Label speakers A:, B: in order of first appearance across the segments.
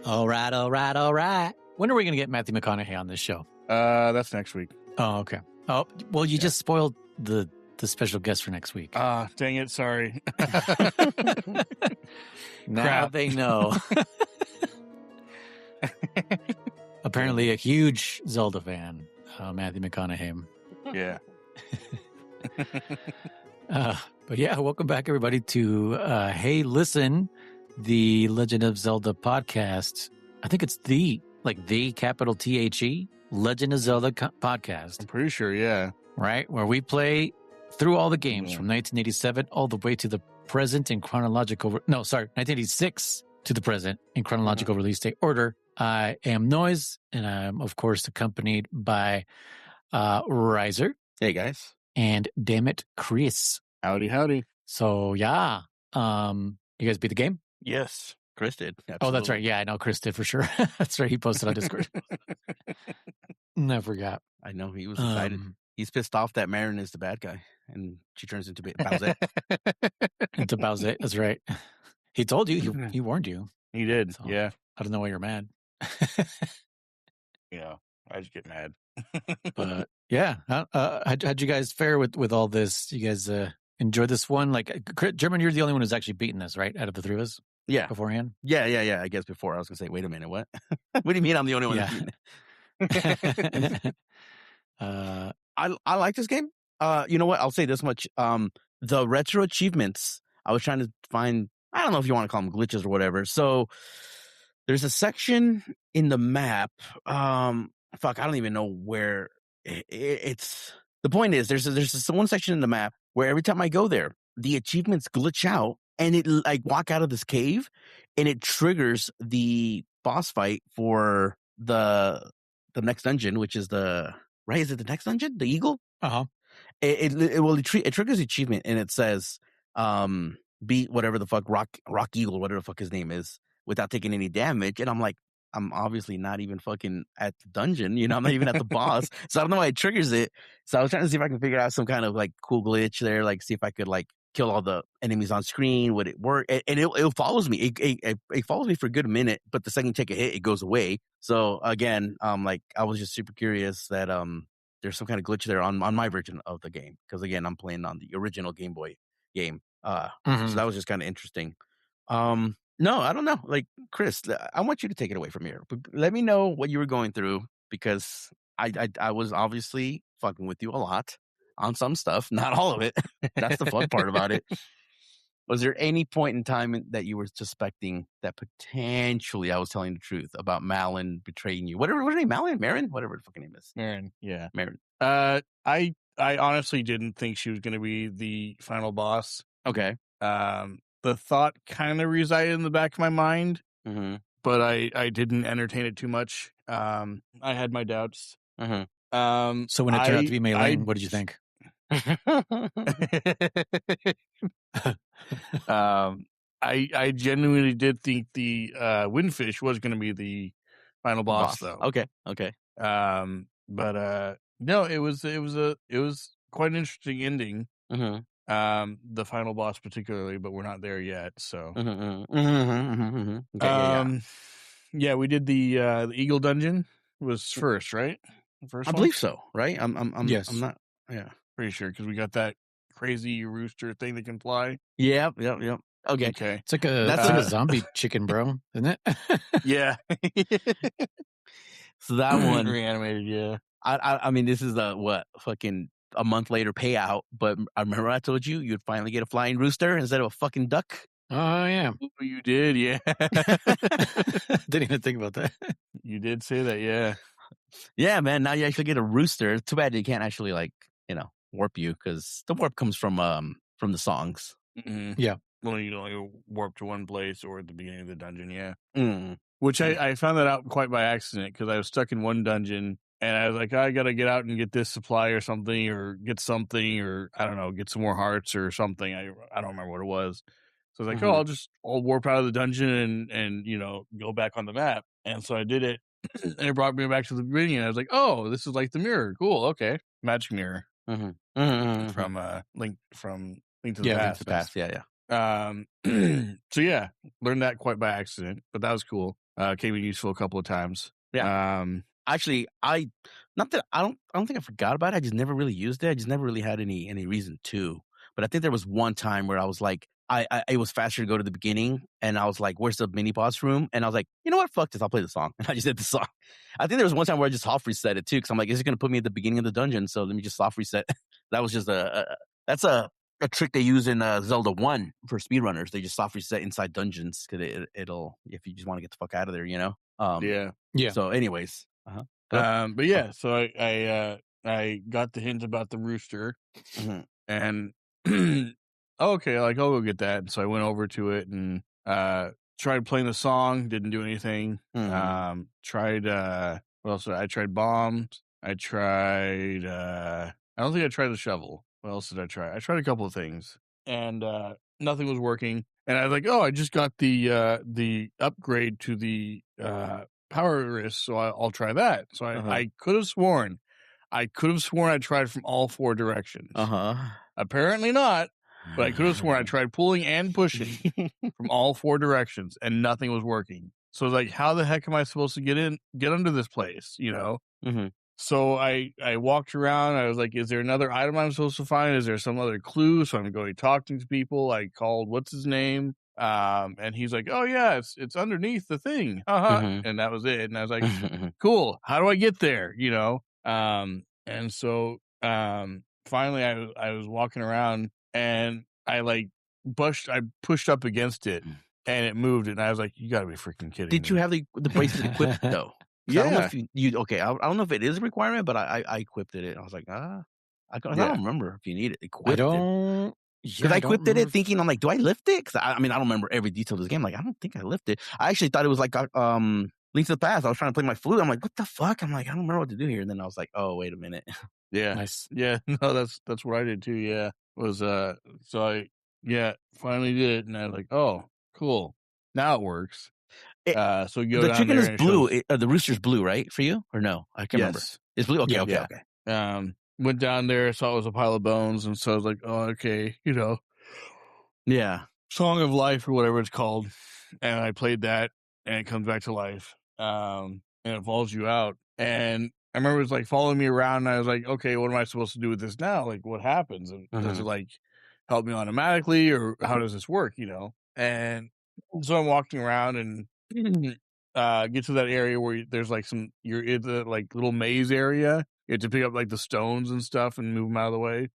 A: All right, all right, all right. When are we going to get Matthew McConaughey on this show?
B: That's next week.
A: Oh, okay. Oh, well, you just spoiled the special guest for next week.
B: Dang it. Sorry.
A: Now
B: Crap.
A: they know. Apparently a huge Zelda fan, Matthew McConaughey.
B: Yeah.
A: But yeah, welcome back, everybody, to Hey Listen, the Legend of Zelda podcast. I think it's the capital THE, Legend of Zelda podcast.
B: I'm pretty sure, yeah.
A: Right? Where we play through all the games from 1987 all the way to the present in chronological... 1986 to the present in chronological release date order. I am Noise, and I'm, of course, accompanied by Rizer.
C: Hey, guys.
A: And DammitKriss.
B: Howdy, howdy.
A: So, yeah. You guys beat the game?
B: Yes.
C: Chris did. Absolutely.
A: Oh, that's right. Yeah, I know Chris did for sure. That's right. He posted on Discord. I forgot.
C: I know. He was excited. He's pissed off that Marin is the bad guy, and she turns into Bowsette.
A: Into Bowsette. That's right. He told you. He warned you.
B: He did.
A: So,
B: yeah.
A: I don't know why you're mad.
B: Yeah. I just get mad.
A: But yeah, how'd you guys fare with all this? You guys enjoy this one? Like, German, you're the only one who's actually beaten this, right? Out of the three of us?
C: Yeah.
A: Beforehand?
C: Yeah. I guess before I was going to say, wait a minute, what? What do you mean I'm the only one that's beaten it? I like this game. You know what? I'll say this much. The retro achievements, I was trying to find, I don't know if you want to call them glitches or whatever. So there's a section in the map. I don't even know where it's. The point is, there's this one section in the map where every time I go there, the achievements glitch out and it walk out of this cave and it triggers the boss fight for the next dungeon, which is right? Is it the next dungeon? The eagle?
A: Uh-huh.
C: It triggers the achievement and it says, beat whatever the fuck, Rock Eagle, whatever the fuck his name is, without taking any damage. And I'm like, I'm obviously not even fucking at the dungeon, I'm not even at the boss. So I don't know why it triggers it. So I was trying to see if I can figure out some kind of cool glitch there, see if I could kill all the enemies on screen. Would it work? And it follows me. It follows me for a good minute, but the second you take a hit, it goes away. So again, I was just super curious that there's some kind of glitch there on my version of the game. Because again, I'm playing on the original Game Boy game. So that was just kind of interesting. No, I don't know. Chris, I want you to take it away from here. Let me know what you were going through, because I was obviously fucking with you a lot on some stuff, not all of it. That's the fun part about it. Was there any point in time that you were suspecting that potentially I was telling the truth about Malin betraying you? What's her name? Malin? Marin? Whatever the fucking name is.
B: Marin. Yeah.
C: Marin.
B: I honestly didn't think she was going to be the final boss.
C: Okay.
B: The thought kind of resided in the back of my mind, but I didn't entertain it too much. I had my doubts.
A: So when it turned out to be Maylene, what did you think?
B: I genuinely did think the Windfish was going to be the final boss, though.
C: Okay.
B: But no, it was quite an interesting ending. The final boss particularly, but we're not there yet. So, yeah, we did the Eagle Dungeon was first, right?
C: I believe so, right?
A: Yes.
C: I'm not. Yeah,
B: pretty sure, because we got that crazy rooster thing that can fly.
C: Yep. Okay.
A: It's like a zombie chicken, bro, isn't it?
B: Yeah.
C: So that one
B: reanimated. Yeah.
C: I mean, this is fucking a month later payout, but I remember I told you you'd finally get a flying rooster instead of a fucking duck.
A: Oh yeah,
B: you did. Yeah.
A: Didn't even think about that.
B: You did say that. Yeah.
C: Yeah, man. Now you actually get a rooster. Too bad you can't actually warp you, because the warp comes from the songs.
B: Yeah. Well, you only warp to one place or at the beginning of the dungeon. Yeah. Which I found that out quite by accident, because I was stuck in one dungeon and I was like, I got to get out and get this supply or something, or get something, or I don't know, get some more hearts or something. I don't remember what it was. So I was like, I'll warp out of the dungeon and go back on the map. And so I did it, and it brought me back to the beginning. And I was like, oh, this is like the mirror. Cool. Okay. Magic mirror. From Link to the Past.
C: Link to the Past. Yeah.
B: So yeah, learned that quite by accident, but that was cool. came in useful a couple of times.
C: Yeah. Actually, I don't think I forgot about it. I just never really used it. I just never really had any reason to. But I think there was one time where I was like, it was faster to go to the beginning, and I was like, "Where's the mini boss room?" And I was like, "You know what? Fuck this! I'll play the song." And I just did the song. I think there was one time where I just soft reset it too, because I'm like, "Is it going to put me at the beginning of the dungeon?" So let me just soft reset. That was just that's a trick they use in Zelda 1 for speedrunners. They just soft reset inside dungeons because it'll if you just want to get the fuck out of there, you know.
B: Yeah.
C: So, anyways,
B: but yeah, so I got the hint about the rooster, and okay, like I'll go get that. And so I went over to it and tried playing the song. Didn't do anything. Tried what else? I tried bombs. I tried. I don't think I tried the shovel. What else did I try? I tried a couple of things, and nothing was working. And I was like, oh, I just got the upgrade to the power wrist, so I'll try that. So I could have sworn I tried from all 4 directions. Apparently not, but I could have sworn I tried pulling and pushing from all 4 directions, and nothing was working. So I was like, how the heck am I supposed to get under this place, you know? So I walked around. I was like, is there another item I'm supposed to find? Is there some other clue? So I'm going talking to people. I called, what's his name? And he's like, oh yeah, it's underneath the thing. And that was it. And I was like, cool. How do I get there? You know? And so, finally I was walking around and I pushed up against it and it moved. And I was like, you gotta be freaking kidding me.
C: Did you have the bracelet equipped though?
B: Yeah.
C: I don't know if you okay. I don't know if it is a requirement, but I equipped it. I was like, I don't remember if you need it equipped. Because I equipped it thinking, I'm like, do I lift it? Because I mean, I don't remember every detail of this game. Like, I don't think I lifted. I actually thought it was like Link to the Past. I was trying to play my flute. I'm like, what the fuck? I'm like, I don't remember what to do here. And then I was like, oh, wait a minute.
B: Yeah.
A: Nice.
B: Yeah. No, that's what I did too. Yeah. So I finally did it, and I was like, oh, cool. Now it works. So you go
C: the
B: down
C: chicken
B: there
C: is blue. The rooster's blue, right? For you or no? I can't remember. It's blue. Okay.
B: Okay. Went down there, saw it was a pile of bones, and so I was like, oh, okay, you know.
C: Yeah.
B: Song of Life or whatever it's called. And I played that, and it comes back to life. And it falls you out. And I remember it was like following me around, and I was like, okay, what am I supposed to do with this now? Like, what happens? And does it like help me automatically, or how does this work, you know? And so I'm walking around and get to that area where there's like you're in the like little maze area. You have to pick up like the stones and stuff and move them out of the way.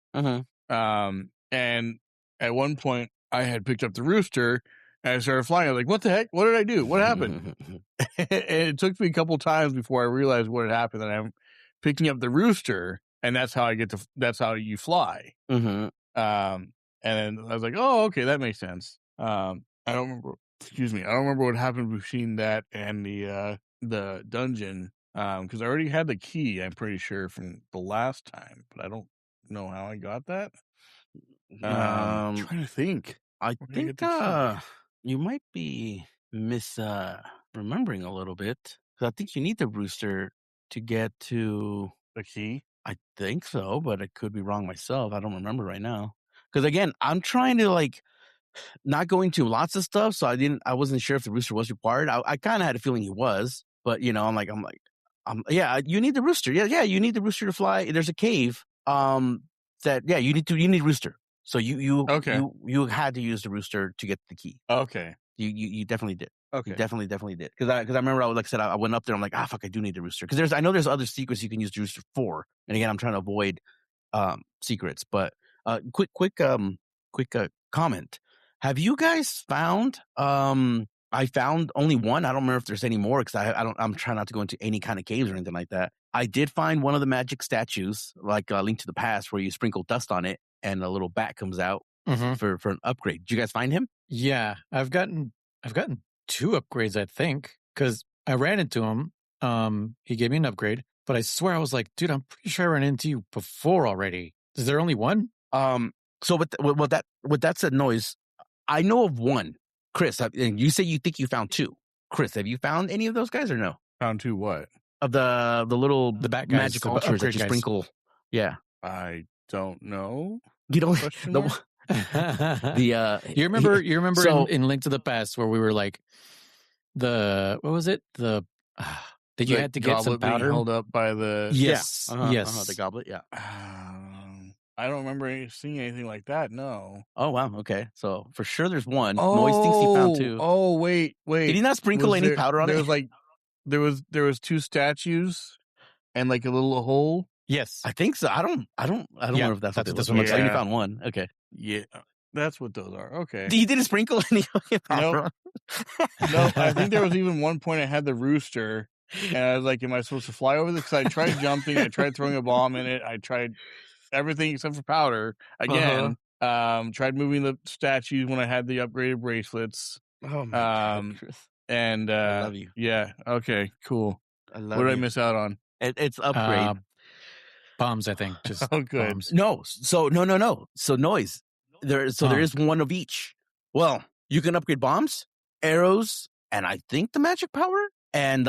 B: And at one point I had picked up the rooster and I started flying. I was like, what the heck? What did I do? What happened? And it took me a couple times before I realized what had happened, that I'm picking up the rooster, and that's how you fly. And then I was like, oh, okay, that makes sense. I don't remember what happened between that and the dungeon. Because I already had the key, I'm pretty sure, from the last time, but I don't know how I got that. I'm trying to think.
C: I think you might be remembering a little bit, because I think you need the rooster to get to
B: the key.
C: I think so, but I could be wrong myself. I don't remember right now. Because again, I'm trying to like not go into lots of stuff, so I wasn't sure if the rooster was required. I kind of had a feeling he was, but you know, I'm like, yeah, you need the rooster. Yeah, you need the rooster to fly. There's a cave. You need rooster. So you had to use the rooster to get the key.
B: Okay.
C: You definitely did.
B: Okay.
C: You definitely did. Because I remember, like I said, I went up there. I'm like, fuck, I do need the rooster. Because I know there's other secrets you can use the rooster for. And again, I'm trying to avoid secrets. But quick comment. Have you guys found? I found only one. I don't remember if there's any more, because I'm trying not to go into any kind of caves or anything like that. I did find one of the magic statues, like Link to the Past, where you sprinkle dust on it and a little bat comes out for an upgrade. Did you guys find him?
A: Yeah, I've gotten 2 upgrades, I think, because I ran into him. He gave me an upgrade, but I swear I was like, dude, I'm pretty sure I ran into you before already. Is there only one?
C: So with that said, Noise, I know of one. Chris, you say you think you found 2. Chris, have you found any of those guys or no?
B: Found 2 what?
C: Of the
A: bat guys,
C: magic altars that you sprinkle. Yeah.
B: I don't know.
C: You don't
A: you remember in Link to the Past where we were like, what was it? That you
B: The
A: had to get some
B: goblet being
A: powder.
B: held up by the
A: Yes, yes.
C: The goblet. Yeah.
B: I don't remember seeing anything like that. No.
C: Oh wow. Okay. So for sure, there's one. Noise thinks he found two.
B: Oh wait.
C: Did he not sprinkle any powder on
B: there
C: it?
B: was like there was 2 statues and like a little hole.
A: Yes,
C: I think so. I don't know if that's what this one looks like. You found one. Okay.
B: Yeah, that's what those are. Okay.
C: He didn't sprinkle any powder on.
B: No, I think there was even one point I had the rooster, and I was like, "Am I supposed to fly over this?" Because I tried jumping, I tried throwing a bomb in it, I tried everything except for powder again. Tried moving the statues when I had the upgraded bracelets.
C: Oh my God, Chris.
B: And
C: I love you.
B: Yeah. Okay. Cool.
C: What
B: did I miss out on?
C: It's upgrade.
A: Bombs, I think. Just
B: good.
A: bombs.
C: No. So no. So noise. There is one of each. Well, you can upgrade bombs, arrows, and I think the magic power. And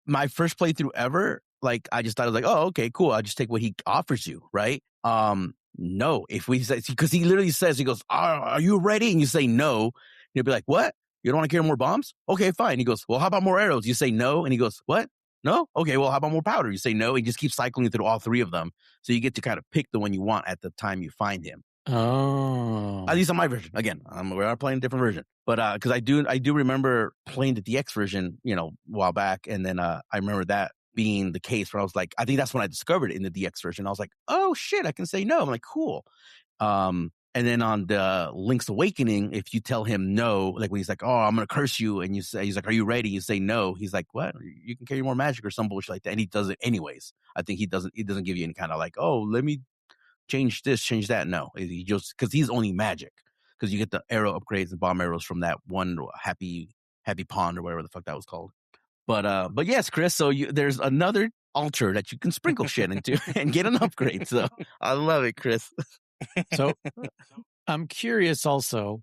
C: my first playthrough ever, like I just thought, I was like, oh, okay, cool. I'll just take what he offers you, right? No. If we say, because he literally says, he goes, are you ready? And you say no. He'll be like, what? You don't want to carry more bombs? Okay, fine. He goes, well, how about more arrows? You say no. And he goes, what? No? Okay, well, how about more powder? You say no. He just keeps cycling through all 3 of them. So you get to kind of pick the one you want at the time you find him.
A: Oh.
C: At least on my version. Again, we are playing a different version. But because I do remember playing the DX version, a while back. And then I remember that being the case where I was like, I think that's when I discovered it in the DX version. I was like, oh, shit, I can say no. I'm like, cool. And then on the Link's Awakening, if you tell him no, like when he's like, oh, I'm going to curse you. And he's like, are you ready? You say no. He's like, what? You can carry more magic or some bullshit like that. And he does it anyways. I think he doesn't give you any kind of like, oh, let me change this, change that. No, he just, because he's only magic. Because you get the arrow upgrades and bomb arrows from that one happy pond or whatever the fuck that was called. But yes, Chris, so there's another altar that you can sprinkle shit into and get an upgrade. So I love it, Chris.
A: So I'm curious also,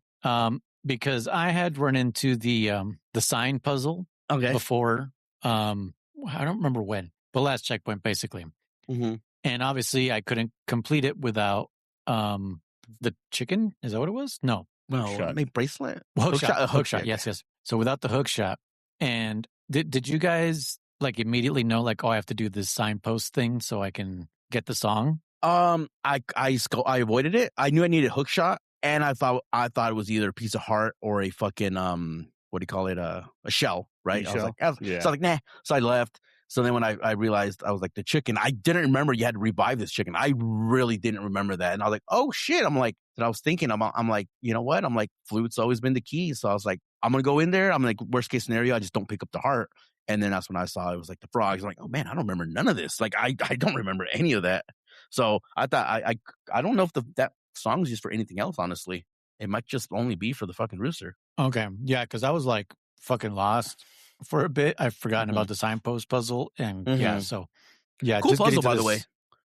A: because I had run into the sign puzzle before. I don't remember when, the last checkpoint basically.
C: Mm-hmm.
A: And obviously I couldn't complete it without the chicken. Is that what it was? No.
C: Maybe bracelet.
A: Hook shot. Yes. So without the hook shot. And did you guys like immediately know like, oh, I have to do this signpost thing so I can get the song?
C: I avoided it. I knew I needed hook shot, and I thought it was either a piece of heart or a fucking what do you call it? A shell, right? I was like, nah. So I left. So then when I realized, I was like, the chicken, I didn't remember you had to revive this chicken. I really didn't remember that. And I was like, oh shit. I'm like, and I was thinking, I'm like, you know what? I'm like, flute's always been the key. So I was like, I'm going to go in there. I'm like, worst case scenario, I just don't pick up the heart. And then that's when I saw it was like the frogs. I'm like, oh man, I don't remember none of this. Like, I don't remember any of that. So I thought, I don't know if that song is used for anything else, honestly. It might just only be for the fucking rooster.
A: Okay. Yeah. Cause I was like fucking lost for a bit. I've forgotten about the signpost puzzle. And so
C: cool puzzle, by the way.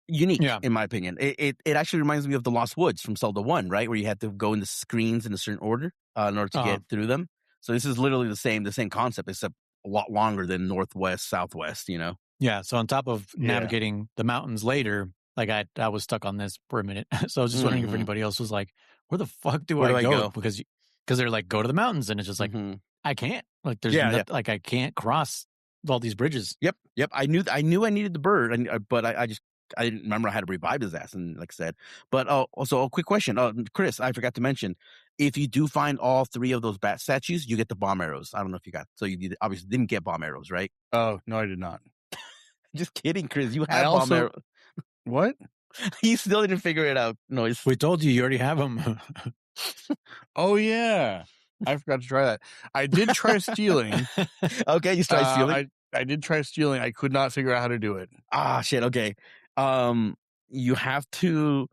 C: Unique, in my opinion. It actually reminds me of the Lost Woods from Zelda 1, right? Where you had to go in the screens in a certain order in order to get through them. So this is literally the same concept, except a lot longer than northwest, southwest,
A: Yeah. So on top of navigating the mountains later, like I was stuck on this for a minute. So I was just wondering if anybody else was like, where the fuck do I go? Because they're like, go to the mountains. And it's just like, I can't. Like there's like I can't cross all these bridges.
C: Yep. I knew I needed the bird, but I didn't remember I had to revive his ass. And like I said, but also a quick question, Chris, I forgot to mention, if you do find all 3 of those bat statues, you get the bomb arrows. I don't know if you got, so you obviously didn't get bomb arrows, right?
B: Oh no, I did not.
C: Just kidding, Chris. You have bomb arrows.
B: What?
C: He still didn't figure it out. Noise.
A: We told you already have them.
B: Oh yeah, I forgot to try that. I did try stealing.
C: Okay, you tried stealing.
B: I did try stealing. I could not figure out how to do it.
C: Ah, shit. Okay. You have to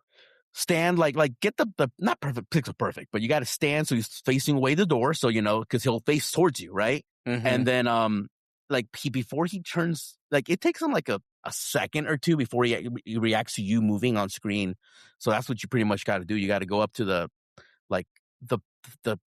C: stand like get the not perfect pixel perfect, but you got to stand so he's facing away the door, so because he'll face towards you, right? And then before he turns, like it takes him like a second or two before he reacts to you moving on screen. So that's what you pretty much got to do. You got to go up to the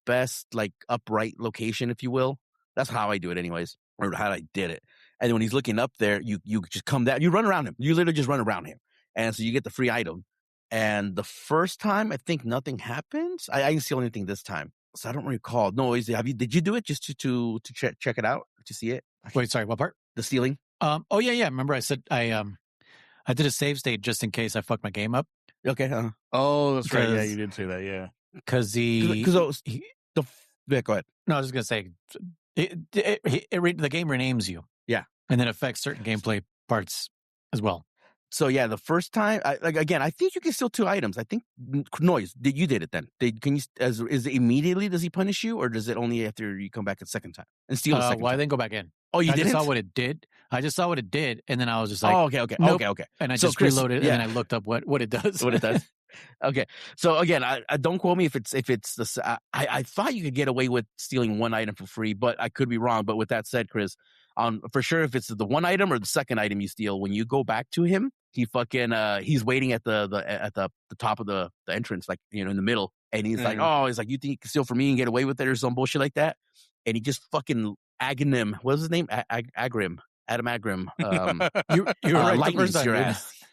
C: best like upright location, if you will. That's how I do it, anyways, or how I did it. And then when he's looking up there, you just come down, you run around him. You literally just run around him, and so you get the free item. And the first time, I think nothing happens. I didn't steal anything this time. So I don't recall. No, did you do it just to check it out, to see it?
A: Wait, sorry, what part?
C: The stealing?
A: Oh yeah. Remember I said I did a save state just in case I fucked my game up.
C: Okay.
B: Oh, that's right. Yeah, you did say that. Yeah.
A: Because
C: Yeah, go ahead.
A: No, I was going to say, the game renames you.
C: Yeah.
A: And then affects certain gameplay parts as well.
C: So yeah, the first time, again, I think you can steal 2 items. I think Noise, you did it then. Is it immediately, does he punish you, or does it only after you come back a second time and steal a second
A: well,
C: time?
A: I didn't go back in.
C: Oh, you didn't?
A: I just saw what it did. And then I was just like,
C: oh, okay.
A: Nope.
C: Okay.
A: And I
C: So,
A: just
C: Chris,
A: reloaded
C: yeah.
A: and then I looked up what it does.
C: What it does. Okay. So again, I don't quote me if it's I thought you could get away with stealing 1 item for free, but I could be wrong. But with that said, Chris, for sure, if it's the 1 item or the second item you steal, when you go back to him, he fucking he's waiting at the top of the entrance, like, in the middle, and he's like, you think you can steal from me and get away with it or some bullshit like that, and he just fucking Aghanim, what was his name? Agrim. Adam Agrim.
A: You were right the
C: lightnings
A: first time,
C: your
A: dude.
C: ass.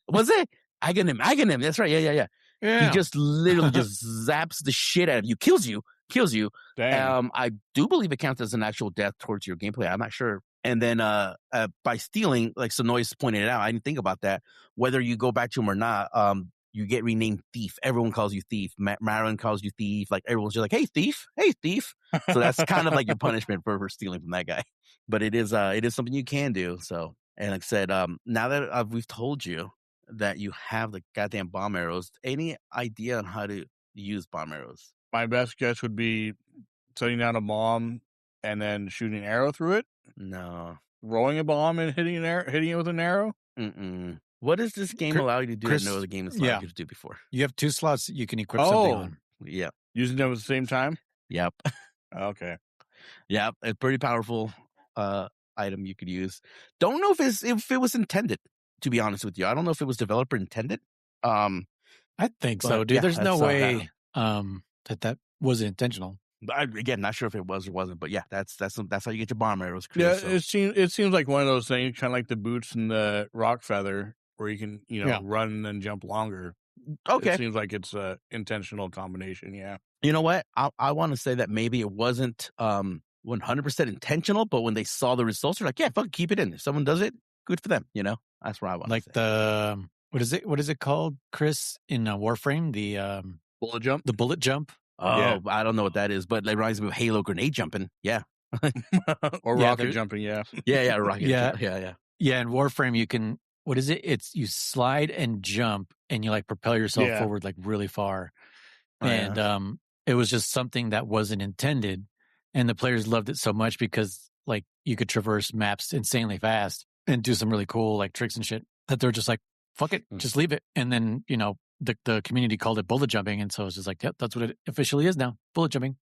C: Was it? Aghanim. That's right. Yeah.
A: Yeah.
C: He just literally just zaps the shit out of you, kills you.
B: Dang.
C: I do believe it counts as an actual death towards your gameplay. I'm not sure. And then by stealing, like Sonoy's pointed it out, I didn't think about that. Whether you go back to him or not, you get renamed Thief. Everyone calls you Thief. Marilyn calls you Thief. Like, everyone's just like, hey, Thief. So that's kind of like your punishment for stealing from that guy. But it is something you can do. So, and like I said, now that we've told you that you have the goddamn bomb arrows, any idea on how to use bomb arrows?
B: My best guess would be setting down a bomb and then shooting an arrow through it.
C: No.
B: Rolling a bomb and hitting it with an arrow.
C: Mm-mm. What does this game allow you to do that no other game has allowed you to do before?
A: You have 2 slots that you can equip something on.
C: Yeah.
B: Using them at the same time?
C: Yep.
B: Okay.
C: Yep. A pretty powerful item you could use. Don't know if it was intended, to be honest with you. I don't know if it was developer intended.
A: I think so, dude.
C: Yeah,
A: There's no
C: that's,
A: way that wasn't intentional.
C: Again, not sure if it was or wasn't, but yeah, that's how you get your bomb arrows, Chris.
B: Yeah, it seems like one of those things, kind of like the boots and the rock feather, where you can run and jump longer.
C: Okay,
B: it seems like it's a intentional combination. Yeah,
C: you know what? I want to say that maybe it wasn't 100% intentional, but when they saw the results, they're like, yeah, fuck, keep it in. If someone does it, good for them. That's where I want
A: like
C: to
A: say. What is it called, Chris, in Warframe? The
B: bullet jump.
A: The bullet jump.
C: Oh,
B: yeah.
C: I don't know what that is, but it reminds me of Halo grenade jumping. Yeah.
B: Or rocket jumping. Yeah.
C: Yeah. Rocket.
A: Yeah.
C: Yeah.
A: Yeah. In Warframe, you can, what is it? It's you slide and jump and you like propel yourself forward like really far. And it was just something that wasn't intended. And the players loved it so much because like you could traverse maps insanely fast and do some really cool like tricks and shit that they're just like, fuck it, just leave it. And then, the community called it bullet jumping, and so it's just like, yep, that's what it officially is now. Bullet jumping.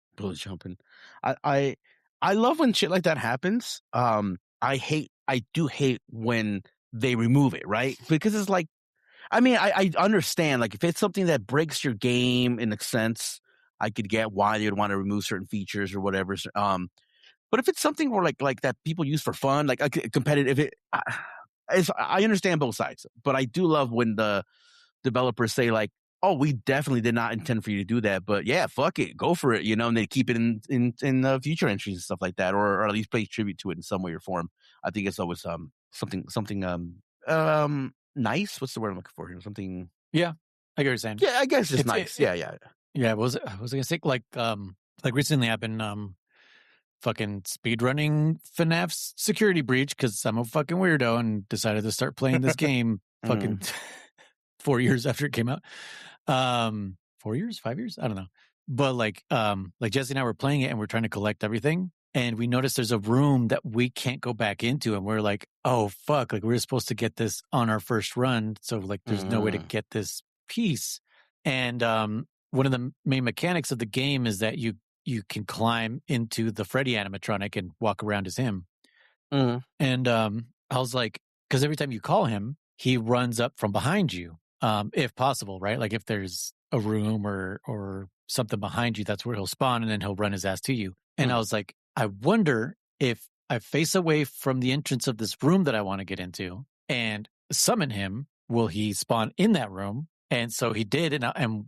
C: I love when shit like that happens. I do hate when they remove it, right? Because it's like, I mean, I understand, like, if it's something that breaks your game in a sense, I could get why you'd want to remove certain features or whatever. But if it's something where like that people use for fun, like a competitive, I understand both sides. But I do love when the developers say like, oh, we definitely did not intend for you to do that, but yeah, fuck it, go for it, and they keep it in future entries and stuff like that, or at least pay tribute to it in some way or form. I think it's always something nice. What's the word I'm looking for here? Something.
A: Yeah, I get what you're saying.
C: Yeah, I guess it's nice. Yeah.
A: Yeah, was I gonna say like recently I've been fucking speedrunning FNAF's Security Breach because I'm a fucking weirdo and decided to start playing this game fucking 4 years after it came out. 4 years, 5 years, I don't know. But like Jesse and I were playing it and we're trying to collect everything, and we noticed there's a room that we can't go back into, and we're like, oh fuck, like we were supposed to get this on our first run, so like there's no way to get this piece. And one of the main mechanics of the game is that you can climb into the Freddy animatronic and walk around as him. And I was like, because every time you call him, he runs up from behind you, if possible, right? Like if there's a room or something behind you, that's where he'll spawn, and then he'll run his ass to you. And I was like, I wonder if I face away from the entrance of this room that I want to get into and summon him, will he spawn in that room? And so he did, and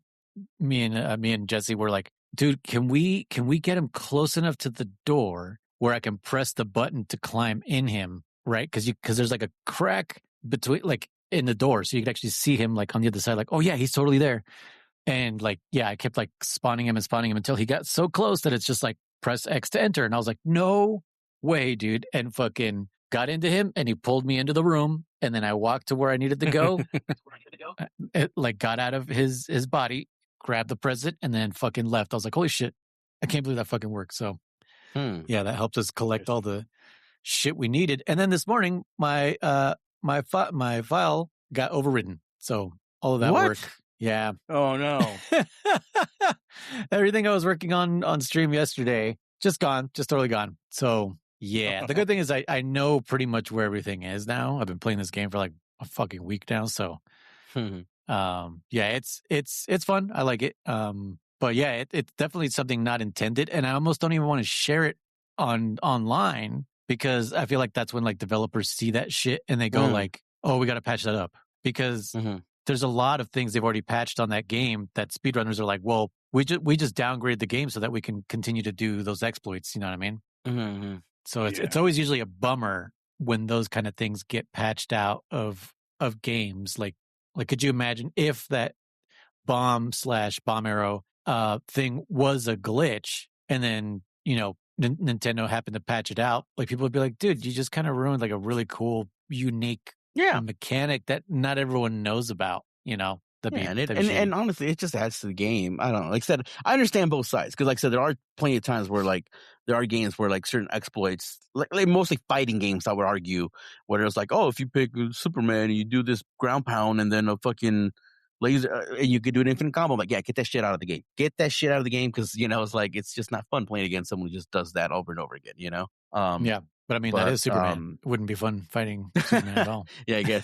A: me and Jesse were like, dude, can we get him close enough to the door where I can press the button to climb in him, right? Because there's like a crack between, like, in the door, so you could actually see him like on the other side, like, oh yeah, he's totally there. And like, yeah, I kept like spawning him until he got so close that it's just like press X to enter. And I was like, no way, dude. And fucking got into him and he pulled me into the room. And then I walked to where I needed to go. It, like, got out of his body, grabbed the present, and then fucking left. I was like, holy shit, I can't believe that fucking worked. So yeah, that helped us collect all the shit we needed. And then this morning, my file got overridden. So all of that work. Yeah.
B: Oh no.
A: Everything I was working on stream yesterday, just totally gone. So yeah, the good thing is I know pretty much where everything is now. I've been playing this game for like a fucking week now. So yeah, it's fun. I like it. But yeah, it's definitely something not intended. And I almost don't even want to share it online because I feel like that's when like developers see that shit and they go like, oh, we got to patch that up because there's a lot of things they've already patched on that game that speedrunners are like, well, we just downgrade the game so that we can continue to do those exploits. You know what I mean? Mm-hmm. So it's always usually a bummer when those kind of things get patched out of games. Like could you imagine if that bomb arrow thing was a glitch and then, you know, Nintendo happened to patch it out? Like people would be like, dude, you just kind of ruined like a really cool, unique mechanic that not everyone knows about, you know.
C: And honestly, it just adds to the game. I don't know. Like I said, I understand both sides because, like I said, there are plenty of times where, like, there are games where, like, certain exploits, like mostly fighting games, I would argue, where it's like, oh, if you pick Superman and you do this ground pound and then a fucking laser, and you could do an infinite combo. I'm like, yeah, get that shit out of the game. Get that shit out of the game because, you know, it's like it's just not fun playing against someone who just does that over and over again. You know?
A: Yeah. But I mean, that is Superman. It wouldn't be fun fighting Superman at all.
C: Yeah, I guess.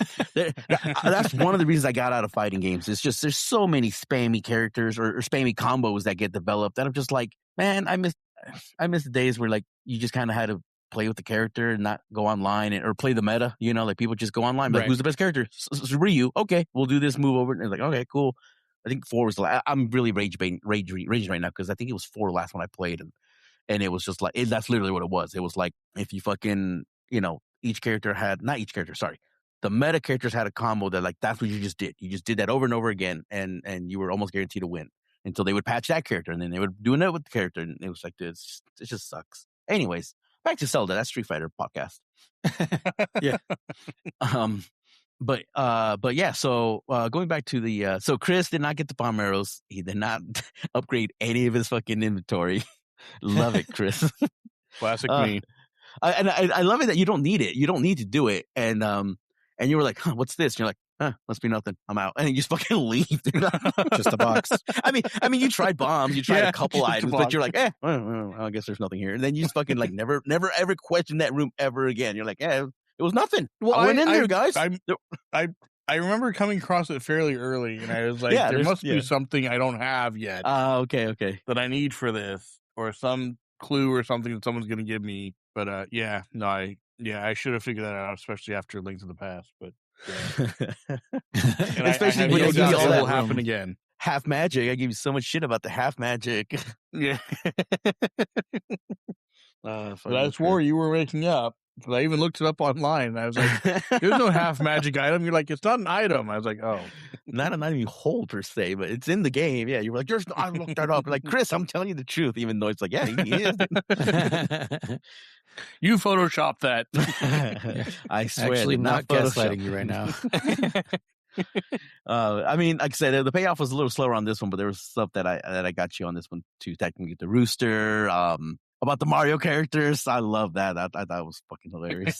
C: That's one of the reasons I got out of fighting games. It's just there's so many spammy characters or spammy combos that get developed that I'm just like, man, I miss the days where like you just kind of had to play with the character and not go online or play the meta. You know, like people just go online. Like, who's the best character? Ryu. Okay, we'll do this move over. And it's like, okay, cool. I think 4 was the last. I'm really raging right now because I think it was 4 last one I played and it was just like, that's literally what it was. It was like, if you fucking, you know, the meta characters had a combo that like, that's what you just did. You just did that over and over again. And you were almost guaranteed to win until they would patch that character. And then they would do it with the character. And it was like, dude, it just sucks. Anyways, back to Zelda. That's Street Fighter podcast.
A: Yeah.
C: But yeah, so going back to the, so Chris did not get the bomb arrows. He did not upgrade any of his fucking inventory. Love it, Chris.
B: Classic me.
C: I love it that you don't need it. You don't need to do it. And you were like, huh, what's this? And you're like, must be nothing. I'm out. And you just fucking leave, dude.
A: Just a box.
C: I mean, you tried bombs, you tried a couple items, but you're like, well, I guess there's nothing here. And then you just fucking like never ever question that room ever again. You're like, it was nothing. Well, I went in there, guys.
B: I remember coming across it fairly early, and I was like, there must be something I don't have yet.
C: Okay.
B: That I need for this, or some clue or something that someone's going to give me. But I should have figured that out, especially after Link to the Past. But and
C: especially
B: when
C: all that
B: will happen again.
C: Half magic. I give you so much shit about the half magic.
B: Yeah. But I swore you were making up. But I even looked it up online. And I was like, "There's no half magic item." You're like, "It's not an item." I was like, "Oh,
C: not an item you hold per se, but it's in the game." Yeah, you were like, I looked that up. Like, Chris, I'm telling you the truth, even though it's like, yeah, he is.
B: You photoshopped that.
C: I swear,
A: actually not gaslighting you right now.
C: I mean, like I said, the payoff was a little slower on this one, but there was stuff that I got you on this one too. Technically, the rooster, about the Mario characters. I love that. I thought it was fucking hilarious.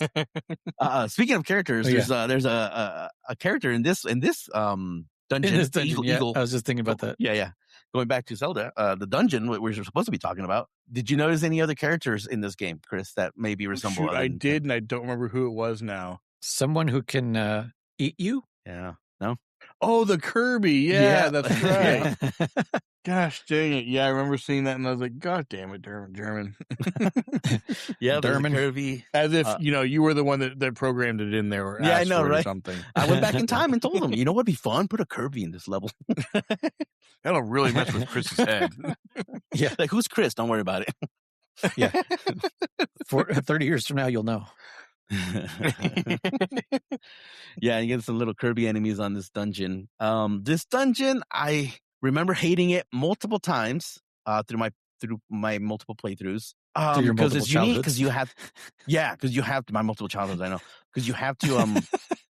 C: Speaking of characters, there's a character in this dungeon.
A: In this dungeon, Eagle. I was just thinking about that.
C: Yeah. Going back to Zelda, the dungeon we're supposed to be talking about. Did you notice any other characters in this game, Chris, that maybe resemble?
B: I did, and I don't remember who it was now.
A: Someone who can eat you?
C: Yeah. No?
B: Oh, the Kirby. Yeah. That's right. Gosh dang it. Yeah, I remember seeing that, and I was like, God damn it, German.
C: Yeah, German Kirby.
B: As if, you were the one that programmed it in there or asked
C: I know,
B: for it
C: right?
B: or something.
C: I went back in time and told him, you know what'd be fun? Put a Kirby in this level.
B: That'll really mess with Chris's head.
A: Yeah.
C: Like, who's Chris? Don't worry about it.
A: Yeah. For 30 years from now, you'll know.
C: Yeah, you get some little Kirby enemies on this dungeon. This dungeon, I remember hating it multiple times through my multiple playthroughs.
A: Through your
C: Because
A: multiple
C: it's unique. Because
A: childhoods.
C: you have my multiple childhoods. I know, because you have to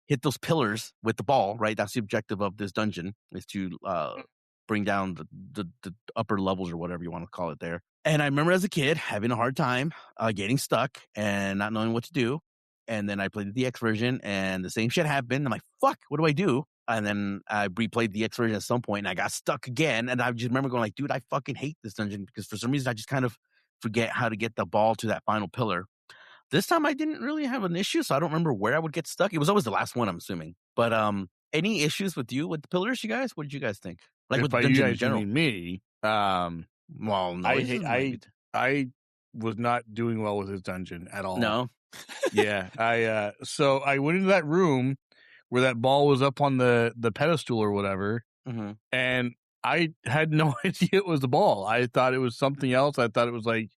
C: hit those pillars with the ball. Right, that's the objective of this dungeon, is to bring down the upper levels or whatever you want to call it there. And I remember as a kid having a hard time getting stuck and not knowing what to do. And then I played the DX version, and the same shit happened. I'm like, fuck, what do I do? And then I replayed the DX version at some point, and I got stuck again. And I just remember going like, dude, I fucking hate this dungeon, because for some reason I just kind of forget how to get the ball to that final pillar. This time I didn't really have an issue, so I don't remember where I would get stuck. It was always the last one, I'm assuming. But any issues with the pillars, you guys? What did you guys think? Like,
B: if
C: with the
B: by
C: dungeon
B: you
C: in
B: guys
C: general?
B: you mean me,
C: Well, no,
B: I was not doing well with this dungeon at all.
C: No.
B: Yeah, so I went into that room where that ball was up on the pedestal or whatever, and I had no idea it was the ball. I thought it was something else. I thought it was like,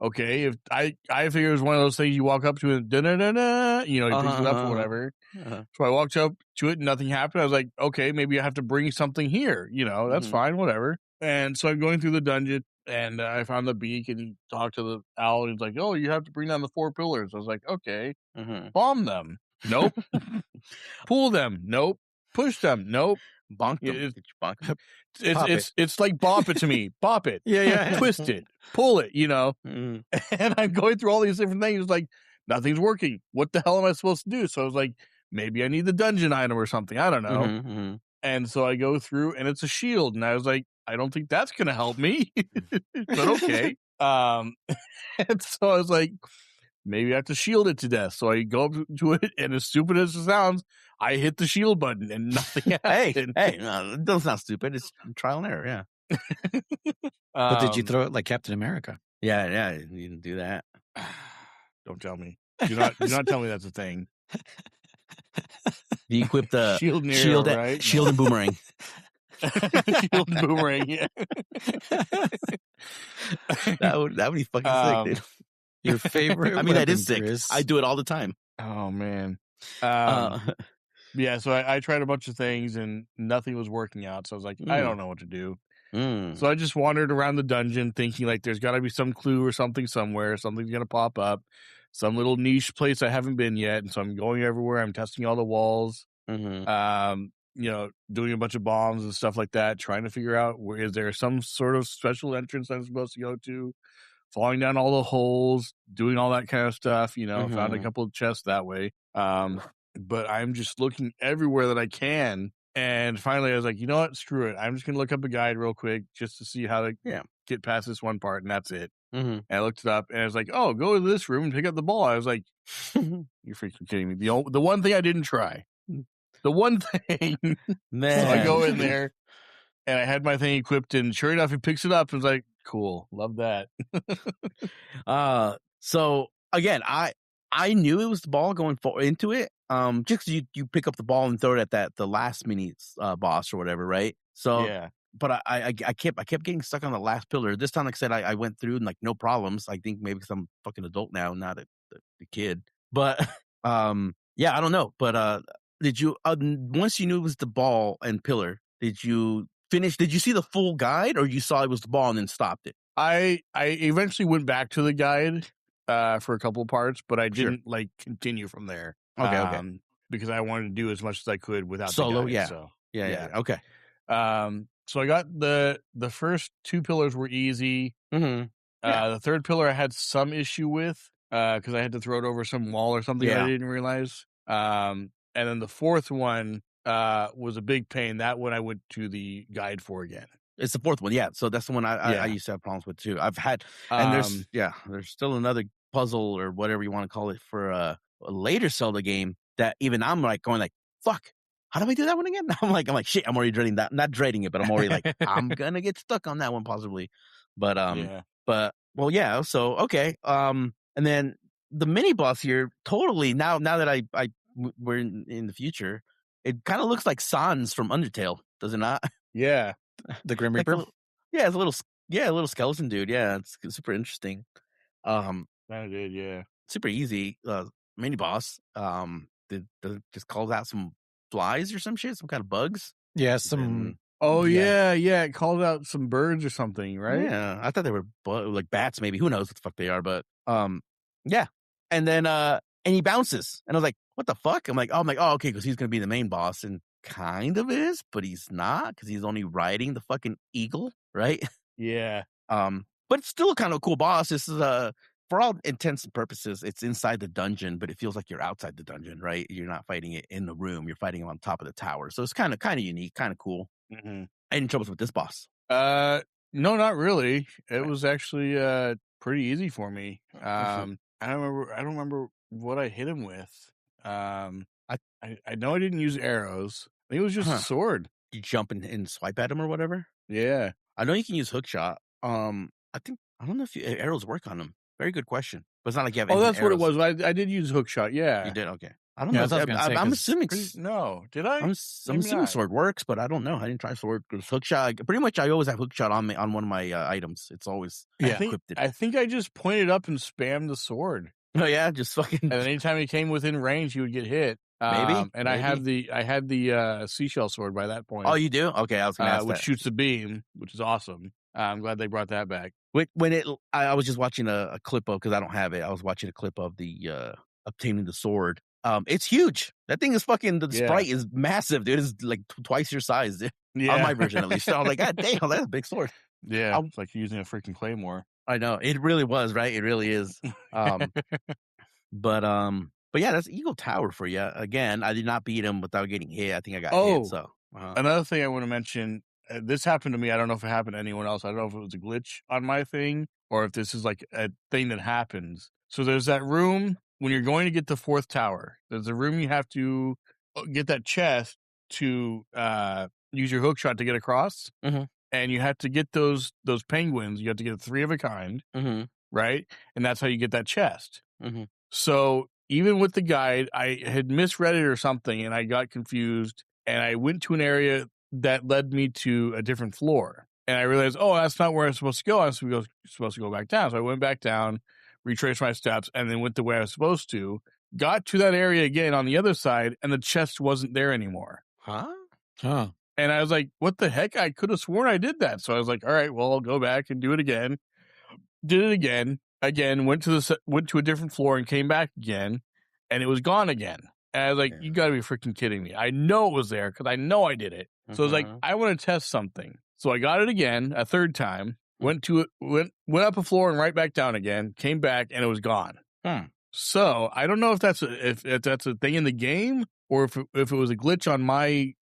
B: okay, if I figured it was one of those things you walk up to and da-da-da-da, he picks it up or whatever. So I walked up to it and nothing happened. I was like, okay, maybe I have to bring something here. That's fine, whatever. And so I'm going through the dungeon, and I found the beak and talked to the owl, and he's like, oh, you have to bring down the 4 pillars. I was like, okay. Bomb them. Nope. Pull them. Nope. Push them. Nope.
C: Bonk them.
B: It's like bop it to me. Bop it.
A: Yeah.
B: Twist it. Pull it, And I'm going through all these different things. It's like, nothing's working. What the hell am I supposed to do? So I was like, maybe I need the dungeon item or something. I don't know. And so I go through, and it's a shield. And I was like, I don't think that's going to help me. But okay. And so I was like, maybe I have to shield it to death. So I go up to it, and as stupid as it sounds, I hit the shield button, and nothing happened.
C: Hey, no, that's not stupid. It's trial and error, yeah.
A: But did you throw it like Captain America?
C: Yeah, you didn't do that.
B: Don't tell me. Do not tell me that's a thing.
C: You equip the
B: shield and arrow, right?
C: Shield and boomerang.
B: Shield and boomerang, yeah.
C: that would be fucking sick, dude.
A: Your favorite?
C: I mean, that is sick.
A: Chris?
C: I do it all the time.
B: Oh man. Yeah. So I tried a bunch of things, and nothing was working out. So I was like, I don't know what to do. So I just wandered around the dungeon, thinking like, there's got to be some clue or something somewhere. Something's gonna pop up. Some little niche place I haven't been yet, and so I'm going everywhere. I'm testing all the walls. Doing a bunch of bombs and stuff like that, trying to figure out is there some sort of special entrance I'm supposed to go to, falling down all the holes, doing all that kind of stuff, found a couple of chests that way. But I'm just looking everywhere that I can. And finally I was like, you know what? Screw it. I'm just going to look up a guide real quick just to see how to get past this one part. And that's it. And I looked it up, and I was like, oh, go to this room and pick up the ball. I was like, you're freaking kidding me. The one thing I didn't try. The one thing.
C: Man.
B: So I go in there, and I had my thing equipped, and sure enough, he picks it up and was like, cool. Love that.
C: So again, I knew it was the ball going into it. Just 'cause you pick up the ball and throw it at the last mini boss or whatever, right? So
B: yeah.
C: But I kept getting stuck on the last pillar. This time, like I said, I went through and like no problems. I think maybe because I'm a fucking adult now, not a kid. But yeah, I don't know. But did you once you knew it was the ball and pillar, did you finish? Did you see the full guide, or you saw it was the ball and then stopped it?
B: I eventually went back to the guide for a couple parts, but I didn't like continue from there.
C: Okay.
B: Because I wanted to do as much as I could without
C: solo.
B: the guide,
C: Yeah.
B: So.
C: Yeah. Okay.
B: So I got the first 2 pillars were easy. The third pillar I had some issue with because I had to throw it over some wall or something that I didn't realize. And then the fourth one was a big pain. That one I went to the guide for again.
C: It's the fourth one, yeah. So that's the one I used to have problems with too. I've had, and there's still another puzzle or whatever you want to call it for a later Zelda game that even I'm like going like, fuck, how do I do that one again? I'm like shit, I'm already dreading that. Not dreading it, but I'm already like, I'm gonna get stuck on that one possibly. But well, yeah. So okay, and then the mini boss here, totally. Now that we're in the future, it kind of looks like Sans from Undertale, does it not?
B: Yeah.
A: The Grim Reaper?
C: Yeah, it's a little Yeah, a little skeleton dude. Yeah, it's super interesting.
B: Kind of did, yeah.
C: Super easy. Mini boss. Just calls out some flies or some shit, some kind of bugs.
A: Yeah, some.
B: Oh yeah. It called out some birds or something, right?
C: Yeah, I thought they were like bats, maybe. Who knows what the fuck they are? But yeah. And then and he bounces, and I was like, "What the fuck?" I'm like, "Oh, okay, because he's gonna be the main boss," and kind of is, but he's not because he's only riding the fucking eagle, right?
B: Yeah.
C: But it's still kind of a cool boss. This is for all intents and purposes, it's inside the dungeon, but it feels like you're outside the dungeon, right? You're not fighting it in the room; you're fighting him on top of the tower. So it's kind of unique, kind of cool.
B: Mm-hmm.
C: Any troubles with this boss?
B: No, not really. It was actually pretty easy for me. I don't remember what I hit him with. I know I didn't use arrows. I think it was just a sword.
C: You jump and swipe at him or whatever.
B: Yeah,
C: I know you can use hook shot. I don't know if arrows work on him. Very good question. But it's not like you have.
B: Oh, that's
C: arrows.
B: what it was. I did use hook shot. Yeah,
C: you did. Okay. I don't know. I'm assuming.
B: No, did I?
C: I'm assuming sword works, but I don't know. I didn't try sword because hook shot. Pretty much, I always have hook shot on one of my items. It's always equipped.
B: I think I just pointed up and spammed the sword.
C: Oh yeah, just fucking.
B: And anytime he came within range, he would get hit.
C: Maybe.
B: I had the seashell sword by that point.
C: Oh, you do? Okay, I was gonna ask
B: which
C: that.
B: shoots the beam, which is awesome. I'm glad they brought that back.
C: I was just watching a clip of because I don't have it. I was watching a clip of the obtaining the sword. It's huge. That thing is fucking. The sprite is massive, dude. It's like twice your size, dude. Yeah. On my version, at least. So I was like, God damn, that's a big sword.
B: Yeah, it's like using a freaking claymore.
C: I know it really was, right? It really is. But yeah, that's Eagle Tower for you. Again, I did not beat him without getting hit. I think I got hit. So
B: another thing I want to mention. This happened to me. I don't know if it happened to anyone else. I don't know if it was a glitch on my thing or if this is like a thing that happens. So there's that room when you're going to get the fourth tower. There's a room you have to get that chest to use your hook shot to get across.
C: Mm-hmm.
B: And you have to get those penguins. You have to get 3 of a kind, right? And that's how you get that chest.
C: Mm-hmm.
B: So even with the guide, I had misread it or something, and I got confused. And I went to an area that led me to a different floor. And I realized, oh, that's not where I'm supposed to go. I'm supposed to go back down. So I went back down, retraced my steps, and then went the way I was supposed to. Got to that area again on the other side, and the chest wasn't there anymore.
C: Huh?
B: And I was like, what the heck? I could have sworn I did that. So I was like, all right, well, I'll go back and do it again. Did it again. Went to a different floor and came back again, and it was gone again. And I was like, you got to be freaking kidding me. I know it was there because I know I did it. So I was like, I want to test something. So I got it again, a third time, went up a floor and right back down again, came back, and it was gone. So I don't know if that's a thing in the game or if it was a glitch on my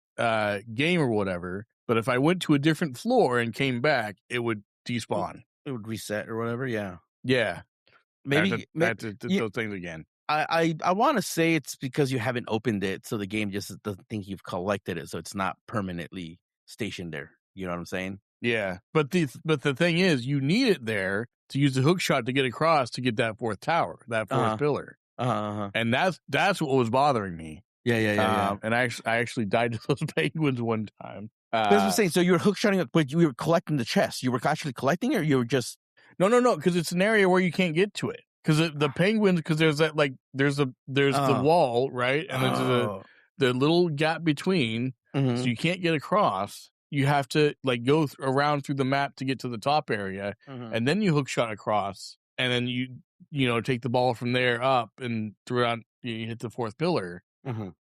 B: game or whatever. But if I went to a different floor and came back, it would despawn.
C: It would reset or whatever. Yeah.
B: Maybe I have to do those things again.
C: I want to say it's because you haven't opened it, so the game just doesn't think you've collected it, so it's not permanently stationed there. You know what I'm saying?
B: Yeah, but the thing is, you need it there to use the hook shot to get across to get that fourth tower, that fourth pillar. And that's what was bothering me.
C: Yeah.
B: And I actually died to those penguins one time.
C: That's what I'm saying. So you were hook shotting, but you were collecting the chest. You were actually collecting it, or you were just
B: no, because it's an area where you can't get to it. Because the penguins, because there's that there's the wall, right, and there's the little gap between, so you can't get across. You have to go around through the map to get to the top area, and then you hook shot across, and then you take the ball from there up and through out. You hit the fourth pillar.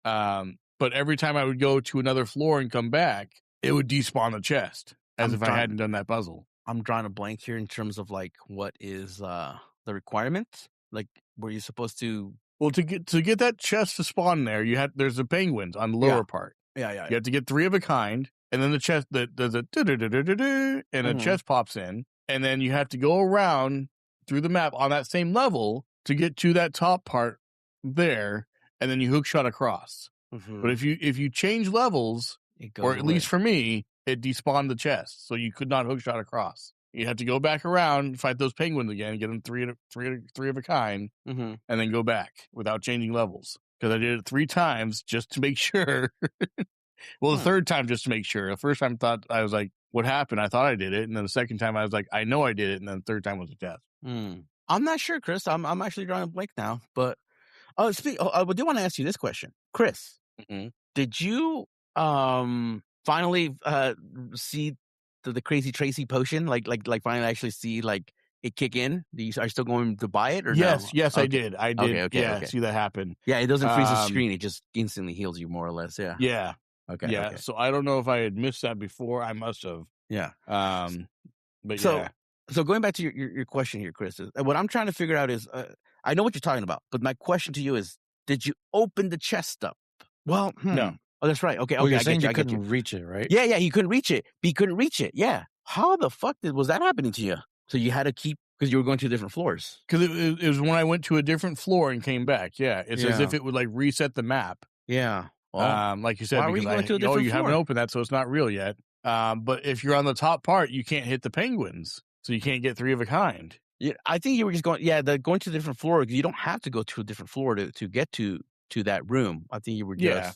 B: But every time I would go to another floor and come back, it would despawn the chest as if I hadn't done that puzzle.
C: I'm drawing a blank here in terms of what is the requirement, were you supposed to?
B: Well, to get that chest to spawn there, there's the penguins on the lower part.
C: Yeah.
B: You have to get 3 of a kind, and then the chest does a and a chest pops in, and then you have to go around through the map on that same level to get to that top part there, and then you hook shot across. But if you change levels, or at least for me, it despawned the chest, so you could not hook shot across. You have to go back around, fight those penguins again, get them 3 of a kind, and then go back without changing levels. Because I did it 3 times just to make sure. Well, the third time just to make sure. The first time I was like, what happened. I thought I did it, and then the second time I was like, I know I did it, and then the third time was a test.
C: I'm not sure, Chris. I'm actually drawing a blank now. But I do want to ask you this question, Chris. Did you finally see the Crazy Tracy potion? Like finally actually see like it kick in? Are you still going to buy it or
B: yes,
C: no?
B: Yes,
C: okay.
B: I did.
C: Okay.
B: See that happen.
C: Yeah, it doesn't freeze the screen. It just instantly heals you more or less. Yeah.
B: Yeah.
C: Okay.
B: Yeah.
C: Okay.
B: So I don't know if I had missed that before. I must have.
C: Yeah.
B: But
C: So going back to your question here, Chris, what I'm trying to figure out is, I know what you're talking about, but my question to you is, did you open the chest up? Well,
B: no.
C: Oh, that's right. Okay.
A: Well,
C: okay.
A: you're saying you
C: I
A: couldn't reach it, right?
C: Yeah. He couldn't reach it. He couldn't reach it. Yeah. How the fuck was that happening to you? So you had to keep, because you were going to different floors.
B: Because it was when I went to a different floor and came back. Yeah. It's as if it would like reset the map.
C: Yeah. Well,
B: like you said,
C: why were you going to a different
B: you
C: floor?
B: haven't opened that, so it's not real yet. But if you're on the top part, you can't hit the penguins, so you can't get 3 of a kind.
C: Yeah, I think you were just going. Yeah, going to a different floor. You don't have to go to a different floor to get to that room. I think you were just.
B: Yeah.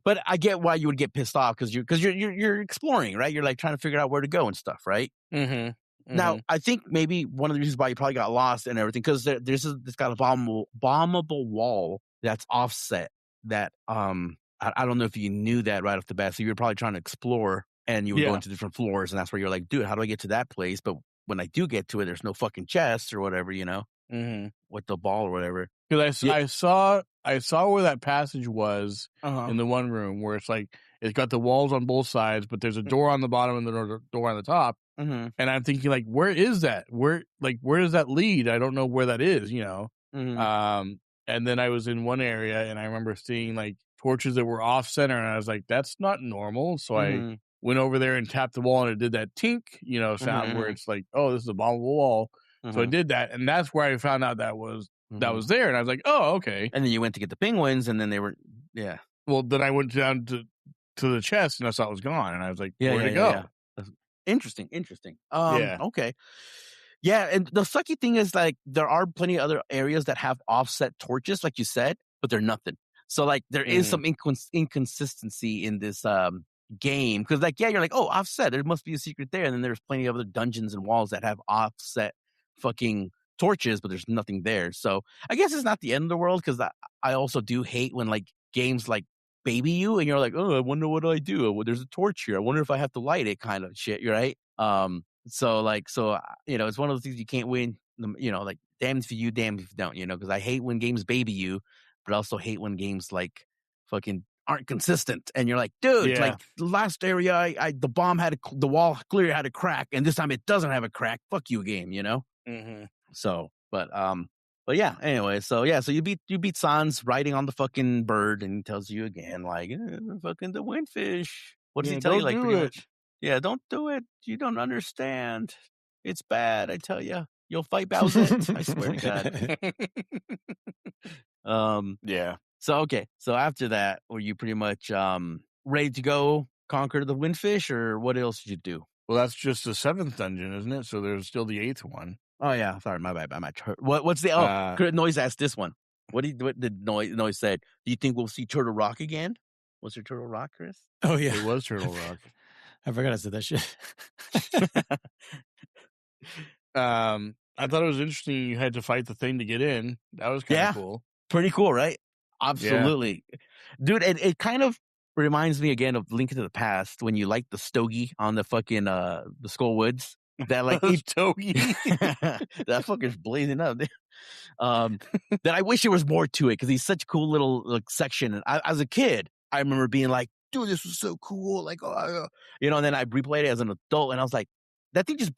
C: But I get why you would get pissed off because you're exploring, right? You're like trying to figure out where to go and stuff, right? Now, I think maybe one of the reasons why you probably got lost and everything because there's got a bombable wall that's offset. That I don't know if you knew that right off the bat. So you were probably trying to explore and you were going to different floors, and that's where you're like, dude, how do I get to that place? But when I do get to it, there's no fucking chest or whatever, with the ball or whatever.
B: Because I saw where that passage was in the one room where it's like it's got the walls on both sides, but there's a door on the bottom and the door on the top. And I'm thinking like, where is that? Where does that lead? I don't know where that is, And then I was in one area and I remember seeing like torches that were off center, and I was like, that's not normal. So I went over there and tapped the wall, and it did that tink, sound where it's like, oh, this is a bombable wall. So I did that, and that's where I found out that was there, and I was like, oh, okay.
C: And then you went to get the penguins, and then they were, yeah.
B: Well, then I went down to the chest, and I saw it was gone, and I was like, where'd it go?
C: Yeah. Interesting. Okay. Yeah, and the sucky thing is, like, there are plenty of other areas that have offset torches, like you said, but they're nothing. So, like, there is some inconsistency in this game. Because, like, yeah, you're like, oh, offset. There must be a secret there. And then there's plenty of other dungeons and walls that have offset fucking torches, but there's nothing there. So, I guess it's not the end of the world, because I also do hate when, like, games, like, baby you, and you're like, oh, I wonder what I do. Well, there's a torch here. I wonder if I have to light it, kind of shit, right? So, it's one of those things you can't win, like, damned if you, damned if you don't, because I hate when games baby you, but I also hate when games, like, fucking aren't consistent. And you're like, dude, like, the last area, the bomb the wall clearly had a crack, and this time it doesn't have a crack. Fuck you, game, So, but yeah, anyway, so you beat Sans riding on the fucking bird, and he tells you again, like, fucking the windfish. What does he tell you? Like, pretty much, yeah, don't do it. You don't understand. It's bad, I tell you. You'll fight Bowsette. I swear to God.
B: Yeah.
C: So, okay. So after that, were you pretty much ready to go conquer the windfish, or what else did you do?
B: Well, that's just the 7th dungeon, isn't it? So there's still the 8th one.
C: Oh, yeah. Sorry, my bad. What's the... Noise asked this one. What did Noise said? Do you think we'll see Turtle Rock again? Was there Turtle Rock, Chris?
A: Oh, yeah.
B: It was Turtle Rock.
A: I forgot I said that shit.
B: I thought it was interesting you had to fight the thing to get in. That was kind of cool. Pretty
C: cool, right? Absolutely. Yeah. Dude, it kind of reminds me again of Link to the Past when you light the stogie on the fucking the Skull Woods. That like
B: stogie.
C: That fucker's blazing up. That I wish there was more to it, because he's such a cool little like section. And as a kid, I remember being like, dude, this was so cool. Like, and then I replayed it as an adult, and I was like, that thing just,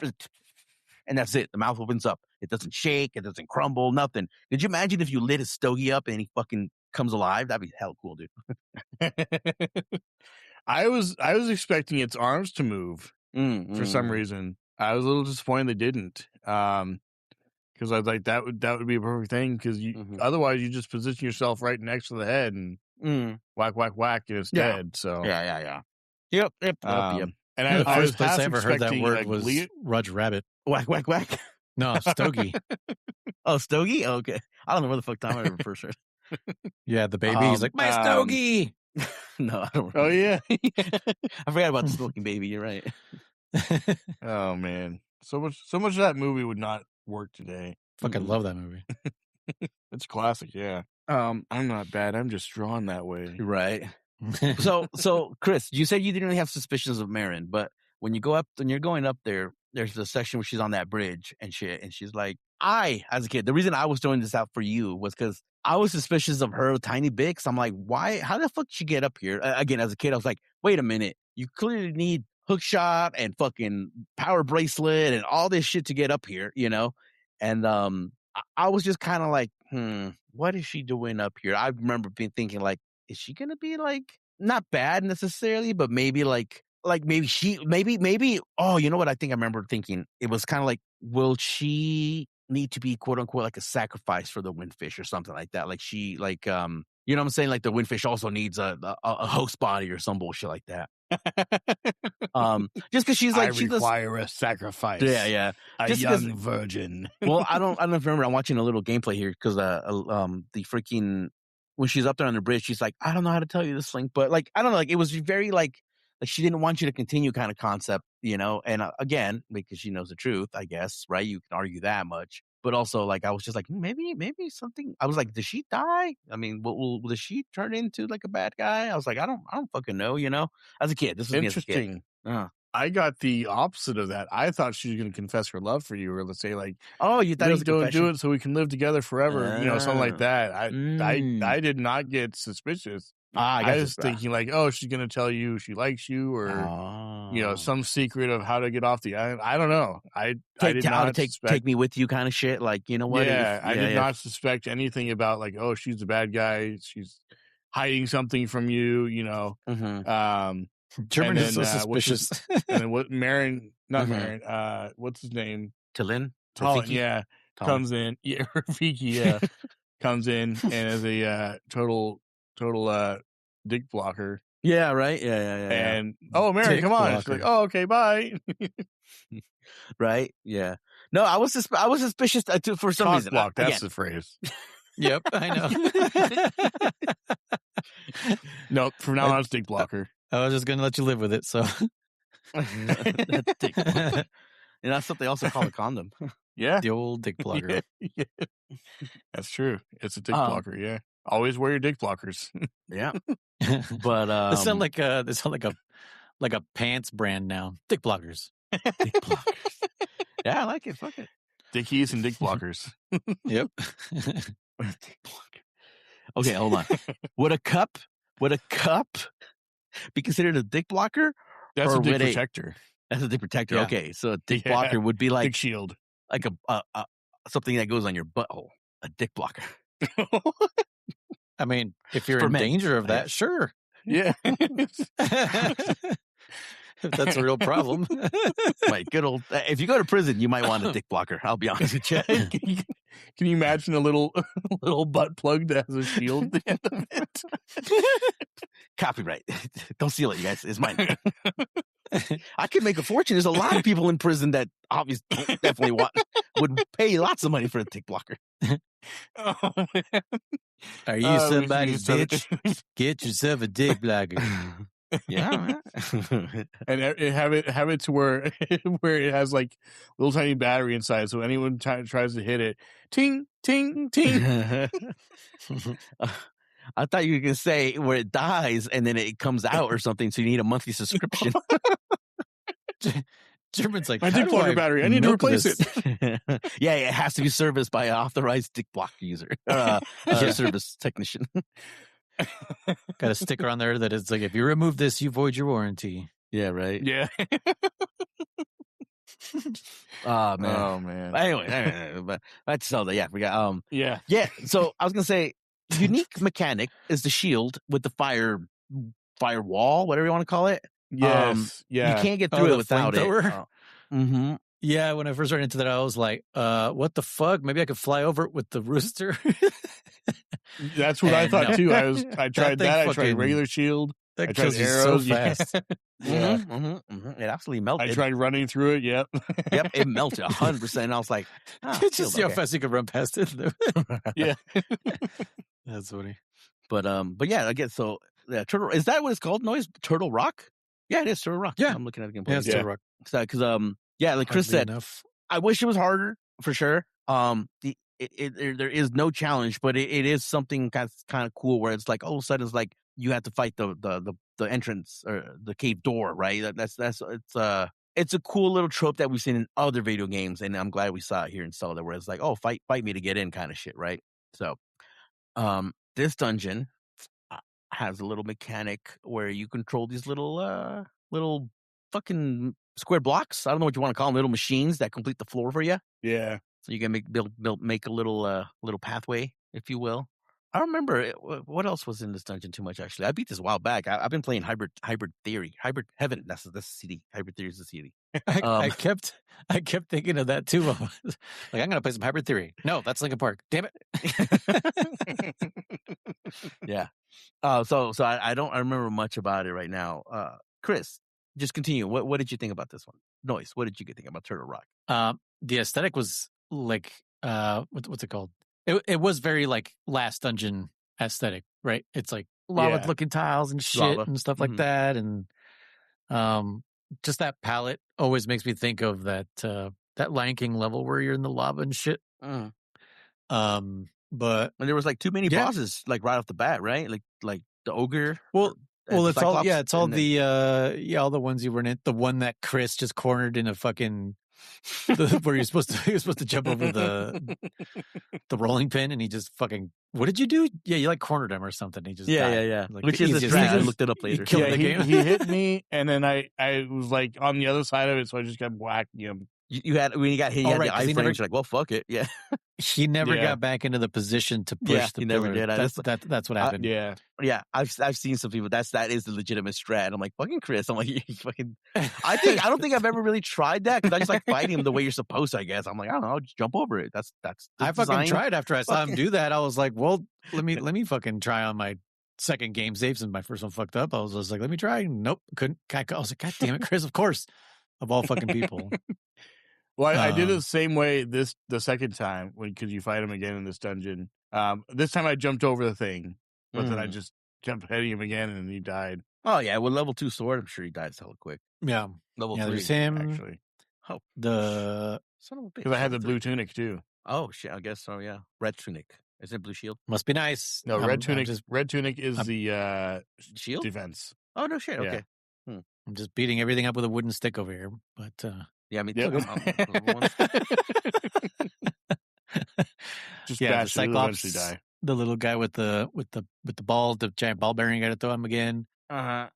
C: and that's it. The mouth opens up. It doesn't shake. It doesn't crumble. Nothing. Could you imagine if you lit a stogie up and he fucking comes alive? That'd be hell cool, dude.
B: I was expecting its arms to move for some reason. I was a little disappointed they didn't. Because I was like, that would be a perfect thing, because otherwise you just position yourself right next to the head and whack, whack, whack, and it's dead. So
C: yeah. Yep.
B: And I was
A: place I ever heard that word
B: like,
A: was Roger Rabbit.
C: Whack, whack, whack.
A: No, stogie.
C: Oh, stogie? Oh, okay. I don't know where the fuck time I ever first heard.
A: Yeah, the baby. He's like, my stogie.
C: No, I don't remember.
B: Oh, yeah.
C: I forgot about the smoking baby. You're right.
B: Oh man, so much of that movie would not work today.
A: Fucking love that movie.
B: It's classic, yeah. I'm not bad. I'm just drawn that way.
C: Right. So Chris, you said you didn't really have suspicions of Marin, but when you're going up there, there's the section where she's on that bridge and shit, and she's like, as a kid, the reason I was throwing this out for you was because I was suspicious of her tiny bit. I'm like, why? How the fuck did she get up here? Again, as a kid, I was like, wait a minute, you clearly need hook shot and fucking power bracelet and all this shit to get up here, you know? And I was just kind of like, what is she doing up here? I remember thinking like, is she gonna be like not bad necessarily, but maybe maybe oh, you know what I think I remember thinking? It was kind of like, will she need to be quote unquote like a sacrifice for the windfish or something like that? Like she you know what I'm saying? Like the windfish also needs a host body or some bullshit like that. Just because she's like,
B: I require a sacrifice.
C: Yeah.
B: A young virgin.
C: Well, I don't remember. I'm watching a little gameplay here because the freaking when she's up there on the bridge, she's like, I don't know how to tell you this thing, but like I don't know, like it was very like she didn't want you to continue kind of concept, you know. And again, because she knows the truth, I guess, right? You can argue that much, but also like I was just like maybe something. I was like, does she die? I mean, does she turn into like a bad guy? I was like, I don't fucking know, you know. As a kid, this was
B: interesting. I got the opposite of that. I thought she was going to confess her love for you, or let's say like,
C: oh, you thought it was a
B: don't
C: confession?
B: do it so we can live together forever, you know, something like that. I did not get suspicious. I was thinking like, oh, she's going to tell you she likes you, or you know, some secret of how to get off the island. I don't know. I did not
C: take me with you kind of shit. Like, you know what?
B: Yeah, I did not suspect anything about like, oh, she's the bad guy. She's hiding something from you, you know.
A: German is so suspicious.
B: And then Marin, Marin, what's his name?
C: Talin,
B: yeah, comes in. Yeah, Rafiki, yeah, comes in and is a total dick blocker.
C: Yeah, right. Yeah.
B: And Marin, come on. She's like, oh, okay, bye.
C: Right. Yeah. No, I was suspicious for some reason.
B: Block. That's the phrase.
A: Yep, I
B: know. No, from now on, it's dick blocker.
A: I was just going to let you live with it, so.
C: That's dick blocker. And that's what they also call a condom.
B: Yeah.
A: The old dick blocker.
B: Yeah. That's true. It's a dick blocker, yeah. Always wear your dick blockers.
C: Yeah. But
A: they sound like a pants brand now. Dick blockers.
C: Dick blockers. Yeah, I like it. Fuck it.
B: Dickies and dick blockers.
A: Yep.
C: Dick blocker. Okay, hold on. Would a cup be considered a dick blocker?
B: That's a dick protector.
C: That's a dick protector.
A: Yeah.
C: Okay, so a dick blocker would be like
B: dick shield,
C: like a something that goes on your butthole. A dick blocker.
A: I mean, if you're in danger of that, sure.
B: Yeah.
C: If that's a real problem. Like good old. If you go to prison, you might want a dick blocker. I'll be honest with you.
B: Can you imagine a little butt plug that has a shield at the end of it?
C: Copyright. Don't steal it, you guys. It's mine. I could make a fortune. There's a lot of people in prison that obviously definitely would pay lots of money for a dick blocker.
B: Oh, man.
A: Are you somebody's bitch? Get yourself a dick blocker.
C: Yeah,
B: and have it to where it has like little tiny battery inside, so anyone tries to hit it, ting ting ting.
C: I thought you were gonna say where it dies and then it comes out or something, so you need a monthly subscription.
A: German's like,
B: my dick blocker battery. I need to replace it.
C: Yeah, it has to be serviced by an authorized dick blocker user, service technician.
A: Got a sticker on there that it's like, if you remove this, you void your warranty.
C: Yeah, right.
B: Yeah.
C: Oh man.
B: Oh man.
C: Anyway, but that's Zelda. Yeah, we got
B: Yeah.
C: So I was gonna say, unique mechanic is the shield with the fire wall, whatever you want to call it.
B: Yes. Yeah.
C: You can't get through it without it.
A: Mm-hmm. Yeah, when I first ran into that, I was like, what the fuck? Maybe I could fly over it with the rooster.
B: That's what I thought too. I tried that. I tried regular shield.
A: That kills you so fast.
C: Yeah. It absolutely melted.
B: I tried running through it. Yep.
C: Yep. It melted 100%. I was like,
A: just see how fast you could run past it.
B: Yeah.
A: That's funny.
C: But yeah, I guess so. Yeah, Turtle. Is that what it's called? Noise Turtle Rock? Yeah, it is Turtle Rock.
A: Yeah.
C: I'm looking at the gameplay.
A: Yeah, it's
B: Yeah.
A: Turtle Rock.
C: Because like Chris
A: Hardly
C: said,
A: enough.
C: I wish it was harder for sure. There is no challenge, but it is something kind of cool where it's like all of a sudden it's like you have to fight the entrance or the cave door, right? It's a cool little trope that we've seen in other video games, and I'm glad we saw it here in Zelda, where it's like, oh, fight me to get in, kind of shit, right? So, this dungeon has a little mechanic where you control these little fucking square blocks. I don't know what you want to call them, little machines that complete the floor for you.
B: Yeah.
C: So you can make a little pathway, if you will. I don't remember what else was in this dungeon too much. Actually, I beat this a while back. I've been playing Hybrid Theory, Hybrid Heaven. That's the CD. Hybrid Theory is the CD.
A: I kept thinking of that too. Like, I'm gonna play some Hybrid Theory. No, that's Linkin Park. Damn it.
C: Yeah. So I don't remember much about it right now. Chris, just continue. What did you think about this one? Noise. What did you think about Turtle Rock?
A: The aesthetic was like what's it called? It was very like Last Dungeon aesthetic, right? It's like lava looking tiles and shit and stuff like that, and just that palette always makes me think of that Lion King level where you're in the lava and shit. But
C: and there was like too many bosses like right off the bat, right? Like the ogre.
A: Well, it's all
C: Cyclops,
A: all the ones you were in. The one that Chris just cornered in a fucking where you're supposed to jump over the rolling pin, and he just fucking. What did you do? Yeah, you like cornered him or something. He just died.
C: Yeah.
A: Like,
C: which is a drag. I looked it up later.
B: He hit me, and then I was like on the other side of it, so I just kept whacking him.
C: You had when you got hit, you had the iframes. You're like, well, fuck it. Yeah.
A: He never got back into the position to push the pillar.
C: Never did.
A: That's what happened.
B: Yeah.
C: I've seen some people. That is the legitimate strat. I'm like, fucking Chris. I'm like, you fucking. I don't think I've ever really tried that because I just like fighting him the way you're supposed to. I guess I'm like, I don't know, I'll just jump over it. That's.
A: I fucking tried after I saw him do that. I was like, well, let me fucking try on my second game save since my first one fucked up. I was just like, let me try. Nope, couldn't. I was like, God damn it, Chris. Of course, of all fucking people.
B: Well, I did it the same way the second time because you fight him again in this dungeon. This time I jumped over the thing, but then I just jumped hitting him again and he died.
C: Oh yeah, with level 2 sword, I'm sure he died hella quick.
A: Yeah,
C: level 3.
A: There's him
C: actually.
A: Oh, the
C: son of a bitch.
B: Because I had the blue tunic too.
C: Oh shit, I guess so. Yeah, red tunic. Is it blue shield?
A: Must be nice.
B: No, red tunic. Red tunic is the
C: shield
B: defense.
C: Oh no shit. Okay.
A: I'm just beating everything up with a wooden stick over here, but.
C: Yeah, I mean,
B: just
A: the
B: Cyclops,
A: eventually die. The little guy with the ball, the giant ball bearing, got to throw him again.
C: The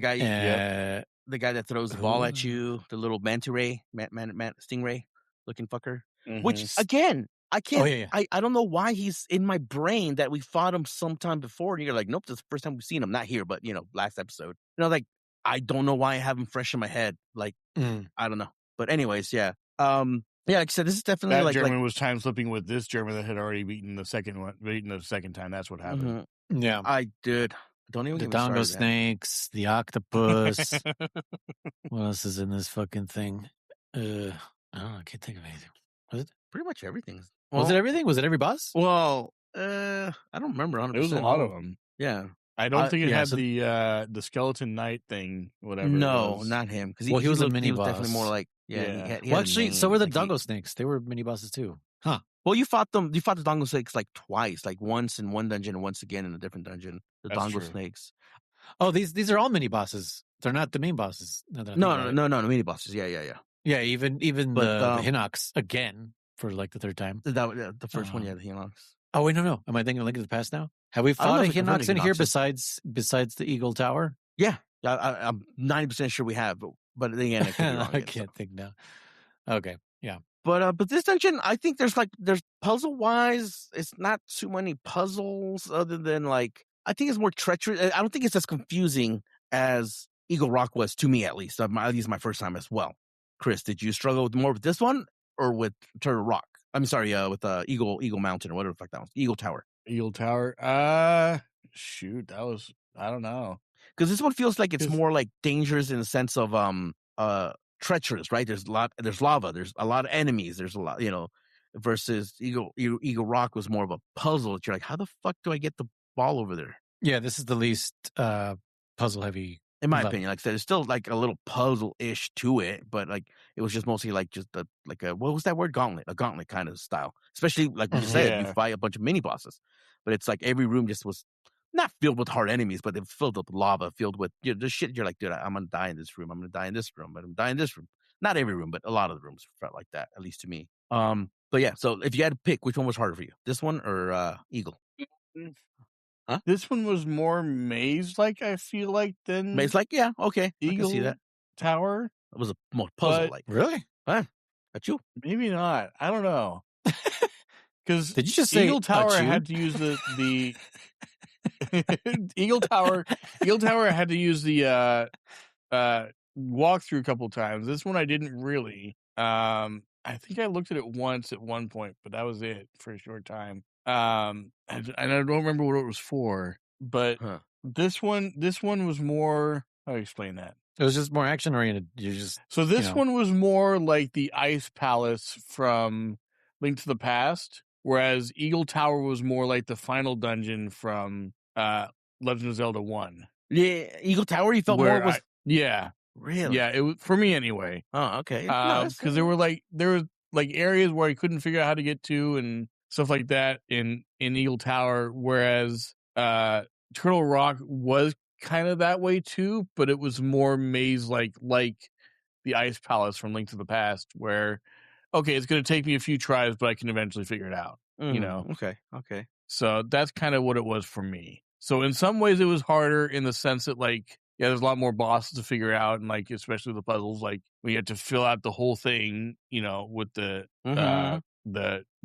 C: guy, the guy that throws the ball at you, the little manta ray, stingray looking fucker. Which again, I can't. I don't know why he's in my brain that we fought him sometime before, and you're like, nope, this is the first time we've seen him. Not here, but last episode. Like I don't know why I have him fresh in my head. Like I don't know. But anyways, like I said, this is definitely
B: that German was time slipping with this German that had already beaten the second time. That's what happened.
C: Yeah, I did. Don't even
A: the dongo snakes, the octopus. What else is in this fucking thing? I don't know. I can't think of anything. Was it
C: pretty much everything?
A: Was it everything? Was it every boss?
C: Well, I don't remember 100%.
B: There was a lot of them.
C: Yeah.
B: I don't think it had the skeleton knight thing, whatever.
C: No, not him. Because
A: he was a mini boss.
C: Definitely more like he
A: actually, so were the dongo snakes. They were mini bosses too. Huh.
C: Well, you fought them. You fought the dongo snakes like twice, like once in one dungeon and once again in a different dungeon. That's dongo snakes.
A: Oh, these are all mini bosses. They're not the main bosses.
C: No, mini bosses. Yeah.
A: Yeah, even the Hinox again for like the third time.
C: The first one, the Hinox.
A: Oh wait, no. Am I thinking of Link to the Past now? Have we fought a Hinox in here besides the Eagle Tower?
C: Yeah, I'm 90% sure we have, but again, I could be wrong.
A: I can't think now. Okay, yeah.
C: But this dungeon, I think there's puzzle wise, it's not too many puzzles other than I think it's more treacherous. I don't think it's as confusing as Eagle Rock was to me, at least. At least my first time as well. Chris, did you struggle more with this one or with Turtle Rock? I'm sorry, with Eagle Mountain or whatever the fuck that was. Eagle Tower.
B: Eagle Tower. Shoot, that was, I don't know.
C: Because this one feels like it's more like dangerous in the sense of treacherous, right? There's lava, there's a lot of enemies, there's a lot, versus Eagle Rock was more of a puzzle. You're like, how the fuck do I get the ball over there?
A: Yeah, this is the least puzzle heavy
C: In my opinion, like I said, there's still like a little puzzle-ish to it, but like it was just mostly like just what was that word? Gauntlet, a gauntlet kind of style. Especially like you said, you fight a bunch of mini bosses, but it's like every room just was not filled with hard enemies, but it filled with lava, filled with the shit. You're like, dude, I'm gonna die in this room. I'm gonna die in this room, but I'm dying in this room. Not every room, but a lot of the rooms felt like that, at least to me. But yeah, so if you had to pick, which one was harder for you, this one or Eagle?
B: Huh? This one was more maze-like, I feel like, than
C: maze-like. Yeah, okay,
B: Eagle
C: I can see that.
B: Tower.
C: It was a more puzzle-like.
A: Really?
C: Huh? At you?
B: Maybe not. I don't know. Because
A: did you just say
B: Eagle Tower had to use the Eagle Tower had to use the walkthrough a couple times. This one I didn't really. I think I looked at it once at one point, but that was it for a short time. And I don't remember what it was for, but this one was more. How do I explain that?
A: It was just more action oriented.
B: So this one was more like the Ice Palace from Link to the Past, whereas Eagle Tower was more like the final dungeon from Legend of Zelda 1.
C: Yeah, Eagle Tower. You felt more was
B: really, yeah. It was for me anyway.
C: Oh, okay.
B: Because there was areas where I couldn't figure out how to get to and stuff like that in Eagle Tower, whereas Turtle Rock was kind of that way too, but it was more maze like the Ice Palace from Link to the Past, where it's going to take me a few tries, but I can eventually figure it out. You know?
C: Okay.
B: So that's kind of what it was for me. So in some ways it was harder in the sense that there's a lot more bosses to figure out, and especially the puzzles, we had to fill out the whole thing, with the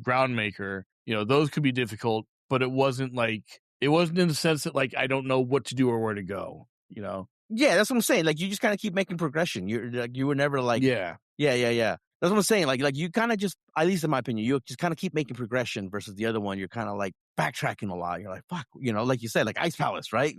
B: ground maker. Those could be difficult, but it wasn't in the sense that I don't know what to do or where to go.
C: Yeah, that's what I'm saying. You just kind of keep making progression. You were never
B: yeah.
C: That's what I'm saying. Like you kind of just, at least in my opinion, you just kind of keep making progression versus the other one. You're kind of backtracking a lot. You're like, fuck, like you said, Ice Palace, right?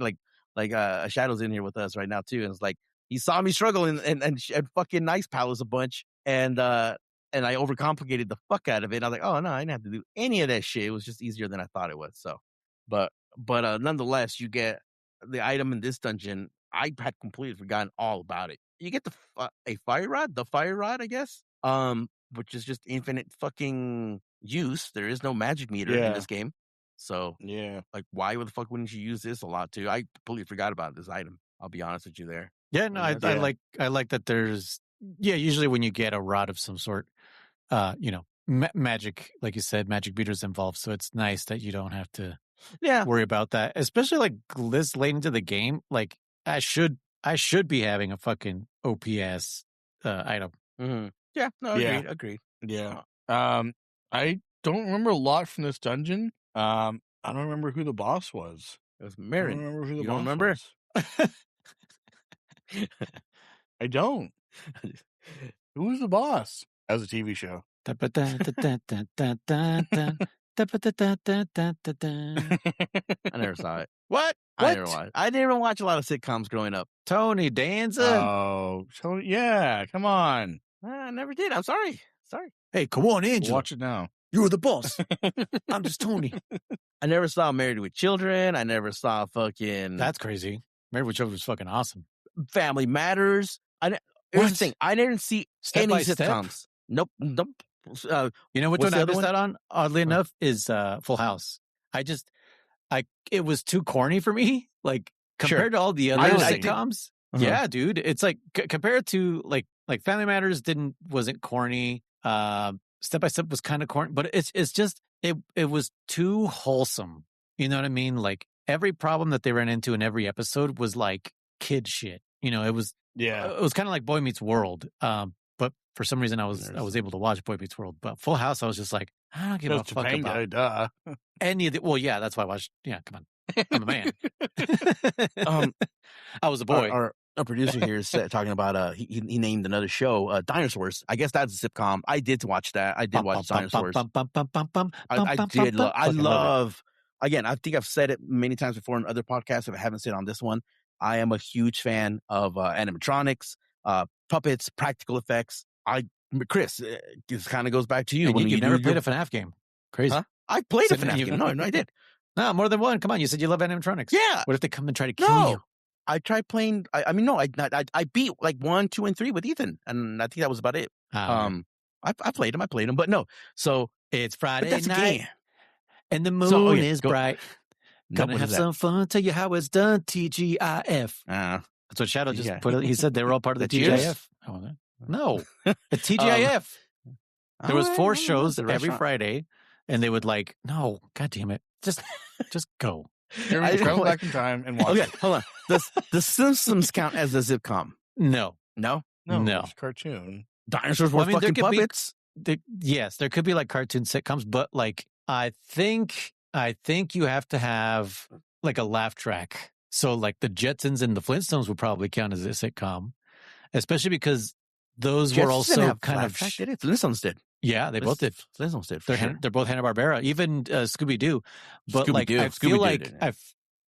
C: Shadow's in here with us right now too, and it's he saw me struggle and fucking Ice Palace a bunch, and I overcomplicated the fuck out of it. And I was like, oh no, I didn't have to do any of that shit. It was just easier than I thought it was. So, but nonetheless, you get the item in this dungeon. I had completely forgotten all about it. You get a fire rod, I guess, which is just infinite fucking use. There is no magic meter in this game. So
B: yeah,
C: why the fuck wouldn't you use this a lot too? I completely forgot about this item. I'll be honest with you there.
A: Yeah, no, I like that. There's usually when you get a rod of some sort, magic, like you said, magic meters involved. So it's nice that you don't have to worry about that, especially this late into the game. I should be having a fucking OPS item.
C: Mm-hmm. Yeah, no, agreed.
B: Yeah. I don't remember a lot from this dungeon. I don't remember who the boss was.
C: It was Marin.
B: I don't remember who the
C: you
B: boss
C: don't remember?
B: was. I don't. Who was the boss? As a TV show.
C: I never saw it.
A: What?
C: I didn't even watch a lot of sitcoms growing up.
A: Tony Danza.
B: Oh, Tony! Yeah, come on.
C: I never did. I'm sorry.
A: Hey, come on, Angela.
B: Watch it now.
A: You were the boss. I'm just Tony.
C: I never saw Married with Children. I never saw fucking.
A: That's crazy. Married with Children was fucking awesome.
C: Family Matters. Here's the thing. I didn't see any sitcoms.
A: Step?
C: Nope.
A: You know which one I missed out on? Oddly enough, is Full House. It was too corny for me. Compared to all the other sitcoms. Yeah, dude. It's compared to Family Matters wasn't corny. Step by Step was kind of corny, but it's just it was too wholesome. You know what I mean? Every problem that they ran into in every episode was kid shit. It was it was kind of like Boy Meets World. But for some reason I was able to watch Boy Meets World. But Full House, I was just I don't give a fuck about any of the. Well, yeah, that's why I watched. Yeah, come on, I'm a man. I was a boy.
C: Our producer here is talking about he named another show Dinosaurs. I guess that's a sitcom. I did watch that. I did watch Dinosaurs. I did. I love. Again, I think I've said it many times before in other podcasts. If I haven't said it on this one, I am a huge fan of animatronics, puppets, practical effects. Chris, this kind of goes back to you.
A: And you've never played a FNAF game. Crazy.
C: Huh? I played a FNAF game. No, I did.
A: No, more than one. Come on. You said you love animatronics.
C: Yeah.
A: What if they come and try to kill you?
C: tried playing. I mean, no, I beat like 1, 2, and 3 with Ethan, and I think that was about it. I played him, but no. So
A: it's Friday night, and the moon
C: So,
A: is bright. Gonna have some fun. Tell you how it's done. TGIF. That's what Shadow just put. He said they were all part of the TGIF. Oh, no, the TGIF. There was 4 shows every Friday, and they would like, no, God damn it, just go.
B: I travel back in time and watch.
C: Okay, hold on. Does the Simpsons count as a sitcom?
A: No.
B: No.
A: It's
B: a cartoon.
C: Dinosaurs were fucking puppets.
A: Yes, there could be like cartoon sitcoms, but like I think you have to have like a laugh track. So like the Jetsons and the Flintstones would probably count as a sitcom, especially because those were also kind of
C: Flintstones did.
A: Yeah, they both did.
C: Flintstones did.
A: They're both Hanna-Barbera, even Scooby Doo. But
C: Scooby-Doo.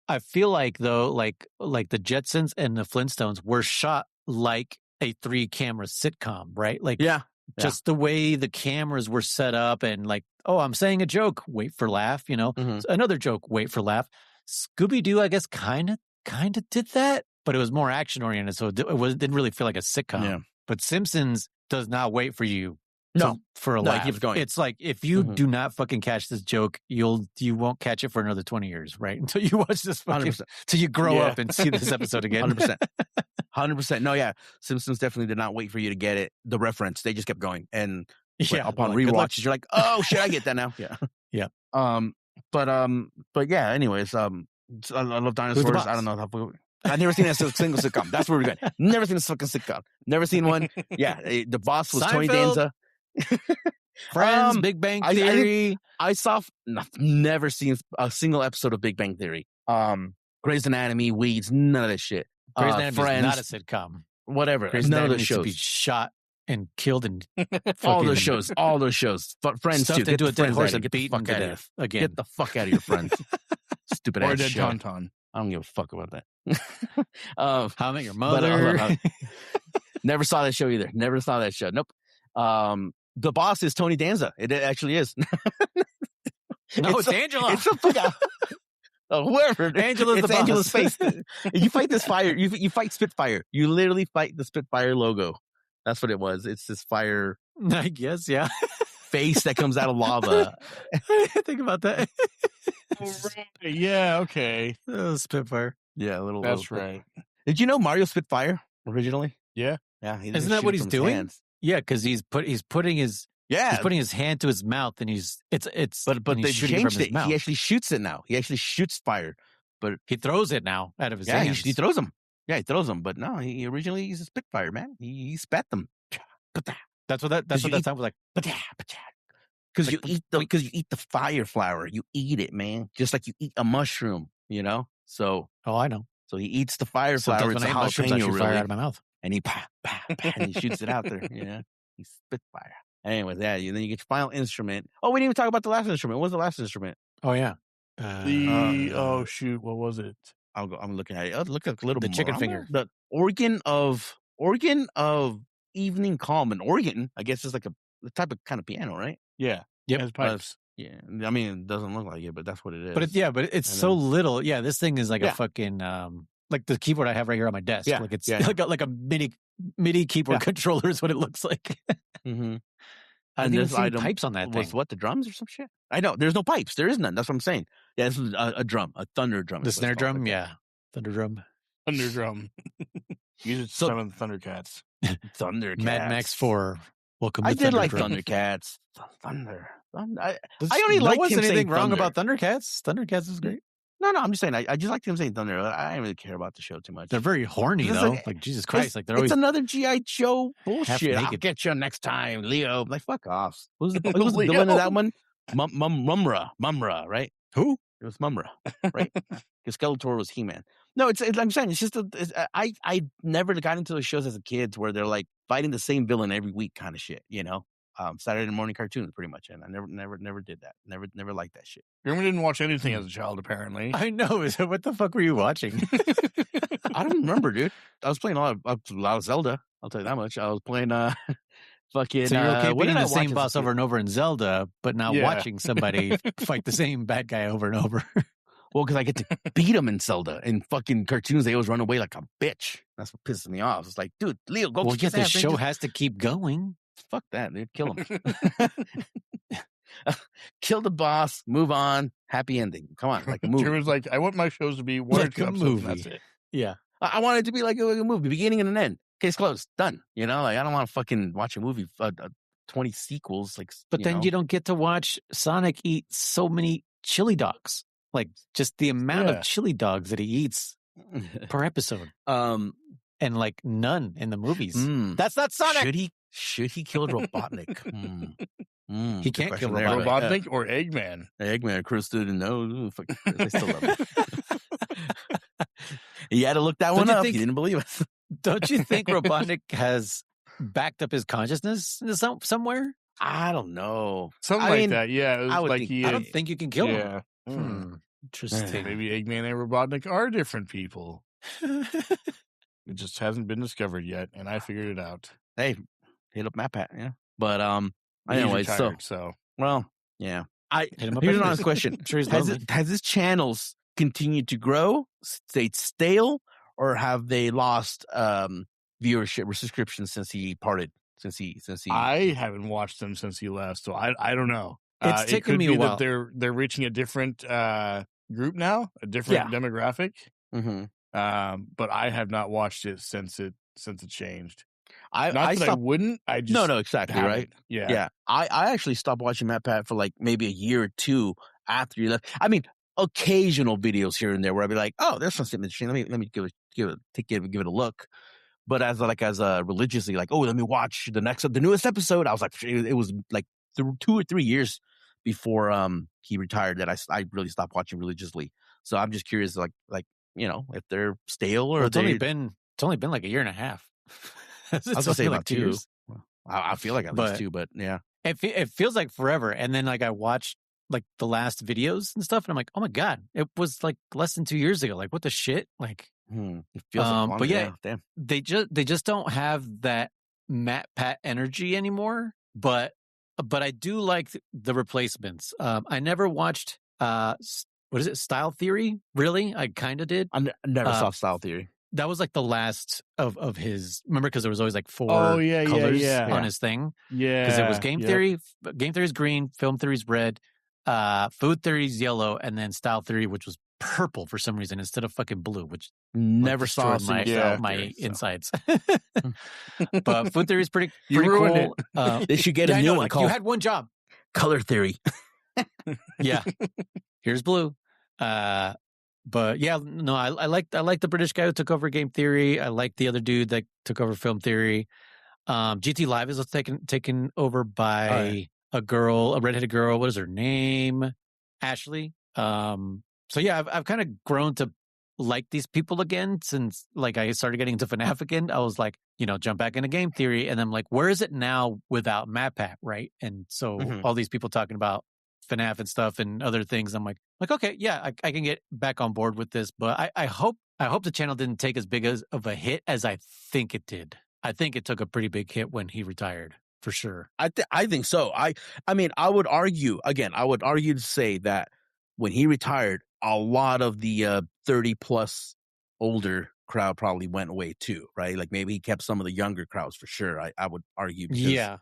A: I feel like though, like the Jetsons and the Flintstones were shot like a 3-camera sitcom, right? Like just the way the cameras were set up, and like, oh, I'm saying a joke, wait for laugh, another joke, wait for laugh. Scooby-Doo, I guess, kind of did that, but it was more action oriented, so it didn't really feel like a sitcom.
C: Yeah.
A: But Simpsons does not wait for you. For a
C: laugh.
A: It keeps going. It's like if you do not fucking catch this joke, you won't catch it for another 20 years, right? Until you watch this fucking, till you grow up and see this episode again.
C: 100%. No, yeah, Simpsons definitely did not wait for you to get it. The reference, they just kept going, and upon rewatches, you're like, oh shit, I get that now. Yeah. But yeah. Anyways, I love dinosaurs. I don't know how. I've never seen a single sitcom. That's where we're going. Never seen a fucking sitcom. Never seen one. Yeah, the boss was Tony Danza.
A: Friends, Big Bang Theory.
C: I saw. Never seen a single episode of Big Bang Theory. Grey's Anatomy, Weeds, none of this shit.
A: Grey's Anatomy
C: Friends,
A: is not a sitcom.
C: Whatever.
A: Grey's
C: none
A: Anatomy
C: of those shows.
A: Should be shot and killed and
C: all those shows. But Friends too.
A: Into a dead horse and
C: get the
A: beaten
C: fuck
A: to
C: out of
A: death again.
C: Get the fuck out of your Friends. Stupid ass
B: dead
C: show.
B: tauntaun.
C: I don't give a fuck about that.
A: How I Met Your Mother.
C: Never saw that show either. Never saw that show. Nope. The boss is Tony Danza. It actually is.
A: No, it's Angela.
C: It's a fuck. Whoever.
A: Angela's the boss.
C: Angela's face. You fight this fire. You fight Spitfire. You literally fight the Spitfire logo. That's what it was. It's this fire.
A: I guess, yeah.
C: Face that comes out of lava.
A: Think about that.
B: Yeah, okay.
A: Spitfire.
C: Yeah,
B: That's right.
C: Did you know Mario Spitfire originally?
B: Yeah.
C: Yeah.
A: Isn't that what he's doing? Yeah, because he's putting his hand to his mouth, and
C: but they changed it. He actually shoots it now. He actually shoots fire, but
A: he throws it now out of his hands.
C: He throws them. Yeah, he throws them. But no, he originally he's a Spitfire, man. He spat them.
A: That's what that sounds like.
C: Because you eat the fire flower. You eat it, man. Just like you eat a mushroom, So
A: I know.
C: So he eats the fire flower. It's a jalapeno,
A: fire out of my mouth,
C: and he and he shoots it out there. He's Spitfire. Anyways, then you get your final instrument. Oh, we didn't even talk about the last instrument. What was the last instrument?
A: Oh yeah.
B: Oh shoot, what was it?
C: I'm looking at it. I'll look at a little
A: the
C: more.
A: Chicken finger.
C: The organ of evening calm. An organ, I guess, is like a type of kind of piano, right?
B: Yeah.
A: Yep.
B: It has pipes.
C: Yeah. I mean, it doesn't look like it, but that's what it is.
A: But it's so little. Yeah, this thing is like a fucking like the keyboard I have right here on my desk.
C: Yeah.
A: Like it's like a MIDI keyboard controller is what it looks like.
C: Mm-hmm.
A: I didn't see pipes on that thing.
C: Was what, the drums or some shit? I know. There's no pipes. There is none. That's what I'm saying. Yeah, this is a drum, a thunder drum.
A: The snare drum? Yeah. Thunder drum.
B: Thunder drum. Use it to summon Thundercats.
C: Thundercats.
A: Mad Max 4. Welcome to
C: I did like
A: Drum.
C: Thundercats. Thunder. I
A: only
C: like
A: him saying anything wrong
C: Thunder.
A: about Thundercats. Thundercats is great.
C: No, I'm just saying. I just like him saying Thunder. I don't really care about the show too much.
A: They're very horny, though. Like, Jesus Christ. Like, they're always...
C: It's another G.I. Joe bullshit. I'll
A: naked.
C: get you next time, Leo. Like, fuck off. Who's the villain of that one? Mumra, right?
A: Who?
C: It was Mumra, right? Because Skeletor was He-Man. No, I'm saying it's just I never got into those shows as a kid where they're like fighting the same villain every week kind of shit, Saturday morning cartoons pretty much, and I never did that. Never liked that shit.
B: You didn't watch anything as a child, apparently.
A: I know. What the fuck were you watching?
C: I don't remember, dude. I was playing a lot of Zelda. I'll tell you that much. I was playing fucking.
A: So you're okay being the same boss over and over in Zelda, but not watching somebody fight the same bad guy over and over.
C: Well, because I get to beat him in Zelda. In fucking cartoons, they always run away like a bitch. That's what pisses me off. It's like, dude, Leo, go.
A: Well,
C: kick
A: yeah,
C: his
A: the
C: ass,
A: show
C: man.
A: has to keep going.
C: Fuck that, dude. Kill him. Kill the boss. Move on. Happy ending. Come on, like a movie.
B: Drew was like, I want my shows to be one or
A: Like
B: two
A: a
B: episodes.
A: movie.
B: And that's it.
A: Yeah.
C: I want it to be like a movie, beginning and an end. Case closed. Done. You know, like I don't want to fucking watch a movie, 20 sequels. Like,
A: But then you don't get to watch Sonic eat so many chili dogs. Like just the amount of chili dogs that he eats per episode. And like none in the movies. That's not Sonic.
C: Should he kill Robotnik?
A: He can't kill
C: there.
B: Robotnik or Eggman.
C: Eggman, Chris didn't know. They still love him. He had to look that one up. He didn't believe us.
A: Don't you think Robotnik has backed up his consciousness somewhere?
C: I don't know.
B: Something like that. Yeah. It was like
A: I don't think you can kill him. Interesting.
B: Maybe Eggman and Robotnik are different people. It just hasn't been discovered yet, and I figured it out.
C: Hey, hit up MatPat, yeah. But
B: Anyway,
C: anyway,
B: so
C: well, yeah.
A: Hit him up.
C: Here's an honest question:
A: I'm sure he's
C: has his channels continued to grow, stayed stale, or have they lost viewership or subscriptions since he parted? Since he
B: I haven't watched them since he left, so I don't know.
A: It's taken me a while.
B: That they're reaching a different group now, a different demographic.
C: Mm-hmm.
B: But I have not watched it since it changed. I
C: stopped,
B: wouldn't. I just
C: no, exactly
B: haven't.
C: Right.
B: Yeah.
C: I actually stopped watching MatPat for like maybe a year or two after you left. I mean, occasional videos here and there where I'd be like, oh, there's something interesting. Let me give it a look. But as religiously, like, oh, let me watch the newest episode. I was like, it was like 2 or 3 years before he retired that I really stopped watching religiously. So I'm just curious, like you know, if they're stale or
A: it's only been like a year and a half.
C: I was gonna say
A: like
C: 2
A: years.
C: I feel like at least 2, but yeah,
A: it feels like forever. And then like I watched like the last videos and stuff, and I'm like, oh my god, it was like less than 2 years ago. Like what the shit? Like,
C: it feels like longer,
A: but yeah,
C: damn.
A: they just don't have that MatPat energy anymore. But I do like the replacements. I never watched what is it, Style Theory? Really? I kind of did.
C: I never saw Style Theory.
A: That was like the last of his. Remember, because there was always like 4 colors on his thing.
B: Yeah,
A: because it was game theory. Game theory is green. Film theory is red. Food theory is yellow, and then Style Theory, which was purple for some reason instead of fucking blue, which
C: never saw
A: my insides. But food theory is pretty
B: ruined
A: cool.
C: They should get a new one called
A: You had one job.
C: Color Theory.
A: Yeah, here's blue. But yeah, no, I like the British guy who took over game theory. I like the other dude that took over film theory. GT Live is taken over by a redheaded girl. What is her name? Ashley. So yeah, I've kind of grown to like these people again since like I started getting into FNAF again. I was like, you know, jump back into game theory, and I'm like, where is it now without MatPat, right? And so all these people talking about FNAF and stuff and other things, I'm like, okay, yeah, I can get back on board with this, but I hope the channel didn't take as big of a hit as I think it did. I think it took a pretty big hit when he retired, for sure.
C: I think so. I mean, I would argue to say that when he retired, a lot of the 30 plus older crowd probably went away too, right? Like maybe he kept some of the younger crowds for sure. I would argue because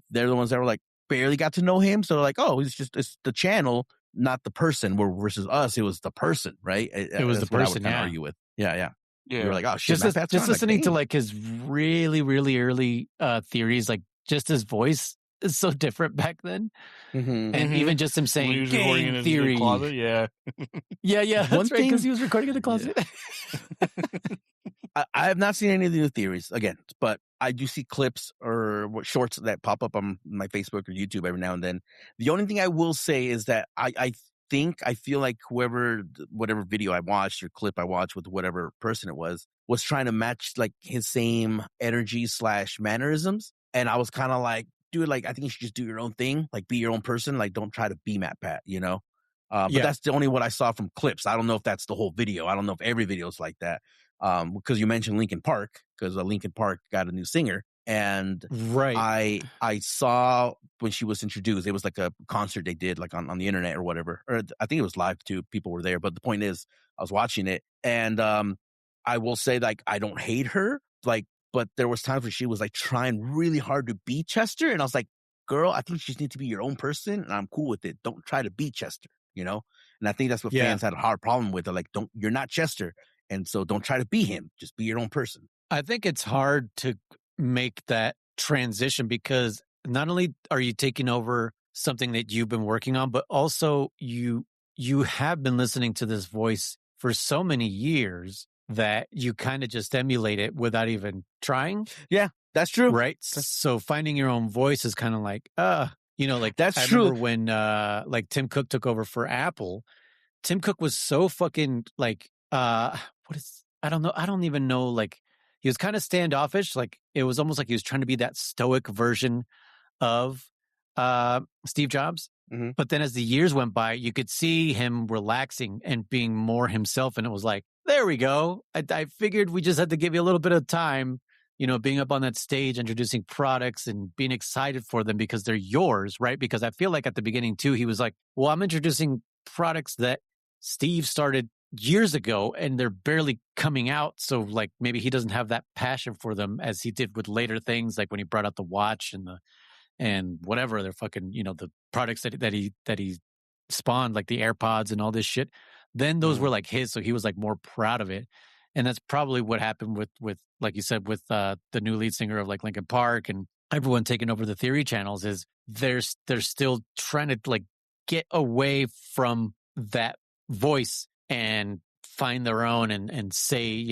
C: they're the ones that were like barely got to know him, so they're like, oh, it's the channel, not the person. Where versus us, it was the person, right?
A: It was the person. I would
C: argue with, yeah. You're like, oh shit,
A: just listening to like his really, really early theories, like just his voice is so different back then, and even just him saying
B: he was
A: game
B: in his
A: theory.
B: Closet,
A: yeah.
C: That's
A: right, because he was recording in the closet.
C: I have not seen any of the new theories again, but I do see clips or shorts that pop up on my Facebook or YouTube every now and then. The only thing I will say is that I feel like whatever video I watched or clip I watched with whatever person it was trying to match like his same energy / mannerisms. And I was kind of like, dude, like, I think you should just do your own thing. Like, be your own person. Like, don't try to be MatPat, you know? But that's the only what I saw from clips. I don't know if that's the whole video. I don't know if every video is like that. Because you mentioned Linkin Park, because Linkin Park got a new singer. And
A: Right.
C: I saw when she was introduced, it was like a concert they did like on the internet or whatever. Or I think it was live too. People were there. But the point is, I was watching it, and I will say, like, I don't hate her, like, but there was times where she was like trying really hard to beat Chester, and I was like, girl, I think you just need to be your own person, and I'm cool with it. Don't try to beat Chester, you know? And I think that's what fans had a hard problem with. They're like, you're not Chester, and so don't try to be him. Just be your own person.
A: I think it's hard to make that transition because not only are you taking over something that you've been working on, but also you have been listening to this voice for so many years that you kind of just emulate it without even trying.
C: Yeah, that's true.
A: Right. So finding your own voice is kind of like, like
C: that's
A: I
C: true.
A: remember when like Tim Cook took over for Apple. Tim Cook was so fucking like, I don't even know, like he was kind of standoffish. Like it was almost like he was trying to be that stoic version of Steve Jobs.
C: Mm-hmm.
A: But then as the years went by, you could see him relaxing and being more himself. And it was like, there we go. I figured we just had to give you a little bit of time, being up on that stage, introducing products and being excited for them because they're yours, right? Because I feel like at the beginning too, he was like, well, I'm introducing products that Steve started years ago and they're barely coming out. So like maybe he doesn't have that passion for them as he did with later things, like when he brought out the watch and whatever they're fucking, the products that he spawned, like the AirPods and all this shit. Then those were like his, so he was like more proud of it. And that's probably what happened with like you said, with the new lead singer of like Linkin Park and everyone taking over the Theory channels is they're still trying to like get away from that voice and find their own and say,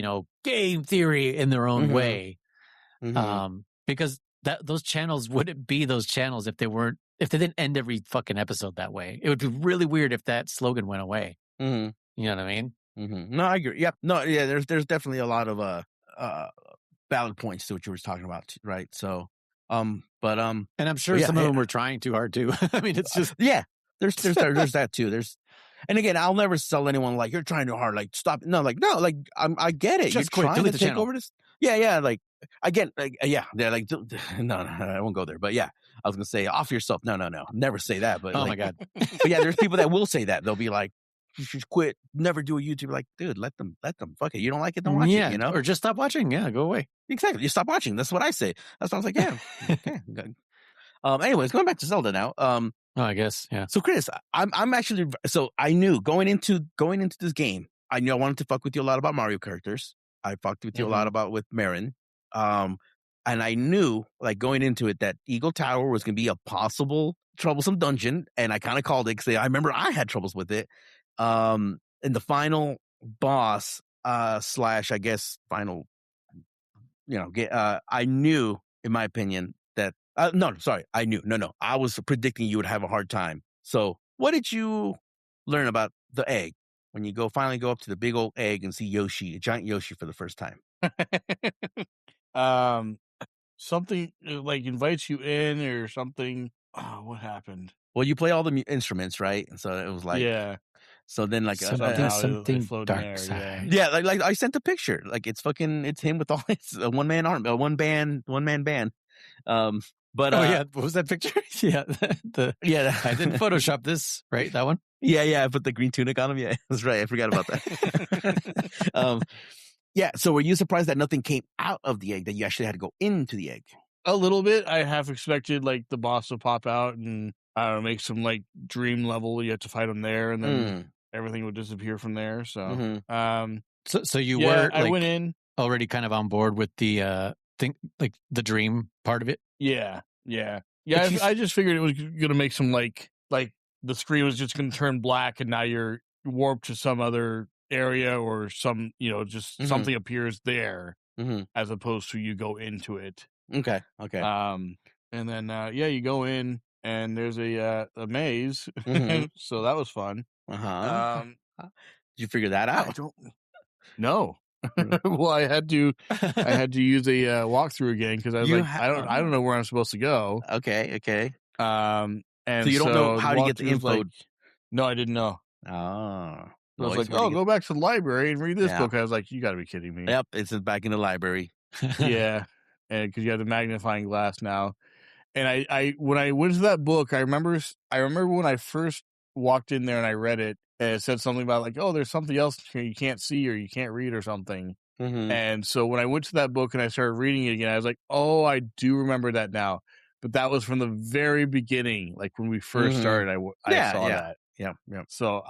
A: game theory in their own way. Because those channels wouldn't be those channels if they didn't end every fucking episode that way. It would be really weird if that slogan went away.
C: Mm-hmm.
A: You know what I mean?
C: Mm-hmm. No, I agree. Yeah, no, yeah. There's definitely a lot of valid points to what you were talking about, right? So, and
A: I'm sure some of them were trying too hard too. I mean, it's just
C: There's that too. And again, I'll never sell anyone like you're trying too hard. Like stop. No, I get it.
A: Just
C: you're
A: quit.
C: trying
A: Delete
C: to
A: the
C: take
A: channel.
C: over this. Yeah. Like again, they're like, no, I won't go there. But yeah, I was gonna say off yourself. No, never say that. But
A: my god.
C: But yeah, there's people that will say that. They'll be like, you should quit. Never do a YouTube. Like, dude, let them. Fuck it. You don't like it, don't watch it.
A: Or just stop watching. Yeah, go away.
C: Exactly. You stop watching. That's what I say. That's why I was like, yeah. Okay. Anyways, going back to Zelda now.
A: I guess, yeah.
C: So, Chris, I'm actually. So I knew going into this game, I knew I wanted to fuck with you a lot about Mario characters. I fucked with you a lot with Marin. And I knew, like going into it, that Eagle Tower was going to be a possible troublesome dungeon, and I kind of called it because I remember I had troubles with it. In the final boss / I guess final, I knew, in my opinion, that I knew. No, I was predicting you would have a hard time. So, what did you learn about the egg when you finally go up to the big old egg and see Yoshi, a giant Yoshi, for the first time?
B: Something like invites you in or something. Oh, what happened?
C: Well, you play all the instruments, right? And so it was like,
B: yeah.
C: So then, like
A: something dark side.
C: Yeah, like I sent a picture. Like it's him with all his one man band. But
A: what was that picture? I didn't Photoshop this, right? That one.
C: Yeah, I put the green tunic on him. Yeah, that's right. I forgot about that. Yeah. So were you surprised that nothing came out of the egg? That you actually had to go into the egg?
B: A little bit. I half expected like the boss to pop out and I don't know, make some like dream level. You have to fight him there, and then everything would disappear from there. So,
A: so you were.
B: I went in
A: already kind of on board with the thing, like the dream part of it.
B: Yeah. I just figured it was going to make some like the screen was just going to turn black, and now you're warped to some other area or some just something appears there as opposed to you go into it.
C: Okay.
B: And then you go in and there's a maze, so that was fun.
C: Did you figure that out?
B: I don't. No. Well, I had to use a walkthrough again because I was I don't know where I'm supposed to go.
C: Okay.
B: And
C: so you don't know how to get the info.
B: No, I didn't know.
C: Oh.
B: I was like, go back to the library and read this book. I was like, you got to be kidding me.
C: Yep, it's back in the library.
B: Yeah. and because you have the magnifying glass now. And I when I went to that book, I remember when I first walked in there and I read it, and it said something about like, oh, there's something else here you can't see or you can't read or something.
C: Mm-hmm.
B: And so when I went to that book and I started reading it again, I was like, oh, I do remember that now. But that was from the very beginning, like when we first started. I saw that.
C: Yeah.
B: So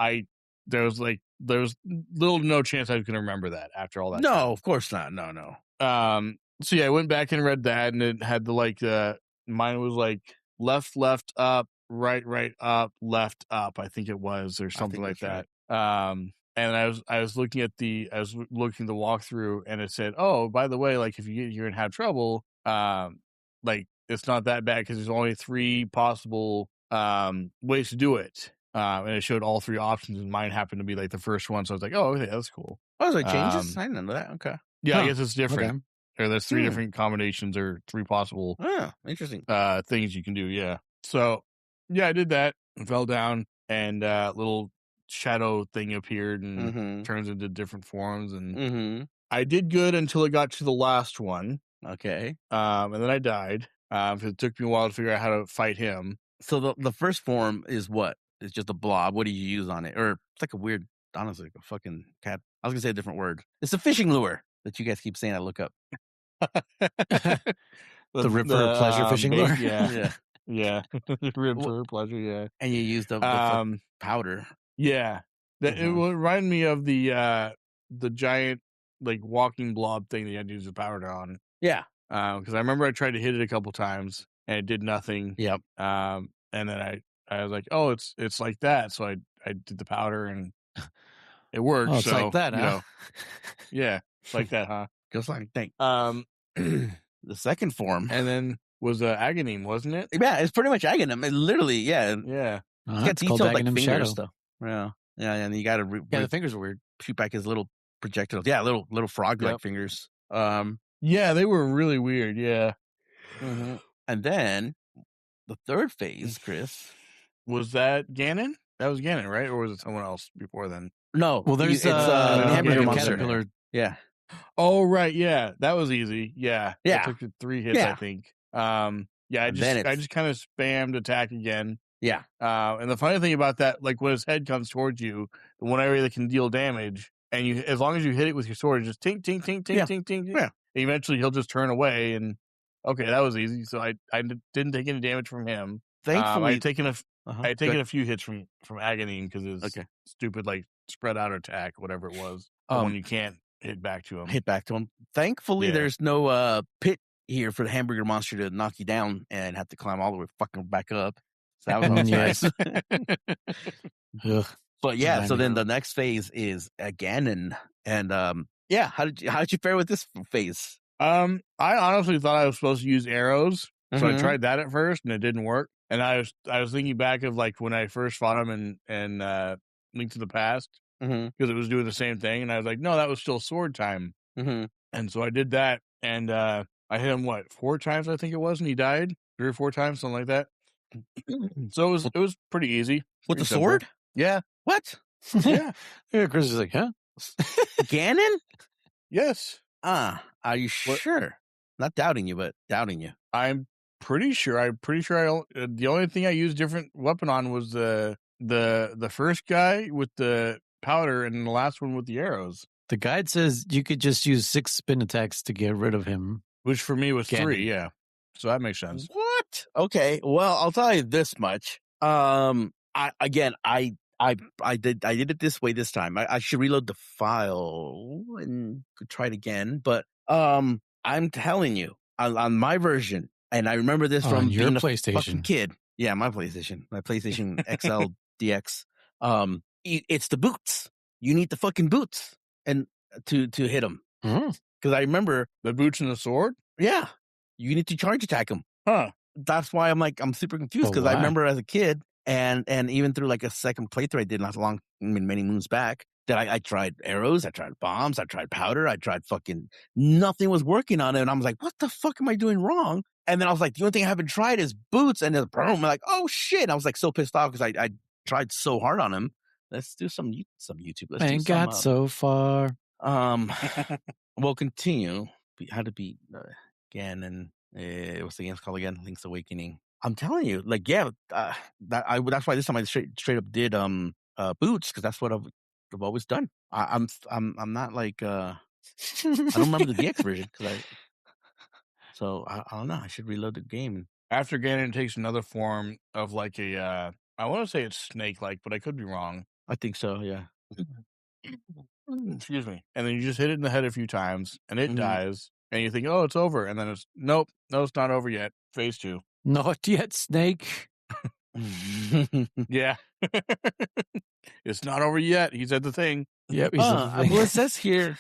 B: there was little to no chance I was going to remember that after all that.
C: No,
B: time.
C: of course not. No.
B: So yeah, I went back and read that, and it had mine was like left, up, right, up, left, up. I think it was, or something like that. Right. And I was looking at the walkthrough, and it said, oh, by the way, like if you get here and have trouble, like it's not that bad because there's only 3 possible ways to do it. And it showed all 3 options, and mine happened to be like the first one. So I was like, oh, okay, that's cool.
C: Oh, so it changes? I didn't know that. Okay.
B: Yeah, I guess it's different.
A: Okay.
B: Or there's 3 different combinations or 3 possible
C: interesting
B: things you can do. Yeah. So yeah, I did that and fell down, and little shadow thing appeared and turns into different forms, and I did good until it got to the last one.
C: Okay.
B: And then I died because it took me a while to figure out how to fight him.
C: So the first form is what? It's just a blob. What do you use on it? Or it's like a weird, honestly, like a fucking cat. I was gonna say a different word. It's a fishing lure that you guys keep saying I look up.
A: The rip for pleasure fishing lure.
B: Yeah. Rip for pleasure. Yeah.
C: And you use the powder.
B: Yeah. It reminded me of the giant like walking blob thing that you had to use the powder on.
C: Yeah.
B: Because I remember I tried to hit it a couple times and it did nothing.
C: Yep.
B: And then I was like, oh, it's like that. So I did the powder and it worked.
A: Oh, it's like that, huh?
B: Yeah, it's like that, huh?
C: Just like that. The second form,
B: and then was Aghanim, wasn't it?
C: Yeah, it's pretty much Aghanim. It literally, yeah.
A: It's called Aghanim Shadow.
C: Stuff. Yeah, and you got to
A: the fingers are weird.
C: Shoot back his little projectiles. Yeah, little frog-like fingers.
B: Yeah, they were really weird. Yeah.
C: And then the third phase, Chris,
B: was that Ganon? That was Ganon, right? Or was it someone else before then?
C: No.
A: Well, there's
C: hamburger
A: caterpillar.
C: Yeah.
B: Oh, right. Yeah. That was easy. Yeah.
C: Yeah.
B: It took 3 hits, I think. Yeah, I just kind of spammed attack again.
C: Yeah.
B: And the funny thing about that, like when his head comes towards you, the one area that can deal damage, and you, as long as you hit it with your sword, just tink, tink, tink, tink, tink, tink.
C: Yeah.
B: Eventually he'll just turn away, and okay, that was easy. So I didn't take any damage from him.
C: Thankfully,
B: I had taken a few hits from Aghanim because his stupid like spread out attack, whatever it was, when you can't hit back to him.
C: Thankfully, there's no pit here for the hamburger monster to knock you down and have to climb all the way fucking back up. So that was nice. But yeah, so then the next phase is Ganon, and how did you fare with this phase?
B: I honestly thought I was supposed to use arrows, so I tried that at first, and it didn't work. And I was thinking back of like when I first fought him in Link to the Past, because it was doing the same thing, and I was like, no, that was still sword time. And so I did that, and I hit him 4 times, I think it was, and he died 3 or 4 times, something like that. So it was pretty easy
C: with the sword.
B: Yeah.
C: What?
B: Yeah.
A: Chris is like, huh?
C: Ganon?
B: Yes.
C: Are you sure? Not doubting you, but doubting you.
B: I'm pretty sure. The only thing I used different weapon on was the first guy with the powder, and the last one with the arrows.
A: The guide says you could just use 6 spin attacks to get rid of him,
B: which for me was 3. Yeah, so that makes sense.
C: What? Okay. Well, I'll tell you this much. I did it this way this time. I should reload the file and try it again. But I'm telling you, on my version, and I remember this from
A: your
C: being
A: PlayStation.
C: A fucking kid. Yeah, my PlayStation XL DX. It's the boots. You need the fucking boots and to hit them. Because I remember
B: the boots and the sword.
C: Yeah, you need to charge attack them.
B: Huh?
C: That's why I'm super confused, because I remember as a kid. And even through like a second playthrough I did many moons back, that I tried arrows, I tried bombs, I tried powder, I tried fucking nothing was working on it. And I was like, what the fuck am I doing wrong? And then I was like, the only thing I haven't tried is boots. And then boom, I'm like, oh shit. I was like so pissed off because I tried so hard on him. Let's do some YouTube. Let's
A: do got so far.
C: We'll continue. How to beat Ganon. What's the game's called again? Link's Awakening. I'm telling you, like, yeah, that's why this time I straight up did boots, because that's what I've always done. I'm not like I don't remember the DX version so I don't know. I should reload the game.
B: After Ganon takes another form of like a I want to say it's snake-like, but I could be wrong.
C: I think so. Yeah.
B: Excuse me. And then you just hit it in the head a few times, and it dies, and you think, "Oh, it's over," and then it's no, it's not over yet. Phase 2.
A: Not yet, Snake.
B: Yeah. It's not over yet. He said the thing.
A: Yep.
C: Well, it says here,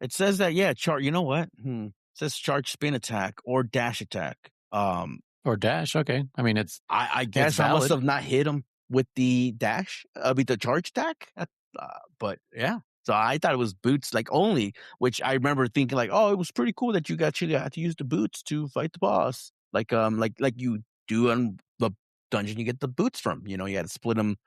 C: it says that, yeah, you know what? It says charge spin attack or dash attack.
A: Or dash. Okay. I mean,
C: I guess I must have not hit him with the dash, with the charge attack. But yeah. So I thought it was boots like only, which I remember thinking like, oh, it was pretty cool that you actually had to use the boots to fight the boss. Like you do on the dungeon you get the boots from, you had to split them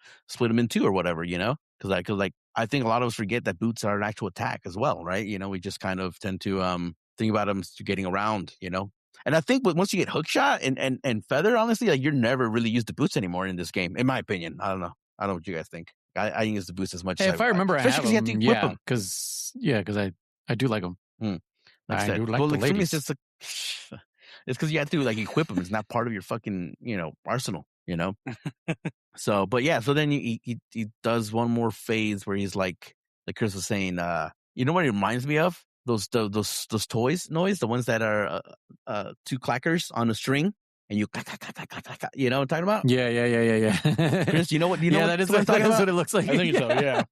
C: in two or whatever, because I think a lot of us forget that boots are an actual attack as well, right? We just kind of tend to think about them getting around, and I think once you get hookshot and feather, honestly, like you're never really used the boots anymore in this game, in my opinion. I don't know what you guys think. I use the boots as much as
A: if I remember,
C: especially
A: I have
C: because
A: them,
C: you have to equip
A: yeah, because I do like them.
C: Like
A: I
C: said,
A: do like
C: well,
A: the
C: like for me,
A: ladies.
C: it's just it's because you have to like equip them. It's not part of your fucking arsenal, So, but yeah, so then he does one more phase where he's like Chris was saying, you know what it reminds me of? Those toys noise, the ones that are two clackers on a string. And you clack, clack, clack, clack, clack, you know what I'm talking about?
A: Yeah.
C: Chris, you know what?
A: That is what it looks like.
B: I think so. Yeah.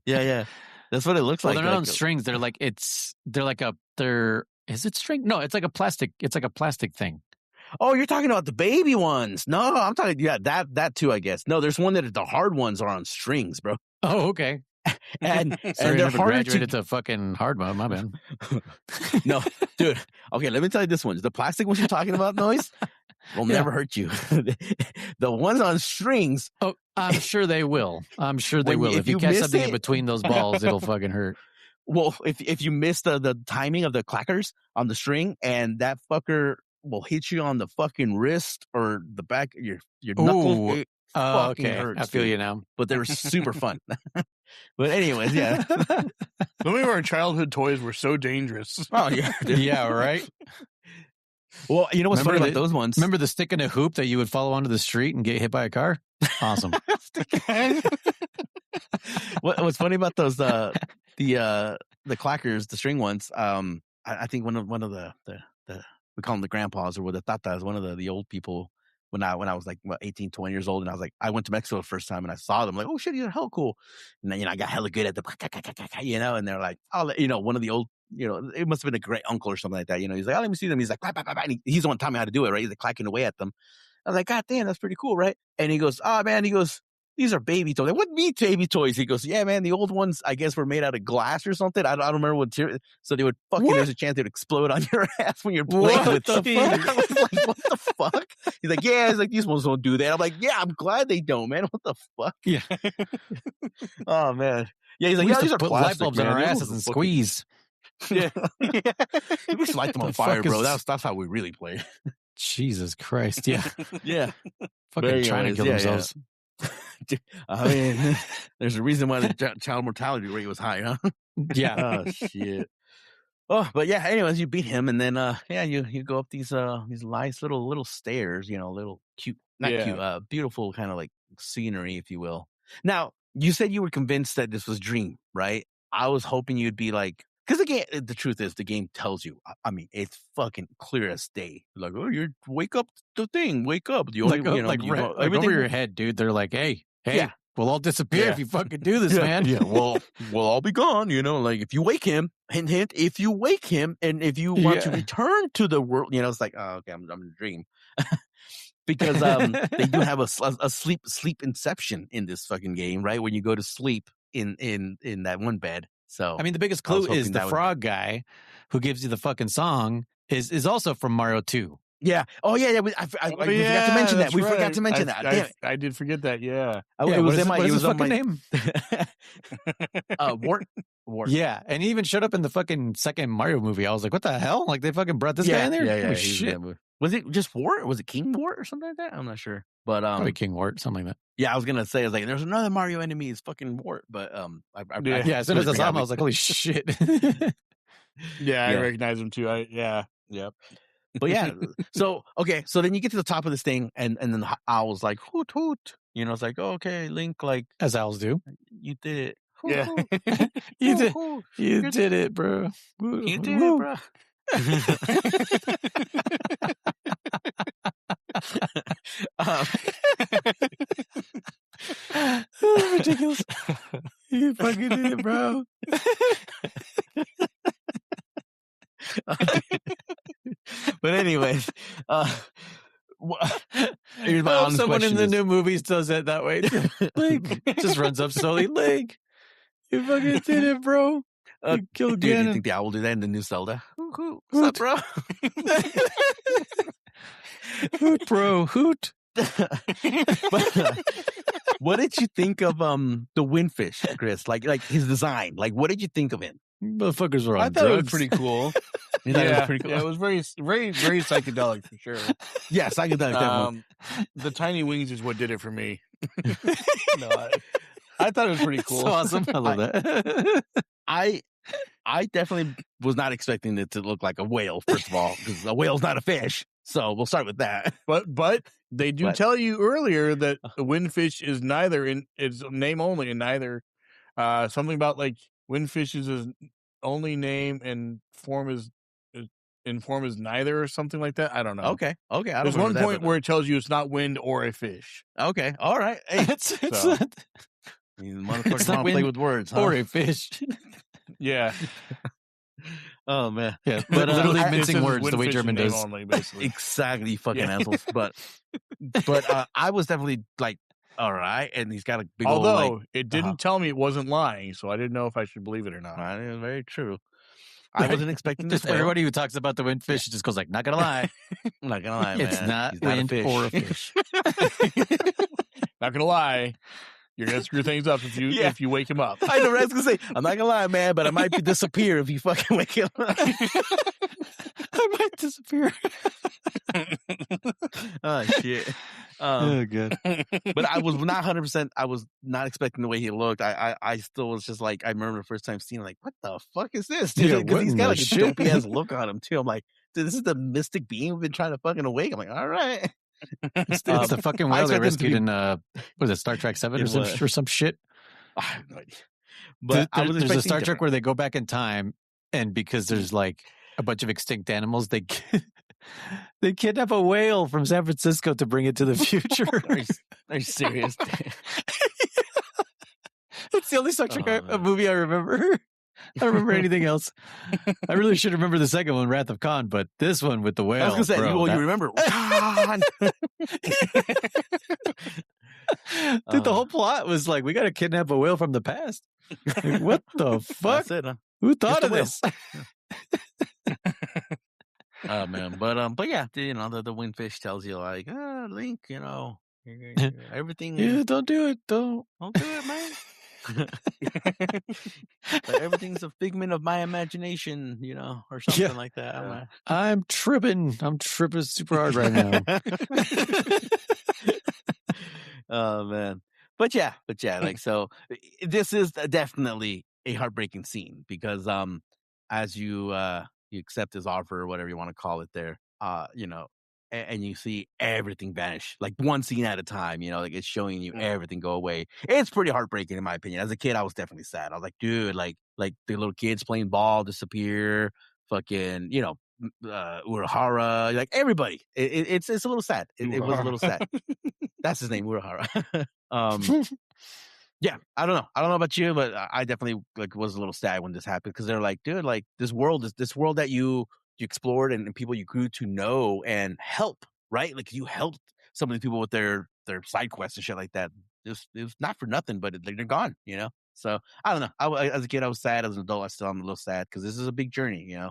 C: Yeah. That's what it looks like.
A: They're not on strings. They're like is it string? No, it's like a plastic. It's like a plastic thing.
C: Oh, you're talking about the baby ones. No, I'm talking, that too, I guess. No, there's one that the hard ones are on strings, bro.
A: Oh, okay.
C: And
A: sorry,
C: they're
A: never graduated to fucking hard mode. My bad.
C: No, dude. Okay, let me tell you this one. The plastic ones you're talking about, noise, will never hurt you. The ones on strings.
A: Oh, I'm sure they will. I'm sure they will. If you catch something in between those balls, it'll fucking hurt.
C: Well, if you miss the timing of the clackers on the string, and that fucker will hit you on the fucking wrist or the back of your knuckle.
A: Okay.
C: Hurts,
A: I feel you now.
C: But they were super fun. But anyways, yeah.
B: Some of our childhood toys were so dangerous.
C: Oh, yeah.
A: Yeah, right?
C: Well, you know what's funny about those ones?
A: Remember the stick in a hoop that you would follow onto the street and get hit by a car? Awesome.
C: What's funny about those the clackers, the string ones? I think one of the we call them the grandpas or the tatas, one of the old people. When I was like 18, 20 years old, and I was like, I went to Mexico the first time and I saw them, like, oh shit, you're hella cool. And then, I got hella good at the, and they're like, oh, one of the old, it must have been a great uncle or something like that. He's like, oh, let me see them. He's like, and he's the one telling me how to do it, right? He's like clacking away at them. I was like, God damn, that's pretty cool, right? And he goes, oh man, these are baby toys. Like, what mean baby toys? He goes, yeah, man, the old ones, I guess, were made out of glass or something. I don't remember what material. So they would there's a chance they'd explode on your ass when you're playing with them. I was like, what the fuck? He's like, yeah, it's like, these ones don't do that. I'm like, yeah, I'm glad they don't, man. What the fuck?
A: Yeah.
C: Oh, man. Yeah, he's like,
A: these are put light bulbs on our asses and squeeze.
C: Yeah. We should light them on fire, bro. That's how we really play.
A: Jesus Christ. Yeah.
C: Yeah.
A: Fucking trying to kill themselves.
C: I mean, there's a reason why the child mortality rate was high, huh?
A: Yeah.
C: Oh shit. Oh, but yeah. Anyways, you beat him, and then you go up these nice little stairs. Little cute, beautiful kind of like scenery, if you will. Now, you said you were convinced that this was Dream, right? I was hoping you'd be like, because the truth is, the game tells you. I mean, it's fucking clear as day. Like, oh, you wake up the thing, wake up. You only,
A: over your head, dude. They're like, hey, we'll all disappear if you fucking do this, man.
C: Yeah, we'll all be gone. Like if you wake him, hint, if you wake him, and if you want to return to the world, it's like, oh, okay, I'm in a dream. Because they do have a sleep inception in this fucking game, right? When you go to sleep in that one bed. So
A: I mean, the biggest clue is the frog guy who gives you the fucking song is also from Mario 2.
C: Yeah. Oh yeah. We forgot to mention that. We forgot to mention that. Damn it.
B: I did forget that. Yeah.
C: It was in my.
A: What
C: It
A: is
C: was
A: his
C: on my
A: fucking name?
C: Wart.
A: Yeah, and he even showed up in the fucking second Mario movie. I was like, what the hell? Like they fucking brought this guy in there?
C: Yeah.
A: Holy shit.
C: Was it just Wart? Or was it King Wart or something like that? I'm not sure. But
A: Probably King Wart, something like that.
C: Yeah, I was gonna say, I was like, there's another Mario enemy, it's fucking Wart. But
A: as soon as I saw him, I was like, holy shit.
B: I recognize him too. Yep.
C: But yeah, so then you get to the top of this thing, and then the owl's like, hoot hoot. You know, it's like, oh, okay, Link, like
A: as owls do.
C: You did it.
B: Yeah.
A: You did it, bro.
C: You did it, bro.
A: Ridiculous. You fucking did it, bro.
C: But anyways,
A: here's my honest someone in the new movies does it that way. Link just runs up slowly. Link, you fucking did it, bro. You killed
C: dude,
A: Ganon.
C: You think the owl will do that in the new Zelda? What's up, bro?
A: Hoot, bro, hoot.
C: But, what did you think of the Windfish, Chris? Like his design. Like, what did you think of him?
A: Motherfuckers were on
B: I thought
A: drugs.
B: it was pretty cool.
C: It was pretty cool.
B: Yeah, it was very, very, very psychedelic for sure.
C: Yeah, psychedelic. Definitely.
B: The tiny wings is what did it for me. I thought it was pretty cool.
A: So awesome. I love that.
C: I definitely was not expecting it to look like a whale, first of all, because a whale's not a fish. So we'll start with that.
B: But they do tell you earlier that the windfish is neither in its name only, and neither something about like windfish is his only name and form is neither or something like that. I don't know.
C: Okay.
B: There's one point where it tells you it's not wind or a fish.
C: Okay. All right. Hey,
A: it's
C: motherfuckers want to play with words, huh?
A: Or a fish.
B: Yeah.
C: Oh man.
A: Yeah. But literally mincing words the way German does.
B: Only, basically.
C: Exactly, you fucking assholes. But I was definitely like, all right, and he's got a big
B: Although it didn't tell me it wasn't lying, so I didn't know if I should believe it or not.
C: That is very true. I wasn't expecting this.
A: Everybody who talks about the windfish just goes like, not gonna lie.
C: I'm not gonna lie, man.
A: It's not wind or a fish.
B: Not gonna lie. You're gonna screw things up if you wake him up.
C: I know what I was gonna say. I'm not gonna lie, man, but I might disappear if you fucking wake him up.
A: I might disappear.
C: Oh shit.
A: Oh good.
C: But I was not 100%. I was not expecting the way he looked. I still was just like, I remember the first time seeing like, what the fuck is this? Dude? Because he's got like a dopey ass look on him too. I'm like, dude, this is the mystic being we've been trying to fucking awake. I'm like, all right.
A: It's the fucking whale they rescued in was it Star Trek 7 or some shit?
C: I have no idea. But
A: there's a Star Trek where they go back in time, and because there's like a bunch of extinct animals, they kidnap a whale from San Francisco to bring it to the future.
C: Are you serious?
A: It's the only Star Trek movie I remember. I don't remember anything else. I really should remember the second one, Wrath of Khan, but this one with the whale.
C: I was going to say, you remember Khan.
A: Dude, the whole plot was like, we got to kidnap a whale from the past. Like, what the fuck?
C: That's it, huh?
A: Who thought of this?
C: Oh man, but yeah, you know, the windfish tells you like, Link, you know, everything.
A: Yeah, don't do it. Don't
C: do it, man. But everything's a figment of my imagination, you know, or something like that.
A: I'm tripping super hard right now.
C: Oh man, but yeah, like, so this is definitely a heartbreaking scene because as you accept his offer or whatever you want to call it there, you know, and you see everything vanish, like one scene at a time, you know, like it's showing you everything go away. It's pretty heartbreaking in my opinion. As a kid, I was definitely sad. I was like, dude, like the little kids playing ball disappear, fucking, you know, Urahara, like everybody. It's a little sad. It was a little sad. That's his name, Urahara. Yeah, I don't know about you, but I definitely like was a little sad when this happened because they're like, dude, like this world that you explored and people you grew to know and help, right? Like you helped some of the people with their side quests and shit like that. It was not for nothing, but they're gone, you know. So I don't know. As a kid, I was sad. As an adult, I'm a little sad because this is a big journey, you know.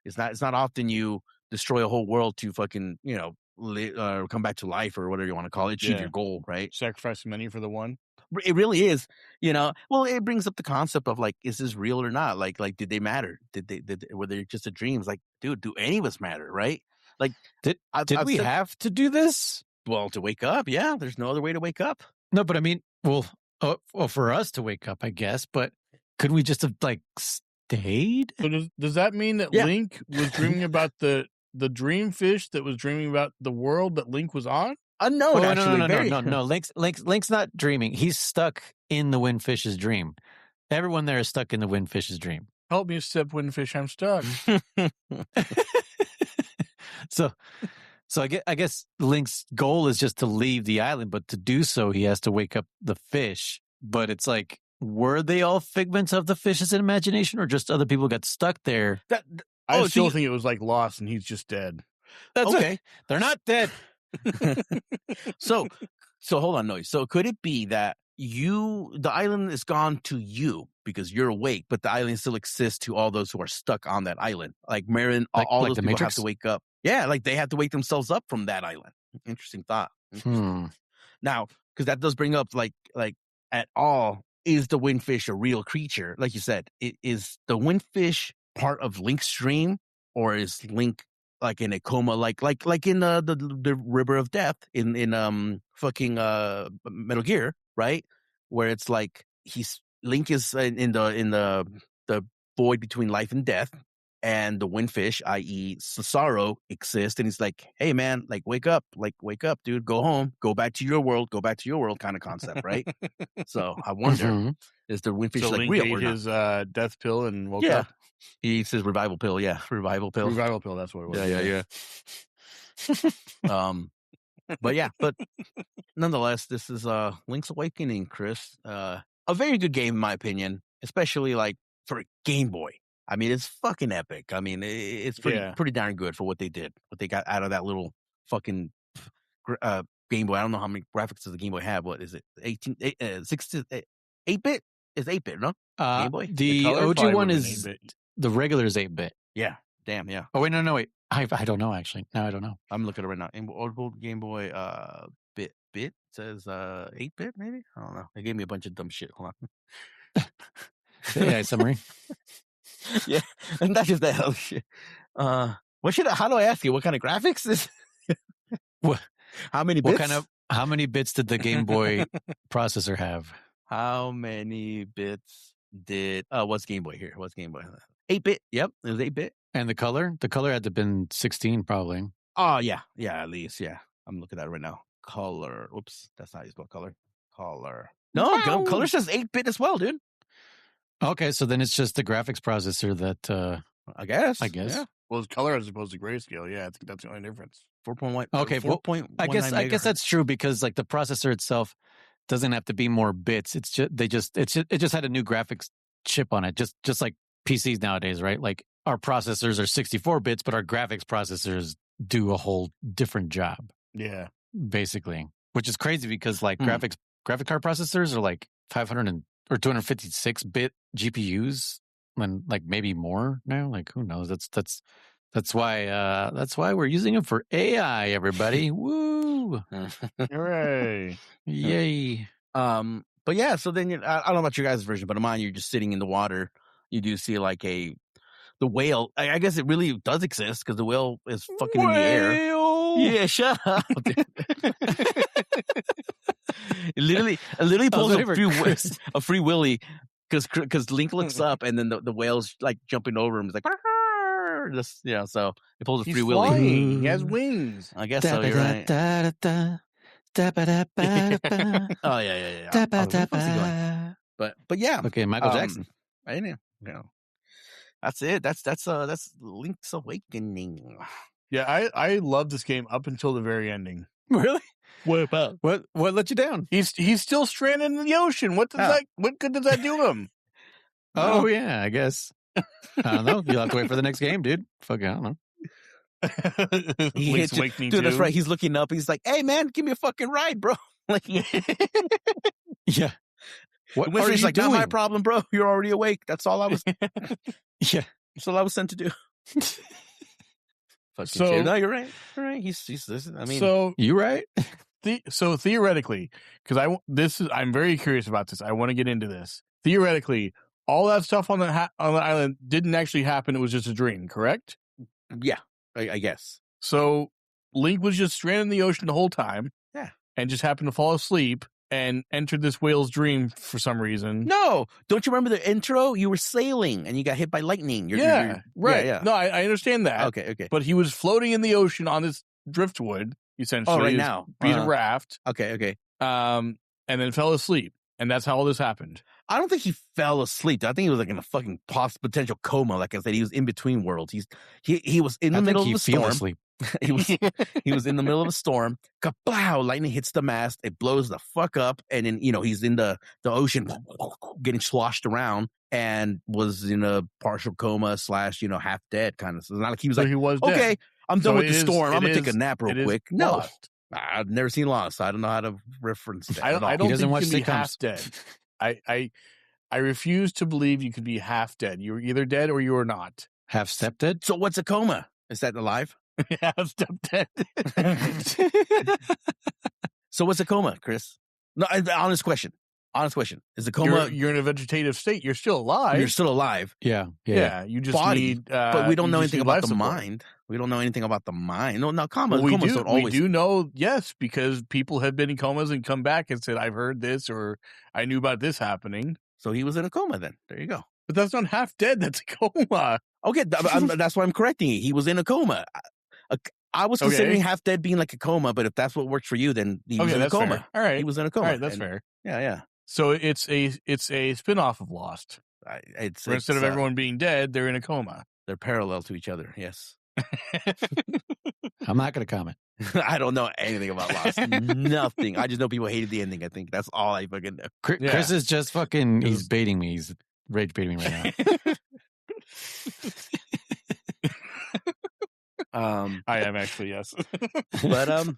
C: It's not often you destroy a whole world to fucking, come back to life or whatever you want to call it, achieve your goal, right?
B: Sacrifice many for the one.
C: It really is, well, it brings up the concept of like, is this real or not? Like, did they matter? Were they just a dreams? Like, dude, do any of us matter? Right? Like,
A: did we have to do this?
C: Well, to wake up. Yeah. There's no other way to wake up.
A: No, but I mean, well, for us to wake up, I guess, but could we just have like stayed?
B: So does that mean that Link was dreaming about the dream fish that was dreaming about the world that Link was on?
C: Unknown, actually.
A: No. Link's not dreaming. He's stuck in the Windfish's dream. Everyone there is stuck in the Windfish's dream.
B: Help me, step Windfish. I'm stuck.
A: So I guess Link's goal is just to leave the island, but to do so, he has to wake up the fish. But it's like, were they all figments of the fish's imagination, or just other people got stuck there?
B: I still think it was like Lost, and he's just dead.
A: That's okay. They're not dead.
C: So hold on, Noise. So could it be that the island is gone to you because you're awake, but the island still exists to all those who are stuck on that island? Like Marin, all those people have to wake up. Yeah, like they have to wake themselves up from that island. Interesting thought. Now, because that does bring up like at all, is the Windfish a real creature? Like you said, is the Windfish part of Link's dream, or is Link like in a coma, like in the River of Death in fucking Metal Gear, right? Where it's like Link is in the void between life and death, and the Windfish, i.e. Cesaro, exists, and he's like, hey man, like wake up, dude, go home, go back to your world, kind of concept, right? So I wonder, is the Windfish
B: so
C: like
B: Link
C: real
B: ate
C: or not?
B: his death pill and woke up?
C: He says revival pill. Yeah, revival pill.
B: Revival pill. That's what it was.
C: Yeah. but nonetheless, this is Link's Awakening, Chris. A very good game in my opinion, especially like for a Game Boy. I mean, it's fucking epic. I mean, it's pretty darn good for what they did, what they got out of that little fucking Game Boy. I don't know how many graphics does the Game Boy have. What is it? 8-bit? It's 8-bit, no? Game Boy?
A: The OG one is the regular is 8-bit.
C: Yeah. Damn, yeah.
A: Oh, wait, no, wait. I don't know, actually. No, I don't know.
C: I'm looking at it right now. Old Game Boy bit says 8-bit, maybe? I don't know. They gave me a bunch of dumb shit. Hold on.
A: Yeah, summary.
C: Yeah, and that's just that hell shit. How do I ask you? What kind of graphics is? How many bits?
A: How many bits did the Game Boy processor have?
C: How many bits did what's Game Boy here? 8-bit. Yep, it was 8-bit.
A: And the color? The color had to have been 16 probably.
C: Oh yeah, at least, yeah. I'm looking at it right now. Color. Oops, that's not how you spell color. Color. No, color says 8-bit as well, dude.
A: Okay, so then it's just the graphics processor that
C: I guess.
B: Yeah. Well, it's color as opposed to grayscale. Yeah, I think that's the only difference.
C: 4.1.
A: Okay,
C: 4.19
A: I guess that's true, because like the processor itself doesn't have to be more bits. It's just it just had a new graphics chip on it, just like PCs nowadays, right? Like our processors are 64 bits, but our graphics processors do a whole different job.
B: Yeah,
A: basically, which is crazy because like graphic card processors are like 500 or 256 bit GPUs, and like maybe more now. Like who knows? That's why we're using them for AI. Everybody, woo!
B: Hooray!
A: Yay!
C: But yeah, so then I don't know about your guys' version, but in mine, you're just sitting in the water. You do see like the whale. I guess it really does exist because the whale is fucking in the air. Yeah, shut up. It literally pulls a free willy because Link looks up and then the whale's like jumping over him. It's like just so it pulls a free willy.
B: Flying. He has wings.
C: I guess so. You're right. Oh yeah. But yeah.
A: Okay, Michael Jackson.
C: I know. That's it. That's Link's Awakening.
B: Yeah, I love this game up until the very ending.
A: Really?
C: What about?
A: What let you down?
B: He's still stranded in the ocean. What good does that do him?
A: Oh yeah, I guess. I don't know. You'll have to wait for the next game, dude. Fuck, I don't know.
B: Link's Awakening,
C: dude. That's right. He's looking up. He's like, "Hey, man, give me a fucking ride, bro." Like,
A: yeah. What are you
C: like,
A: doing?
C: Not my problem, bro. You're already awake. That's all I was.
A: Yeah,
C: that's all I was sent to do.
B: So
C: no, you're right. All right. He's I mean,
B: so
A: You right?
B: so theoretically, because I'm very curious about this. I want to get into this. Theoretically, all that stuff on the island didn't actually happen. It was just a dream, correct?
C: yeah, I guess.
B: So Link was just stranded in the ocean the whole time.
C: Yeah.
B: And just happened to fall asleep and entered this whale's dream for some reason.
C: No, don't you remember the intro? You were sailing and you got hit by lightning.
B: Right.
C: Yeah.
B: No, I understand that.
C: Okay.
B: But he was floating in the ocean on this driftwood, essentially.
C: Oh, right now.
B: Piece of raft.
C: Okay.
B: And then fell asleep. And that's how all this happened.
C: I don't think he fell asleep. I think he was like in a fucking potential coma. Like I said, he was in between worlds. He was in the middle of a storm.
A: Asleep.
C: he was in the middle of a storm. Kablow! Lightning hits the mast. It blows the fuck up, and then he's in the ocean, getting sloshed around, and was in a partial coma / half dead kind of. So it's not like he was like,
B: he was dead.
C: Okay, I'm done with the storm. I'm gonna take a nap real quick. No,
B: Lost.
C: I've never seen Lost. So I don't know how to reference that.
B: I don't think you can be
A: sitcoms.
B: half dead. I refuse to believe you could be half dead. You're either dead or you are not.
A: Half step dead?
C: So what's a coma? Is that alive?
B: Half step dead.
C: So what's a coma, Chris? No, honest question. Is a coma?
B: You're in a vegetative state. You're still alive.
C: You're still alive.
A: Yeah.
B: You just
C: Body,
B: need.
C: But we don't know anything about the
B: support.
C: mind. We don't know anything about the mind. No, comas.
B: Well,
C: comas don't always.
B: We do know, yes, because people have been in comas and come back and said, "I've heard this," or "I knew about this happening."
C: So he was in a coma then. There you go.
B: But that's not half dead. That's a coma.
C: Okay, that's why I'm correcting you. He was in a coma. I was considering half dead being like a coma, but if that's what works for you, then he was in a coma.
B: Fair. All right,
C: he was in a coma.
B: All right, that's fair.
C: Yeah.
B: So it's a spin-off of Lost. Instead of everyone being dead, they're in a coma.
C: They're parallel to each other. Yes.
A: I'm not going to comment.
C: I don't know anything about Lost. Nothing. I just know people hated the ending. I think that's all I fucking know.
A: Chris is just fucking. He's baiting me. He's rage baiting me right now.
C: I
B: am actually, yes.
C: But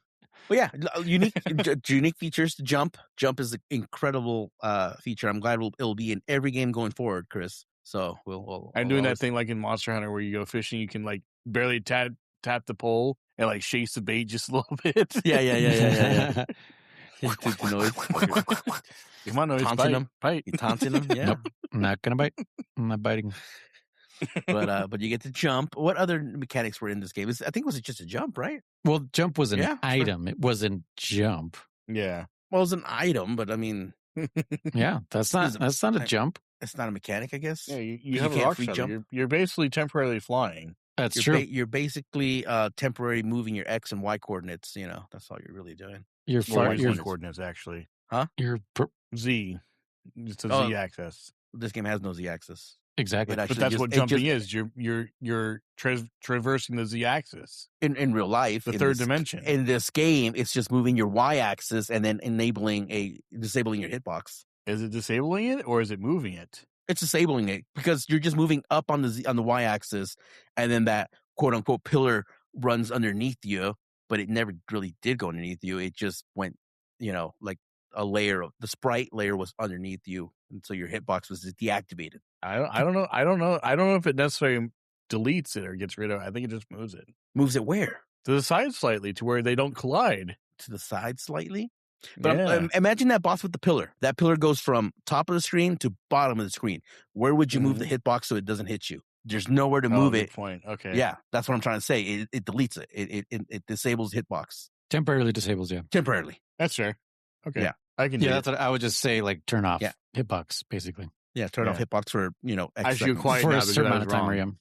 C: yeah, unique features. Jump is an incredible feature. I'm glad it'll be in every game going forward, Chris. So
B: I'm doing that thing like in Monster Hunter where you go fishing, you can like barely tap the pole and like chase the bait just a little bit.
C: Yeah. Noise.
B: Come on, noise.
C: Taunting him.
B: Bite.
C: You taunting him. Yeah.
A: Nope. I'm not gonna bite. I'm not biting.
C: But you get to jump. What other mechanics were in this game? I think was it just a jump, right?
A: Well, jump was an item. Sure. It wasn't jump.
B: Yeah.
C: Well, it was an item, but I mean,
A: yeah, that's not a jump.
C: It's not a mechanic, I guess.
B: Yeah, you have a rock jump. You're basically temporarily flying.
A: That's true.
C: You're basically temporarily moving your X and Y coordinates. That's all you're really doing.
B: Your coordinates, actually.
C: Huh?
B: Your Z. It's a Z axis.
C: This game has no Z axis.
A: Exactly.
B: But that's what jumping is. You're traversing the Z axis.
C: In real life.
B: The third dimension.
C: In this game, it's just moving your Y axis and then disabling your hitbox.
B: Is it disabling it or is it moving it?
C: It's disabling it because you're just moving up on the Y axis, and then that quote unquote pillar runs underneath you, but it never really did go underneath you. It just went, like a layer of the sprite layer was underneath you, and so your hitbox was just deactivated.
B: I don't know. I don't know if it necessarily deletes it or gets rid of it. I think it just moves it.
C: Moves it where?
B: To the side slightly, to where they don't collide.
C: To the side slightly. But imagine that boss with the pillar. That pillar goes from top of the screen to bottom of the screen. Where would you move the hitbox so it doesn't hit you? There's nowhere to move it.
B: Point. Okay.
C: Yeah, that's what I'm trying to say. It deletes it. It disables hitbox.
A: Temporarily disables you.
C: Temporarily.
B: That's fair. Okay.
C: Yeah.
B: I can.
A: Yeah, that's what I would just say. Like turn off.
C: Yeah.
A: Hitbox basically.
C: Yeah, turn off hitbox for
B: I should quiet
A: for
B: now
A: a certain amount of time.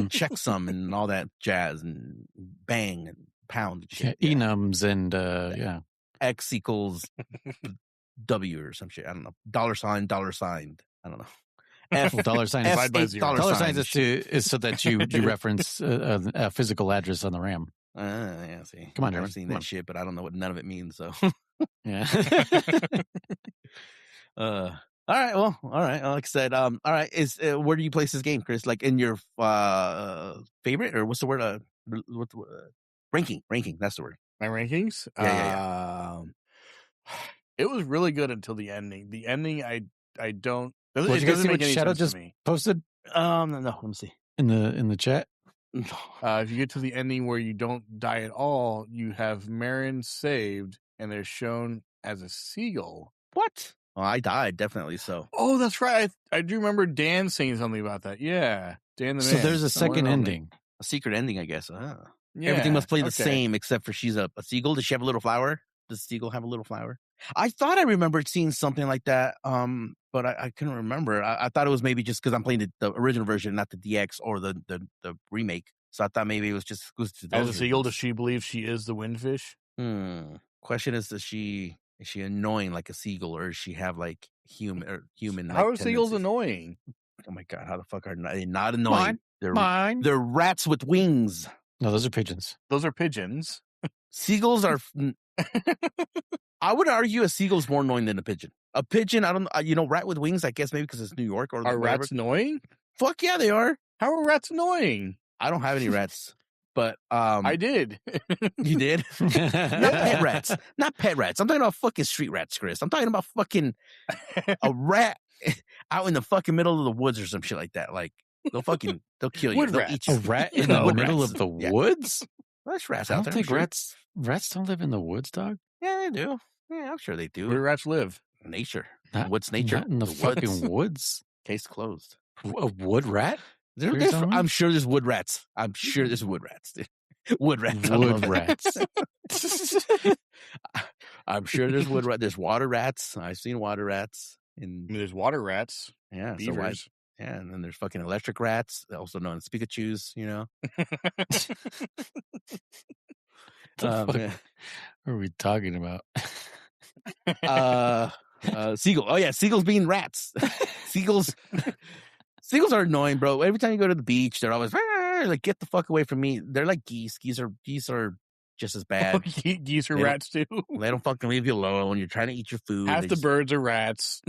C: Checksum and all that jazz and bang and pound and shit.
A: Yeah, enums and
C: X equals W or some shit. I don't know. $sign. I don't know.
A: F dollar sign
B: F
A: dollar signs is so that you reference a physical address on the RAM.
C: Yeah. See,
A: come on,
C: I've seen that shit, but I don't know what none of it means. So
A: yeah.
C: All right. Well, all right. Like I said, all right. Is where do you place this game, Chris? Like in your favorite, or what's the word? What ranking? Ranking. That's the word.
B: My rankings.
C: Yeah.
B: It was really good until the ending. The ending, I don't.
A: Well,
B: it
A: you guys
B: doesn't
A: see
B: make
A: what
B: any
A: Shadow
B: sense
A: just
B: to me.
A: posted?
C: No. Let me see.
A: In the chat.
B: If you get to the ending where you don't die at all, you have Marin saved, and they're shown as a seagull.
C: What? Well, I died, definitely so.
B: Oh, that's right. I do remember Dan saying something about that. Yeah. Dan the
A: So
B: man.
A: there's a second ending.
C: A secret ending, I guess.
B: Yeah,
C: Everything must play the
B: okay.
C: same except for she's a seagull. Does she have a little flower? Does the seagull have a little flower? I thought I remembered seeing something like that, but I couldn't remember. I thought it was maybe just because I'm playing the original version, not the DX or the remake. So I thought maybe it was just exclusive to those.
B: As a seagull,
C: versions.
B: does she believe she is the windfish?
C: Question is she annoying like a seagull, or does she have like human?
B: How are seagulls
C: tendencies?
B: annoying?
C: Oh my god! How the fuck are they not annoying?
A: Mine.
C: They're rats with wings.
A: No, those are pigeons.
B: Those are pigeons.
C: Seagulls are. I would argue a seagull's more annoying than a pigeon. A pigeon, I don't know, rat with wings. I guess maybe because it's New York or
B: Are
C: whatever.
B: rats annoying?
C: Fuck yeah, they are.
B: How are rats annoying?
C: I don't have any rats, but
B: I did.
C: You did. Not pet rats. Not pet rats. I'm talking about fucking street rats, Chris. I'm talking about fucking a rat out in the fucking middle of the woods or some shit like that. Like they'll kill you.
B: Wood
C: They'll
B: rats.
C: eat you.
A: A rat in the
C: Wood
A: middle
C: rats.
A: of the
C: Yeah.
A: woods?
C: Well, there's rats
A: I
C: out
A: don't
C: there.
A: think rats don't live in the woods, dog.
C: Yeah, they do. Yeah, I'm sure they do.
B: Where do rats live?
C: Nature.
A: Not,
C: What's nature?
A: Not in the fucking woods.
C: Case closed.
A: A wood rat?
C: I'm sure there's wood rats. I'm sure there's wood rats. Dude. Wood rats.
A: Wood rats.
C: I'm sure there's wood rats. There's water rats. I've seen water rats.
B: I mean, there's water rats.
C: Yeah.
B: Beavers.
C: Yeah, and then there's fucking electric rats, also known as Pikachus, you know.
A: What
C: Yeah.
A: are we talking about?
C: Seagull. Oh yeah, seagulls being rats. Seagulls are annoying, bro. Every time you go to the beach, they're always like, get the fuck away from me. They're like geese. Geese are just as bad.
B: Geese are rats too.
C: They don't fucking leave you alone. You're trying to eat your food.
B: Half the birds are rats.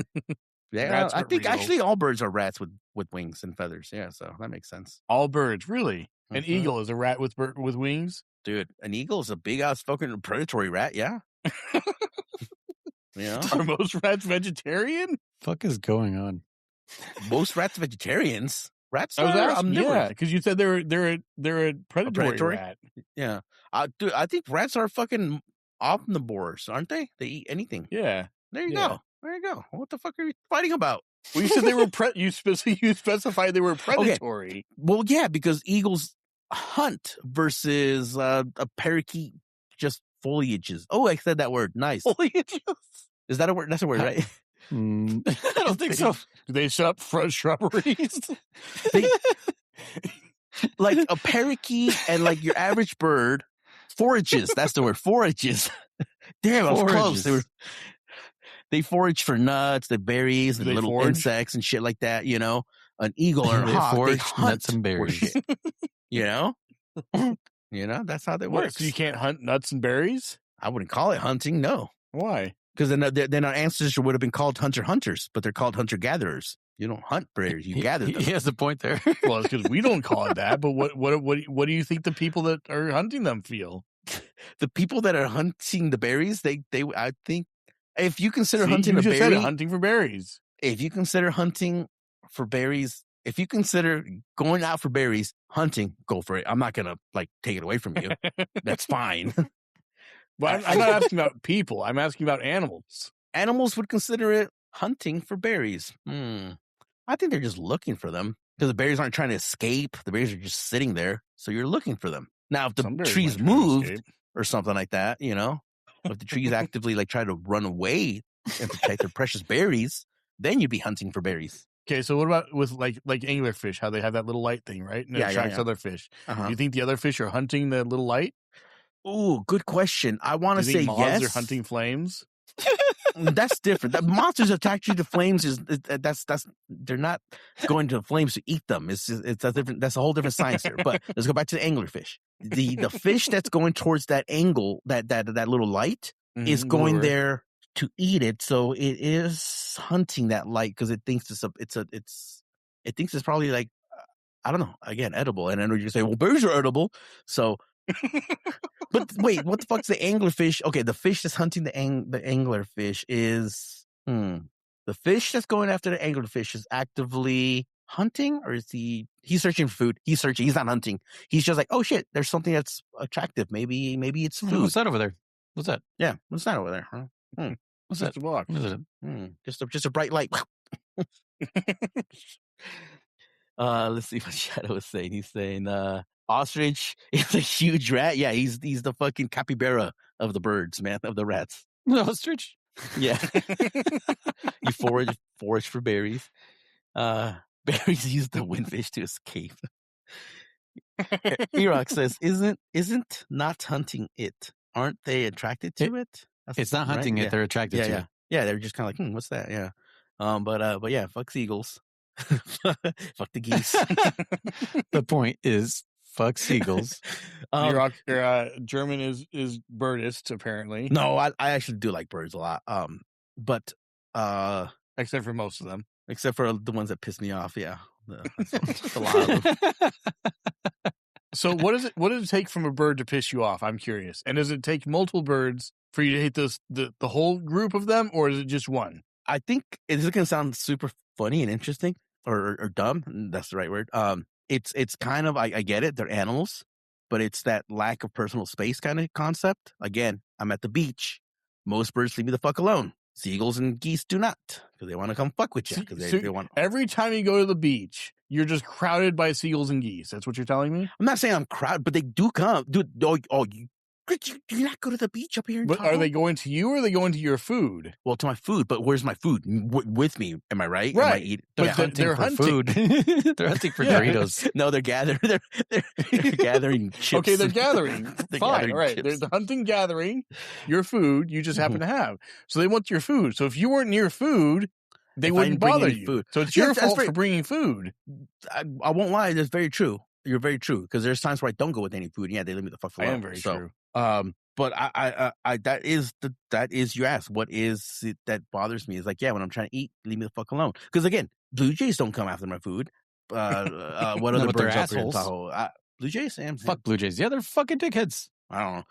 C: Yeah,
B: rats
C: I
B: aren't
C: think
B: real.
C: actually all birds are rats with wings and feathers. Yeah, so that makes sense.
B: All birds, really? An
C: Mhm.
B: eagle is a rat with wings?
C: Dude, an eagle is a big ass fucking predatory rat. Yeah. You know,
B: Are most rats vegetarian?
A: Fuck is going on?
C: most rats vegetarians. Rats
B: I was
C: are
B: asking,
C: omnivorous.
B: yeah, because you said they're a predatory rat.
C: Yeah. Dude, I think rats are fucking omnivores, aren't they? They eat anything.
B: Yeah.
C: There you
B: Yeah.
C: go. There you go. What the fuck are you fighting about?
B: Well, you said they were you specified they were predatory.
C: Well, yeah, because eagles hunt versus a parakeet just foliages. Oh, I said that word. Nice.
B: Foliages?
C: Is that a word? That's a word, right?
A: I don't think so.
B: Do they set up front shrubberies?
C: Like a parakeet and like your average bird forages. That's the word. Forages. Damn, I was close. They forage for nuts, the berries, and little insects and shit like that. You know, an eagle or a hawk, they hunt
A: nuts and berries.
C: for shit. You know, that's how that
B: What,
C: works.
B: so you can't hunt nuts and berries?
C: I wouldn't call it hunting. No,
B: Why?
C: because then our ancestors would have been called hunters, but they're called hunter gatherers. You don't hunt berries; you gather them.
A: He has a point there.
B: Well, it's because we don't call it that. But what do you think the people that are hunting them feel?
C: The people that are hunting the berries, they I think if you consider hunting
B: you
C: a
B: just
C: berry,
B: said hunting for berries.
C: if you consider hunting for berries, if you consider going out for berries, hunting, go for it. I'm not gonna like take it away from you. That's fine.
B: But I'm not asking about people. I'm asking about animals.
C: Animals would consider it hunting for berries. I think they're just looking for them because the berries aren't trying to escape. The berries are just sitting there, so you're looking for them. Now, if the trees moved or something like that, you know, if the trees actively like try to run away and protect their precious berries, then you'd be hunting for berries.
B: Okay, so what about with like anglerfish? How they have that little light thing, right? And it attracts other fish. Do you think the other fish are hunting the little light?
C: Ooh, good question. I want to say
B: moths
C: yes.
B: Are hunting flames.
C: That's different. The monsters attach you to flames. That's they're not going to the flames to eat them. It's a different. That's a whole different science here. But let's go back to the anglerfish. The fish that's going towards that angle, that little light, is going there to eat it. So it is hunting that light because it thinks it thinks it's probably like I don't know. Again, edible. And I know you're saying, well, berries are edible. So. But wait, what the fuck's the anglerfish? Okay, the fish that's hunting the anglerfish is the fish that's going after the anglerfish is actively hunting or is he's searching for food? He's searching. He's not hunting. He's just like, oh shit, there's something that's attractive. Maybe it's food.
A: What's that over there? What's that?
C: Yeah, what's that over there? Huh?
A: What's
B: Just
A: that?
B: a box.
A: What is it?
C: Just a bright light. Let's see what Shadow is saying. He's saying ostrich is a huge rat. Yeah, he's the fucking capybara of the birds, man, of the rats.
A: Ostrich.
C: Yeah. You forage for berries. Berries use the windfish to escape. Erock says, isn't not hunting it? Aren't they attracted to it?
A: It's not hunting it, they're attracted to it.
C: Yeah, they're just kind of like, what's that? Yeah. But yeah, fuck seagulls. Fuck the geese.
A: The point is, fuck seagulls.
B: German is birdist, apparently.
C: No, I actually do like birds a lot. But
B: except for most of them.
C: Except for the ones that piss me off, yeah. That's a lot of them.
B: So what does it take from a bird to piss you off? I'm curious. And does it take multiple birds for you to hate the whole group of them, or is it just one?
C: I think this is gonna sound super funny and interesting or dumb. That's the right word. It's kind of I get it. They're animals, but it's that lack of personal space kind of concept. Again, I'm at the beach. Most birds leave me the fuck alone. Seagulls and geese do not, because they want to come fuck with you. Because they want.
B: Every time you go to the beach, you're just crowded by seagulls and geese. That's what you're telling me?
C: I'm not saying I'm crowded, but they do come. Dude, do you not go to the beach up here in Tahoe?
B: Are they going to you or are they going to your food?
C: Well, to my food, but where's my food? With me. Am I right?
B: Right.
C: Am I eating?
A: But they're hunting for food. They're hunting for Doritos.
C: No, they're gathering. They're gathering chips.
B: Okay, they're gathering.
C: They're
B: Fine.
C: gathering
B: All right.
C: chips.
B: There's the hunting gathering your food you just happen to have. So they want your food. So if you weren't near food, they wouldn't bother you. Food. So it's your fault for bringing food.
C: I won't lie. That's very true. You're very true. Because there's times where I don't go with any food. Yeah, they leave me the fuck alone.
B: I am very true.
C: But I that is you ask, what is it that bothers me? Is like, yeah, when I'm trying to eat, leave me the fuck alone. Because again, blue jays don't come after my food. What other birds up here in Tahoe? Blue jays?
A: Fuck blue jays. Yeah, they're fucking dickheads.
C: I don't know.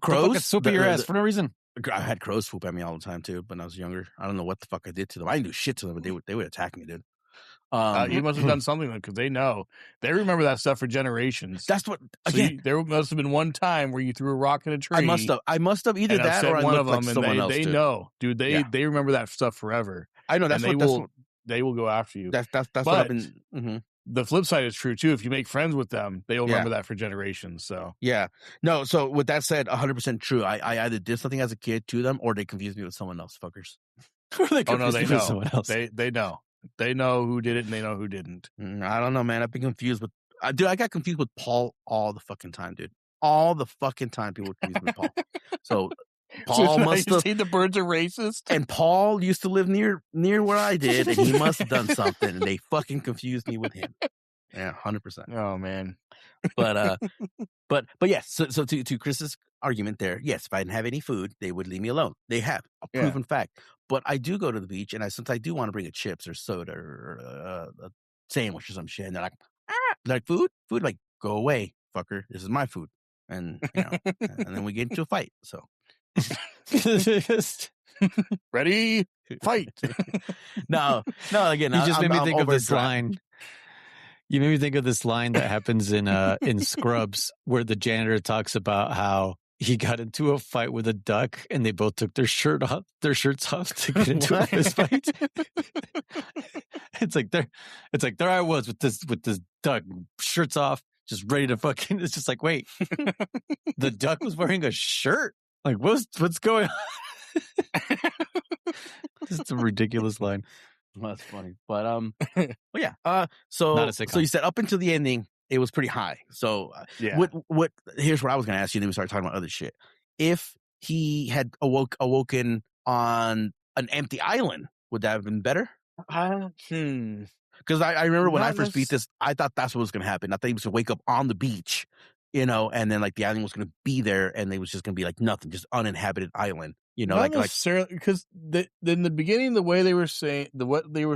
C: Crows
A: swoop at your ass for no reason.
C: I had crows swoop at me all the time too when I was younger. I don't know what the fuck I did to them. I didn't do shit to them, but they would attack me, dude.
B: You must have done something because they know. They remember that stuff for generations.
C: That's what. Again,
B: so there must have been one time where you threw a rock at a tree.
C: I must have either that or I
B: one of
C: looked
B: them,
C: like someone else.
B: They know, dude. They remember that stuff forever.
C: I know.
B: They will go after you.
C: That's what I've been. Mm-hmm.
B: The flip side is true too. If you make friends with them, they will remember that for generations. So
C: yeah, no. So with that said, 100% true. I either did something as a kid to them, or they confused me with someone else, fuckers.
A: Or they confused me with someone else.
B: They know. They know who did it, and they know who didn't.
C: I don't know, man. I've been confused with, dude. I got confused with Paul all the fucking time, dude. All the fucking time, people were confused with Paul. So Paul must have
B: seen the birds are racist,
C: and Paul used to live near where I did, and he must have done something, and they fucking confused me with him. Yeah, 100%.
B: Oh man,
C: but yes. So to Chris's argument there, yes, if I didn't have any food, they would leave me alone. They have a proven fact. But I do go to the beach, and since I do want to bring a chips or soda or a sandwich or some shit, and they're like food, like go away, fucker. This is my food, and and then we get into a fight. So
B: ready, fight.
C: No. Again,
A: you just made me think of this line. You made me think of this line that happens in Scrubs, where the janitor talks about how he got into a fight with a duck, and they both took their shirts off to get into a fist fight. It's like there I was with this duck, shirts off, just ready to fucking. It's just like, wait, the duck was wearing a shirt. Like, what's going on? This is a ridiculous line.
C: Well, that's funny, but yeah. So you said up until the ending, it was pretty high. So what? Here's what I was going to ask you. Then we started talking about other shit. If he had awoken on an empty island, would that have been better? Because I remember when I first beat this, I thought that's what was going to happen. I thought he was going to wake up on the beach, and then like the island was going to be there, and it was just going to be like nothing, just uninhabited island.
B: Not necessarily, because in the beginning, what they were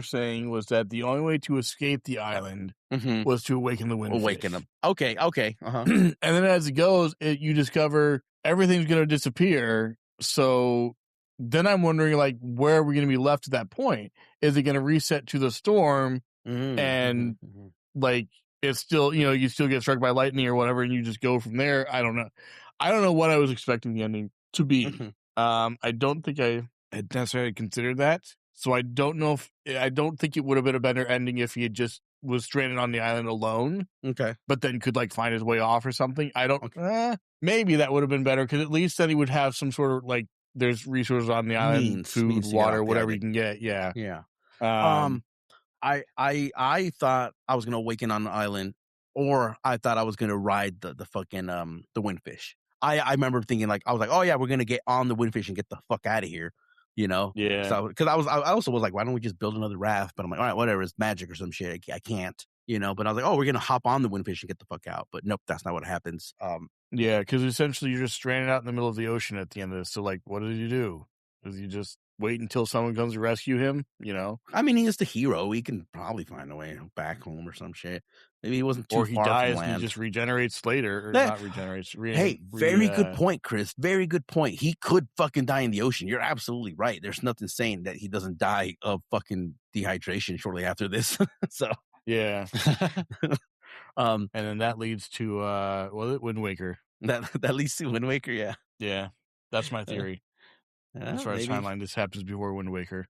B: saying was that the only way to escape the island was to awaken the windfish.
C: Awaken them. Okay. Uh-huh.
B: And then as it goes, you discover everything's going to disappear. So then I'm wondering, like, where are we going to be left at that point? Is it going to reset to the storm and like it's still, you still get struck by lightning or whatever, and you just go from there. I don't know what I was expecting the ending to be. I don't think I had necessarily considered that, so I don't know I don't think it would have been a better ending if he had just was stranded on the island alone.
C: Okay,
B: but then could like find his way off or something. I don't. Maybe that would have been better, because at least then he would have some sort of like there's resources on the island, food, water, whatever you can get. Yeah.
C: I thought I was gonna awaken on the island, or I thought I was gonna ride the fucking the windfish. I remember thinking like I was like, oh yeah, we're gonna get on the windfish and get the fuck out of here,
B: Yeah.
C: So because I also was like, why don't we just build another raft? But I'm like, all right, whatever, it's magic or some shit. I can't, But I was like, oh, we're gonna hop on the windfish and get the fuck out. But nope, that's not what happens.
B: Yeah, because essentially you're just stranded out in the middle of the ocean at the end of this. So like, what did you do? Does you just wait until someone comes to rescue him?
C: I mean, he is the hero. He can probably find a way back home or some shit. Maybe he wasn't too
B: or he
C: far
B: dies
C: from land.
B: and he just regenerates later, or not regenerates.
C: Very good point, Chris. Very good point. He could fucking die in the ocean. You're absolutely right. There's nothing saying that he doesn't die of fucking dehydration shortly after this. So
B: yeah. And then that leads to Wind Waker.
C: That leads to Wind Waker.
B: Yeah, that's my theory. As far as timeline, this happens before Wind Waker.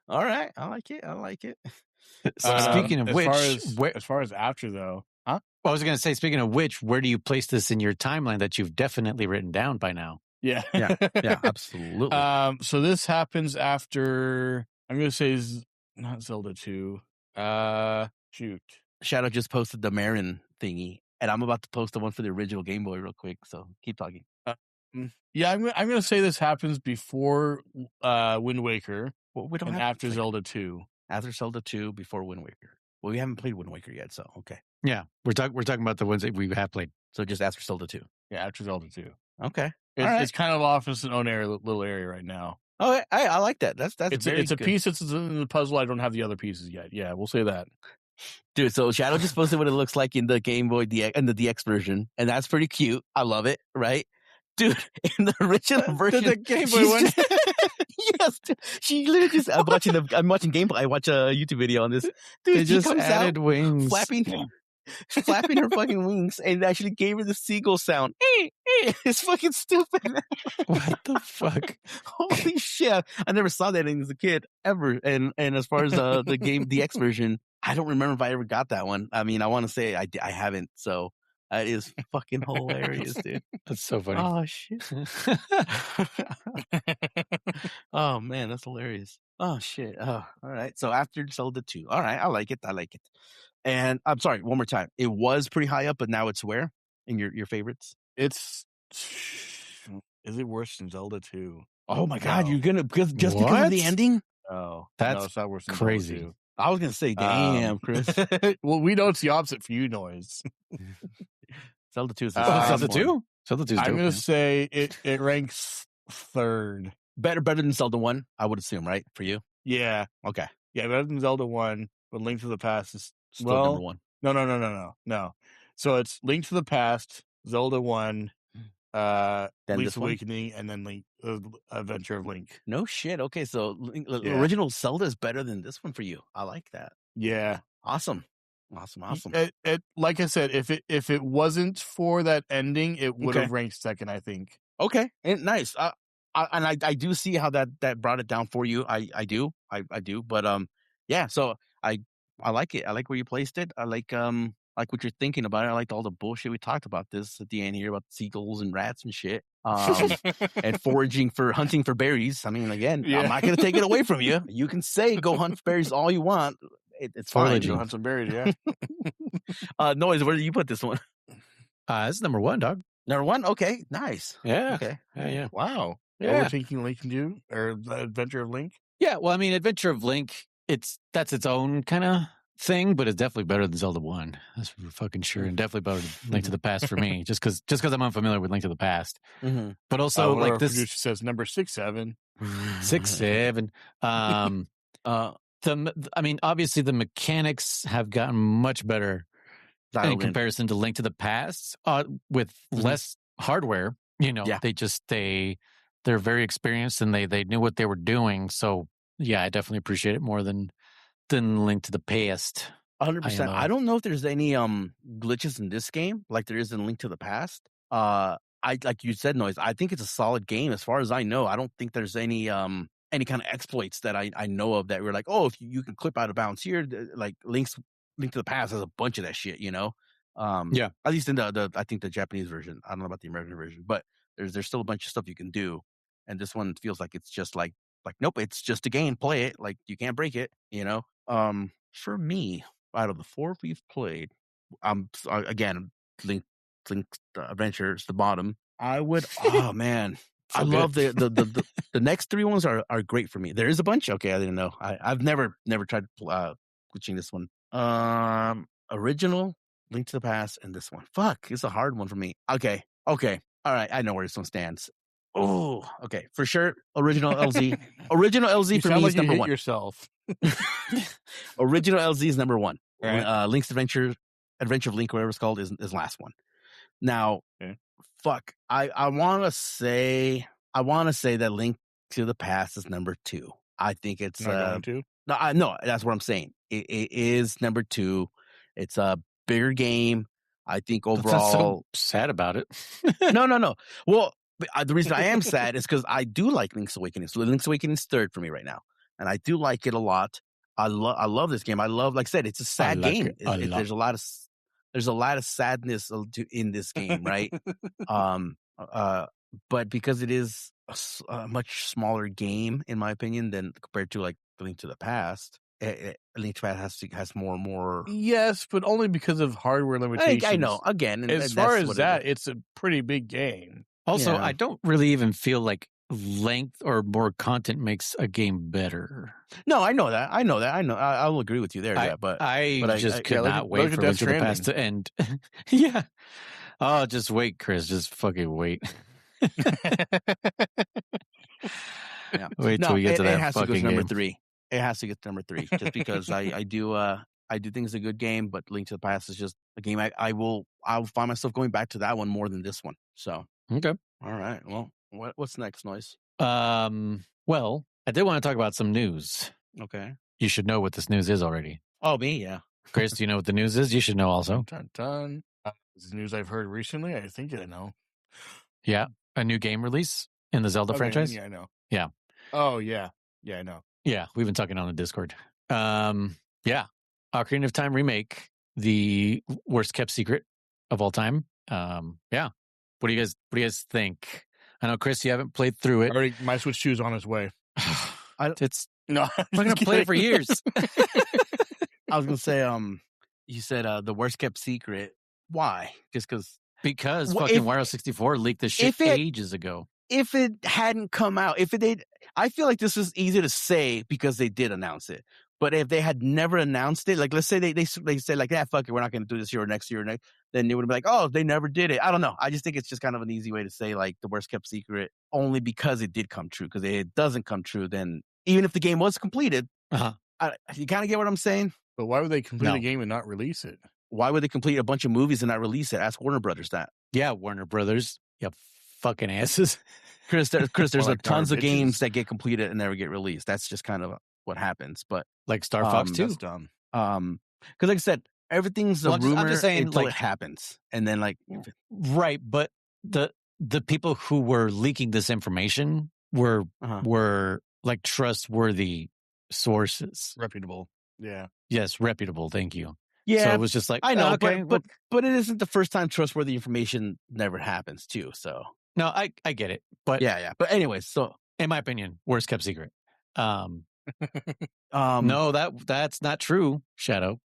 C: All right, I like it.
A: So speaking of which,
B: as far as after though,
A: Well, I was going to say, speaking of which, where do you place this in your timeline that you've definitely written down by now?
C: Yeah, absolutely.
B: So this happens after, I'm going to say not Zelda 2. Shoot.
C: Shadow just posted the Marin thingy, and I'm about to post the one for the original Game Boy real quick. So keep talking.
B: Yeah, I'm going to say this happens before Wind Waker.
C: Well, we don't
B: and
C: have
B: after Zelda 2.
C: After Zelda 2, before Wind Waker. Well, we haven't played Wind Waker yet, so okay.
A: Yeah, we're talking about the ones that we have played.
C: So just after Zelda 2.
B: Yeah, after Zelda 2.
C: Okay.
B: It's kind of off its own little area right now.
C: Oh, I like that. That's
B: it's a piece that's in the puzzle. I don't have the other pieces yet. Yeah, we'll say that.
C: Dude, so Shadow just posted what it looks like in the Game Boy DX and the DX version, and that's pretty cute. I love it, right? Dude, in the original version,
B: the Game Boy one.
C: Yes, dude, she literally just. I'm watching gameplay. I watch a YouTube video on this. Dude,
A: they just added wings,
C: flapping her fucking wings, and actually gave her the seagull sound. It's fucking stupid.
A: What the fuck?
C: Holy shit! I never saw that as a kid ever. And as far as the game DX version, I don't remember if I ever got that one. I mean, I want to say I haven't. So. That is fucking hilarious, dude.
A: That's so funny.
C: Oh, shit. Oh, man, that's hilarious. Oh, shit. Oh, all right. So after Zelda 2. All right. I like it. And I'm sorry, one more time. It was pretty high up, but now it's where? In your favorites?
B: Is it worse than Zelda 2?
C: Oh, my God. You're going to, just because of the ending?
B: Oh,
A: that's
B: it's not worse than
A: crazy.
B: Zelda 2.
C: I was going to say, damn, Chris.
B: Well, we know it's the opposite for you, Noise.
C: Zelda 2 is
A: Zelda 2? Zelda 2 is
B: I'm going to say it ranks third.
C: Better than Zelda 1, I would assume, right? For you?
B: Yeah.
C: Okay.
B: Yeah, better than Zelda 1, but Link to the Past is
C: still number 1.
B: No. So it's Link to the Past, Zelda 1, Link's Awakening, and then Link, Adventure of Link.
C: No shit. Okay, so original Zelda is better than this one for you. I like that.
B: Yeah.
C: Awesome.
B: It like I said, if it wasn't for that ending, it would have ranked second, I think.
C: Okay, and nice. I do see how that brought it down for you. I do. But yeah. So I like it. I like where you placed it. I like what you're thinking about it. I liked all the bullshit we talked about this at the end here about seagulls and rats and shit. And hunting for berries. I mean, again, I'm not going to take it away from you. You can say go hunt for berries all you want. It's fine.
B: Go hunt some berries, yeah.
C: Noise, where did you put this one?
A: It's number 1, dog.
C: Number 1? Okay, nice.
A: Yeah.
C: Okay.
A: Yeah.
B: Wow.
A: Yeah.
B: Overthinking Link can do, or the Adventure of Link?
A: Yeah, well, I mean, Adventure of Link, that's its own kind of thing, but it's definitely better than Zelda 1. That's for fucking sure. And definitely better than Link to the Past for me, just because I'm unfamiliar with Link to the Past.
C: Mm-hmm.
A: But also, like this
B: producer says number 6, 7.
A: 6, 7. I mean, obviously the mechanics have gotten much better in comparison to Link to the Past, with less hardware. They're very experienced and they knew what they were doing. So yeah, I definitely appreciate it more than than Link to the Past.
C: 100%. I don't know if there's any glitches in this game like there is in Link to the Past. I like you said, Noise. I think it's a solid game as far as I know. I don't think there's any kind of exploits that I know of that we're like, oh, if you can clip out of bounds here, like Link to the Past has a bunch of that shit, you know.
A: Yeah.
C: At least in the I think the Japanese version. I don't know about the American version, but there's still a bunch of stuff you can do, and this one feels like it's just like nope, it's just a game. Play it. Like you can't break it, you know. For me, out of the 4 we've played, again, Link Adventure is the bottom. I would. Oh man,
B: So
C: I
B: good.
C: love the next 3 ones are great for me. There is a bunch. Okay, I didn't know. I've never tried glitching this one. Original Link to the Past and this one. Fuck, it's a hard one for me. Okay. All right, I know where this one stands. Oh, okay, for sure. Original LZ. Original LZ
B: You
C: for
B: sound
C: me
B: like
C: is
B: you
C: number
B: hit
C: 1.
B: yourself.
C: Original LZ is number 1.
B: Right.
C: Link's Adventure of Link, whatever it's called, is last one. Now,
B: Okay.
C: fuck, I want to say that Link to the Past is number 2. I think it's
B: Not going to.
C: no, that's what I'm saying. It is number 2. It's a bigger game. I think
A: That's
C: overall.
A: so sad about it.
C: No. Well, the reason I am sad is because I do like Link's Awakening. So Link's Awakening is 3rd for me right now, and I do like it a lot. I love this game. I love, like I said, it's a sad
A: like
C: game.
A: it a lot.
C: There's a lot of sadness in this game, right? But because it is a much smaller game, in my opinion, than compared to like Link to the Past. Link to the Past has more.
B: Yes, but only because of hardware limitations.
C: I know. Again,
B: As far as that, it's a pretty big game.
A: Also,
C: Yeah.
A: I don't really even feel like length or more content makes a game better.
C: No, I know that. I will agree with you there. Yeah, but
A: I could
B: look
A: not
B: at-
A: wait
B: look at
A: for
B: Death
A: Link to the Past to end. Yeah. Oh, just wait, Chris. Just fucking wait.
C: yeah.
A: Wait till we get to
C: it
A: that
C: has to go
A: fucking
C: to number
A: game.
C: 3. It has to get to number 3 just because I do think it's a good game, but Link to the Past is just a game I'll find myself going back to that one more than this one. So
A: Okay.
C: all right. Well, what's next, Noise?
A: Well, I did want to talk about some news.
C: Okay.
A: You should know what this news is already.
C: Oh, me, yeah.
A: Chris, do you know what the news is? You should know also.
B: Dun. This is news I've heard recently. I think I know.
A: Yeah. A new game release in the Zelda
B: Okay,
A: franchise.
B: Yeah, I know.
A: Yeah.
B: Oh, yeah. Yeah, I know.
A: Yeah, we've been talking on the Discord. Yeah. Ocarina of Time remake, the worst kept secret of all time. Yeah. What do you guys think? I know, Chris, you haven't played through it.
B: Already, my Switch 2 is on its way.
A: It's
B: No,
A: I'm gonna play it for years.
C: I was gonna say, you said the worst kept secret. Why? Just
A: because
C: Well,
A: fucking
C: if-
A: Wario 64 leaked the shit
C: if it-
A: ages ago.
C: if it hadn't come out, I feel like this was easy to say because they did announce it. But if they had never announced it, like let's say they said like, yeah, fuck it, we're not going to do this year or next year or next, then it would be like, oh, they never did it. I don't know. I just think it's just kind of an easy way to say like the worst kept secret only because it did come true. Because if it doesn't come true, then even if the game was completed, you kind of get what I'm saying.
B: But why would they complete
A: No.
B: a game and not release it?
C: Why would they complete a bunch of movies and not release it? Ask Warner Brothers that.
A: Yeah, Warner Brothers. You fucking asses.
C: Chris, there's
B: like
C: tons of
B: bitches.
C: games that get completed and never get released. That's just kind of what happens. But
A: Like Star Fox 2.
B: That's dumb.
C: because like I said, everything's a
A: Well, I'm
C: rumor
A: just saying,
C: until
A: like-
C: it happens, and then like
A: Right, but the people who were leaking this information were like trustworthy sources.
B: Reputable. Yeah.
A: Yes, reputable. Thank you.
C: yeah,
A: So it was just like,
C: I know,
A: okay,
C: but it isn't the first time trustworthy information never happens too. So
A: no, I get it. But
C: yeah. But anyways, so
A: in my opinion, worst kept secret.
C: no,
A: No, that's not true. Shadow.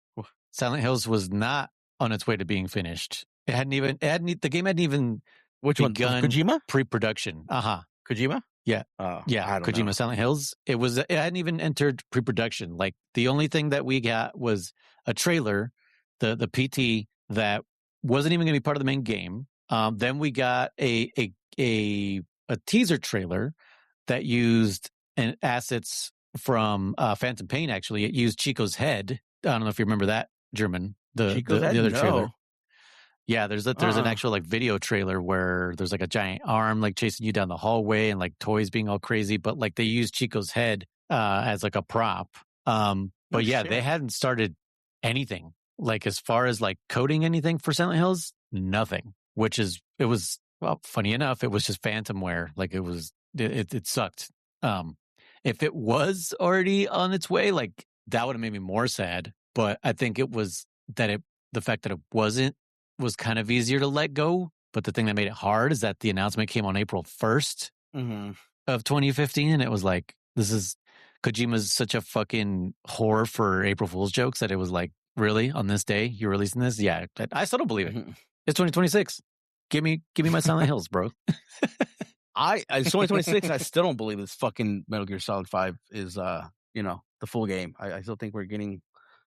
A: Silent Hills was not on its way to being finished. The game hadn't even
C: which
A: begun
C: one? Kojima?
A: pre-production.
C: Kojima?
A: Yeah.
C: Yeah, I don't
A: Kojima
C: know.
A: Silent Hills. It hadn't even entered pre-production. Like the only thing that we got was a trailer, the PT that wasn't even going to be part of the main game. Then we got a teaser trailer that used assets from Phantom Pain. Actually, it used Chico's head. I don't know if you remember that, German. The
C: Chico's head?
A: other
C: No.
A: trailer. Yeah, there's an actual like video trailer where there's like a giant arm like chasing you down the hallway and like toys being all crazy, but like they use Chico's head as like a prop. But yeah,
C: shit.
A: they hadn't started anything. Like as far as like coding anything for Silent Hills, nothing. It was well, funny enough, it was just Phantomware. Like it sucked. If it was already on its way, like that would have made me more sad. But I think it was the fact that it wasn't was kind of easier to let go. But the thing that made it hard is that the announcement came on April 1st of 2015. And it was like, Kojima's such a fucking whore for April Fool's jokes that it was like, really? On this day, you're releasing this? Yeah, I still don't believe it. It's 2026. Give me my Silent Hills, bro.
C: It's 2026. I still don't believe this fucking Metal Gear Solid 5 is, the full game. I still think we're getting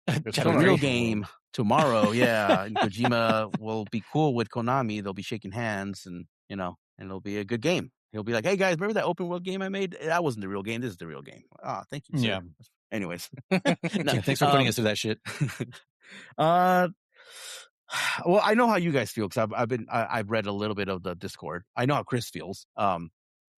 C: the real game tomorrow. Yeah, and Kojima will be cool with Konami. They'll be shaking hands, and it'll be a good game. He'll be like, "Hey guys, remember that open world game I made? That wasn't the real game. This is the real game." Ah, thank you, sir.
A: Yeah.
C: Anyways,
A: Thanks for putting us through that shit.
C: Well, I know how you guys feel because I've read a little bit of the Discord. I know how Chris feels. I'm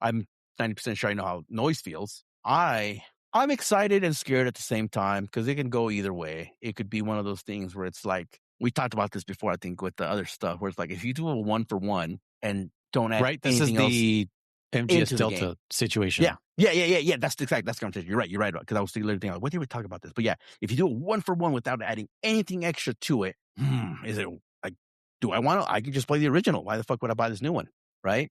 C: 90% sure I know how Noise feels. I'm excited and scared at the same time because it can go either way. It could be one of those things where it's like we talked about this before. I think with the other stuff where it's like if you do a 1-for-1 and don't add
A: this is
C: anything else
A: the MGS Delta situation.
C: Yeah. That's the conversation. You're right. Because I was literally thinking, what did we talk about this? But yeah, if you do a 1-for-1 without adding anything extra to it, is it like, do I want to? I can just play the original. Why the fuck would I buy this new one? Right?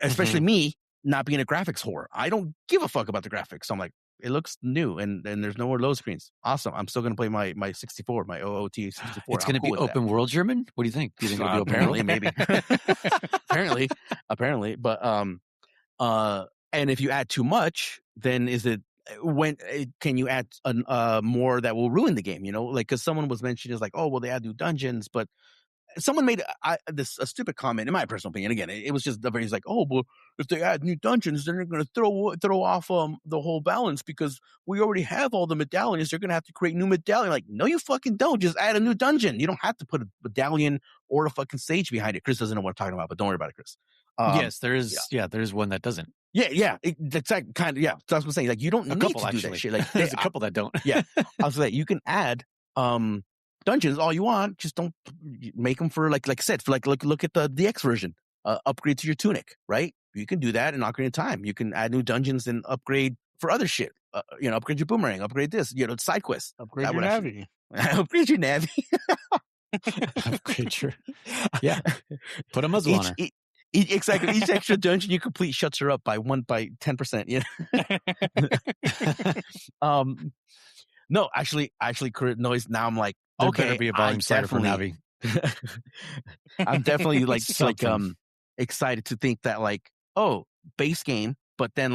C: Especially me not being a graphics whore. I don't give a fuck about the graphics. So I'm like, it looks new and there's no more load screens. Awesome. I'm still going to play my 64, my OOT 64.
A: It's going to be open world German? What do you think? Do you think it'll be
C: apparently, maybe. apparently. But, and if you add too much, then can you add more that will ruin the game? Like, cause someone was mentioning is like, oh, well, they add new dungeons, but someone made a stupid comment in my personal opinion. Again, it was just he's like, oh, well, if they add new dungeons, then they're going to throw off the whole balance because we already have all the medallions. They're going to have to create new medallion. Like, no, you fucking don't. Just add a new dungeon. You don't have to put a medallion or a fucking stage behind it. Chris doesn't know what I'm talking about, but don't worry about it, Chris.
A: Yes, there is. Yeah, there is one that doesn't.
C: Yeah. That's like kind of, yeah. That's what I'm saying. Like, you don't need to do that shit. Like,
A: there's a couple that don't.
C: Yeah. I was like, you can add, dungeons all you want, just don't make them for like I said, for like look at the DX version, upgrade to your tunic, right? You can do that in Ocarina of Time. You can add new dungeons and upgrade for other shit. Upgrade your boomerang, upgrade this, side quests,
B: upgrade your Navi,
C: upgrade your Navi,
A: upgrade your put a muzzle on her.
C: Exactly. Each extra dungeon you complete shuts her up by 10%. Yeah. No, actually, Noise. Now I'm like,
A: there
C: okay,
A: better be a volume slider for Navi.
C: I'm definitely excited to think that base game, but then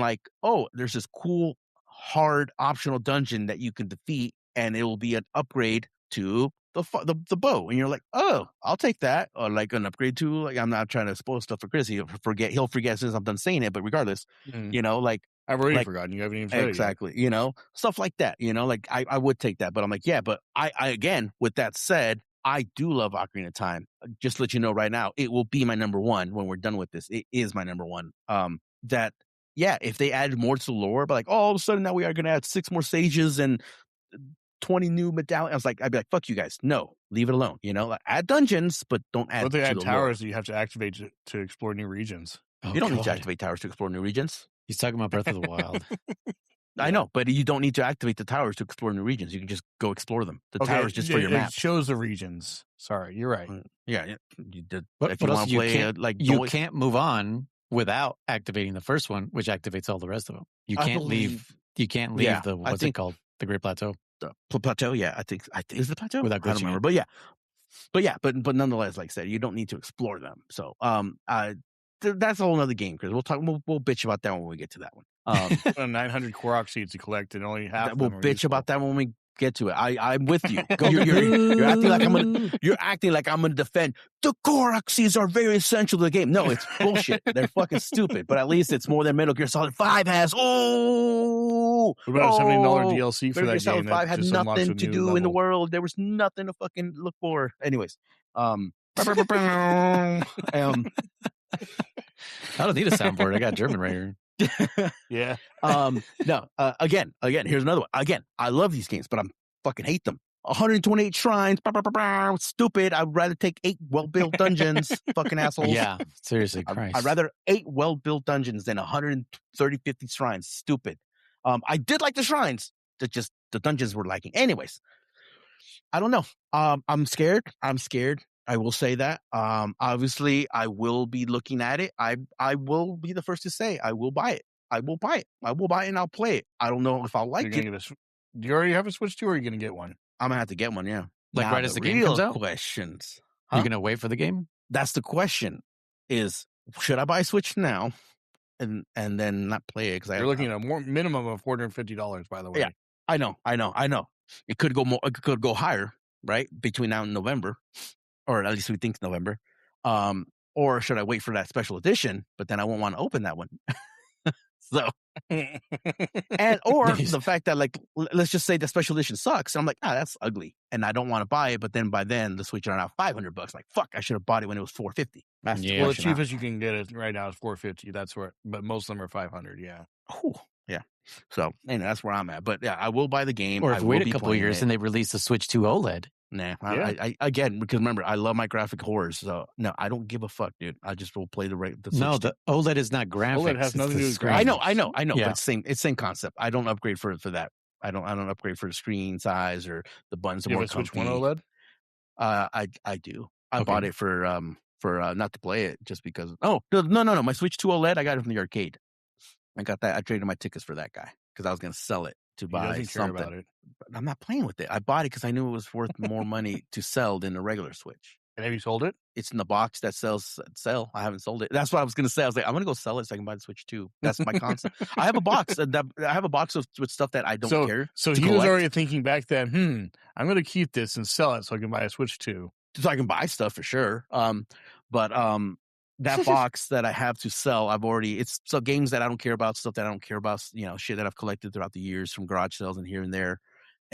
C: there's this cool hard optional dungeon that you can defeat, and it will be an upgrade to the bow, and you're like, oh, I'll take that, or like an upgrade to I'm not trying to spoil stuff for Chris. He'll forget as soon as I'm done saying it, but regardless,
B: I've already forgotten. You haven't even said
C: exactly. It stuff like that. I would take that, but I'm like, yeah. But I again, with that said, I do love Ocarina of Time. Just to let you know right now, it will be my number one when we're done with this. It is my number one. If they added more to the lore, but all of a sudden now we are going to add 6 more sages and 20 new medallions. I'd be like, fuck you guys. No, leave it alone. Add dungeons, but don't add.
B: But they add towers that you have to activate to explore new regions.
C: You don't need to activate towers to explore new regions.
A: He's talking about Breath of the Wild.
C: I know, but you don't need to activate the towers to explore new regions. You can just go explore them. The towers just for your map.
B: It shows the regions. Sorry, you're right.
C: Yeah. You did.
A: But if you want to play, you can't move on without activating the first one, which activates all the rest of them. You can't leave. You can't leave the what's it called? The Great Plateau.
C: The plateau. Yeah, I think is the plateau.
A: Without
C: I don't remember, but nonetheless, like I said, you don't need to explore them. So, that's a whole other game, Chris. We'll bitch about that when we get to that one.
B: 900 Korok seeds to collect, and only half.
C: We'll bitch about that when we get to it. I'm with you. You're acting like I'm gonna defend the Korok seeds are very essential to the game. No, it's bullshit. They're fucking stupid. But at least it's more than Metal Gear Solid 5 has.
B: What about a $70 DLC for
C: Metal Gear
B: that
C: Solid
B: game?
C: 5 had nothing to do in the world. There was nothing to fucking look for. Anyways,
A: I don't need a soundboard. I got German right here.
B: Yeah.
C: No. Again, here's another one. Again, I love these games, but I fucking hate them. 128 shrines. Stupid. I'd rather take 8 well-built dungeons. Fucking assholes.
A: Yeah, seriously, Christ.
C: I'd rather 8 well-built dungeons than 130, 50 shrines. Stupid. I did like the shrines. The dungeons were lacking. Anyways, I don't know. I'm scared. I will say that. Obviously, I will be looking at it. I will be the first to say I will buy it. I will buy it and I'll play it. I don't know if I'll like it.
B: Do you already have a Switch 2 or are you going to get one?
C: I'm going to have to get one, yeah.
A: Like
C: now,
A: right as the game comes out?
C: Questions.
A: Huh? You're going to wait for the game?
C: That's the question is, should I buy a Switch now and then not play it? Because
B: you're looking at a minimum of $450, by the way.
C: Yeah, I know. It could go more. It could go higher, right? Between now and November, or at least we think November. Or should I wait for that special edition? But then I won't want to open that one. So, or the fact that, like, let's just say the special edition sucks. I'm like, that's ugly, and I don't want to buy it. But then by then the Switch are now $500. Like, fuck, I should have bought it when it was $450.
B: Well, the cheapest you can get it right now is $450. That's where, but most of them are $500. Yeah.
C: Ooh, yeah. So, anyway, that's where I'm at. But yeah, I will buy the game.
A: Or if we wait a couple of years and they release the Switch 2 OLED.
C: Nah, yeah. I again, because remember, I love my graphic horrors. So no, I don't give a fuck, dude. I just will play the Switch.
A: No, the OLED is not graphics.
B: OLED has nothing to do with graphics.
C: I know.
A: Yeah.
C: But same concept. I don't upgrade for that. I don't upgrade for the screen size or the buttons.
B: You have a Switch 1 OLED?
C: I do. I bought it for not to play it just because. Oh no! My Switch 2 OLED, I got it from the arcade. I got that. I traded my tickets for that guy because I was going to sell it to buy something. Care about it. But I'm not playing with it. I bought it because I knew it was worth more money to sell than a regular Switch.
B: And have you sold it?
C: It's in the box that sell. I haven't sold it. That's what I was going to say. I was like, I'm going to go sell it so I can buy the Switch 2. That's my concept. I have a box. I have a box with stuff that I don't care.
B: So he was already thinking back then, I'm going to keep this and sell it so I can buy a Switch 2.
C: So I can buy stuff for sure. But that box that I have to sell, it's games that I don't care about, stuff that I don't care about, shit that I've collected throughout the years from garage sales and here and there.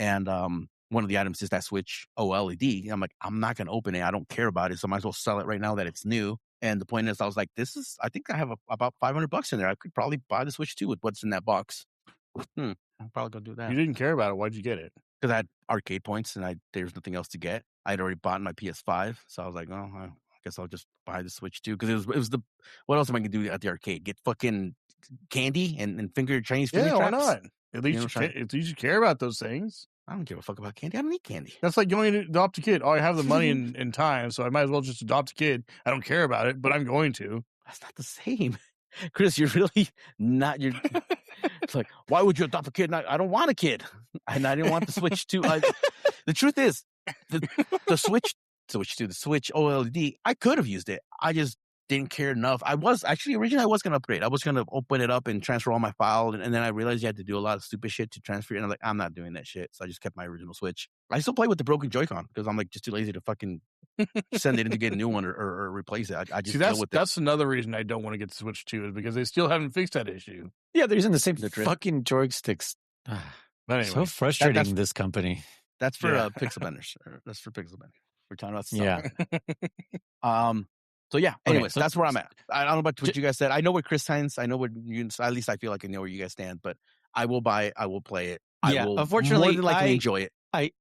C: And one of the items is that Switch OLED. I'm like, I'm not going to open it. I don't care about it. So I might as well sell it right now that it's new. And the point is, I was like, I think I have about $500 in there. I could probably buy the Switch 2 with what's in that box. I'm probably going to do that.
B: You didn't care about it. Why'd you get it?
C: Because I had arcade points and there's nothing else to get. I'd already bought my PS5. So I was like, oh, I guess I'll just buy the Switch 2. Because it was what else am I going to do at the arcade? Get fucking candy and Chinese finger traps?
B: Why not? At least you care about those things.
C: I don't give a fuck about candy. I don't need candy.
B: That's like going to adopt a kid. Oh, I have the money in time, so I might as well just adopt a kid. I don't care about it, but I'm going to.
C: That's not the same. Chris, you're really not. It's like, why would you adopt a kid? I don't want a kid. And I didn't want the Switch 2. The truth is, the Switch 2, the Switch OLED, I could have used it. I just didn't care enough. Originally I was going to upgrade. I was going to open it up and transfer all my files. And then I realized you had to do a lot of stupid shit to transfer it. And I'm like, I'm not doing that shit. So I just kept my original Switch. I still play with the broken Joy-Con because I'm like just too lazy to fucking send it in to get a new one or replace it. I just deal with
B: that's another reason I don't want to get the Switch 2 is because they still haven't fixed that issue.
A: Yeah, they're using the same fucking joysticks.
B: But anyway,
A: so frustrating, this company.
C: That's for Pixel Benders. That's for Pixel Benders. We're talking about stuff. So yeah, anyways, that's where I'm at. I don't know about what you guys said. I know where Chris stands. I know where at least I feel like I know where you guys stand, but I will buy it. I will play it. I will
A: unfortunately,
C: more than likely enjoy it.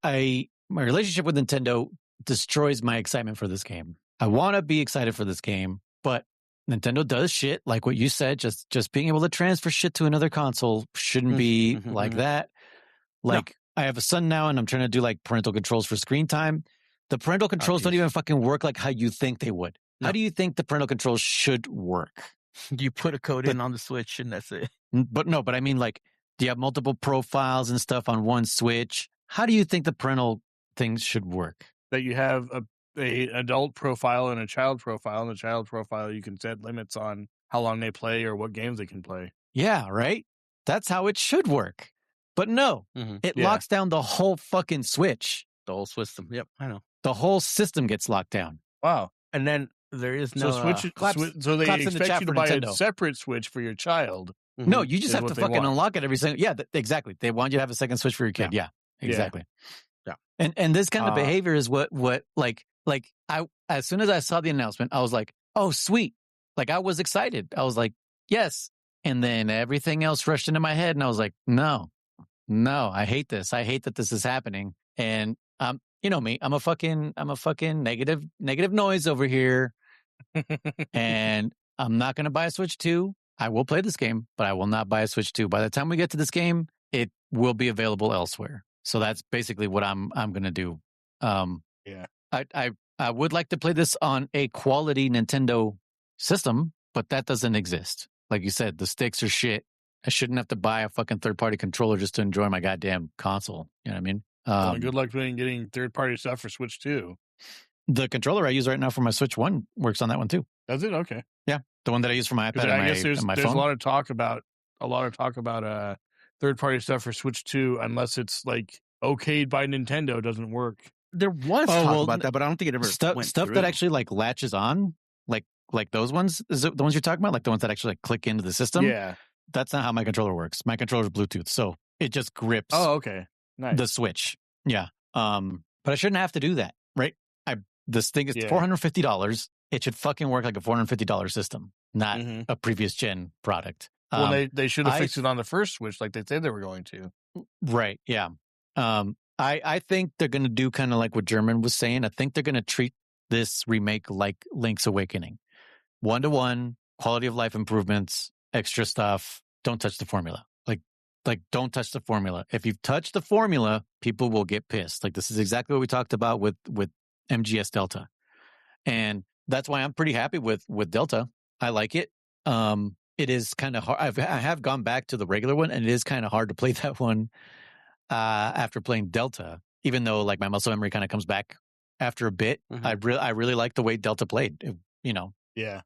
A: My relationship with Nintendo destroys my excitement for this game. I want to be excited for this game, but Nintendo does shit like what you said. Just being able to transfer shit to another console shouldn't be like that. Like I have a son now, and I'm trying to do like parental controls for screen time. The parental controls don't even fucking work like how you think they would. No. How do you think the parental controls should work?
C: You put a code in on the Switch and that's it.
A: But I mean, like, do you have multiple profiles and stuff on one Switch? How do you think the parental things should work?
B: That you have a adult profile and a child profile. And the child profile, you can set limits on how long they play or what games they can play.
A: Yeah, right? That's how it should work. But no, it locks down the whole fucking Switch.
C: The whole system. Yep, I know.
A: The whole system gets locked down.
B: Wow.
C: And then there is no
B: so they expect you to buy a separate Switch for your child.
A: No, you just have to fucking unlock it every single. Yeah, exactly. They want you to have a second Switch for your kid. Yeah, exactly.
C: Yeah.
A: And this kind of behavior is what like I as soon as I saw the announcement, I was like, oh sweet. Like I was excited. I was like, yes. And then everything else rushed into my head, and I was like, no, I hate this. I hate that this is happening. And you know me, I'm a fucking negative noise over here. And I'm not going to buy a Switch 2. I will play this game, but I will not buy a Switch 2. By the time we get to this game, it will be available elsewhere. So that's basically what I'm going to do.
B: Yeah.
A: I would like to play this on a quality Nintendo system, but that doesn't exist. Like you said, the sticks are shit. I shouldn't have to buy a fucking third-party controller just to enjoy my goddamn console. You know what I mean?
B: Well, good luck getting third-party stuff for Switch 2.
A: The controller I use right now for my Switch 1 works on that one too.
B: Does it? Okay.
A: Yeah, the one that I use for my iPad
B: I guess there's
A: phone.
B: a lot of talk about third-party stuff for Switch 2, unless it's like okayed by Nintendo, doesn't work.
C: There was talk about that, but I don't think it ever went
A: stuff
C: through.
A: That actually like latches on, like those ones. Is it the ones you're talking about? Like the ones that actually like click into the system?
B: Yeah.
A: That's not how my controller works. My controller is Bluetooth, so it just grips.
B: Oh, okay. Nice.
A: The Switch. Yeah. But I shouldn't have to do that, right? This thing is $450. It should fucking work like a $450 system, not a previous gen product.
B: Well, they should have fixed it on the first Switch, like they said they were going to.
A: Right. Yeah. I think they're going to do kind of like what German was saying. I think they're going to treat this remake like Link's Awakening. 1-to-1, quality of life improvements, extra stuff. Don't touch the formula. Like don't touch the formula. If you touch the formula, people will get pissed. Like this is exactly what we talked about with MGS Delta. And that's why I'm pretty happy with Delta. I like it. It is kind of hard. I have gone back to the regular one, and it is kind of hard to play that one after playing Delta, even though like my muscle memory kind of comes back after a bit. I really like the way Delta played.
B: Yeah.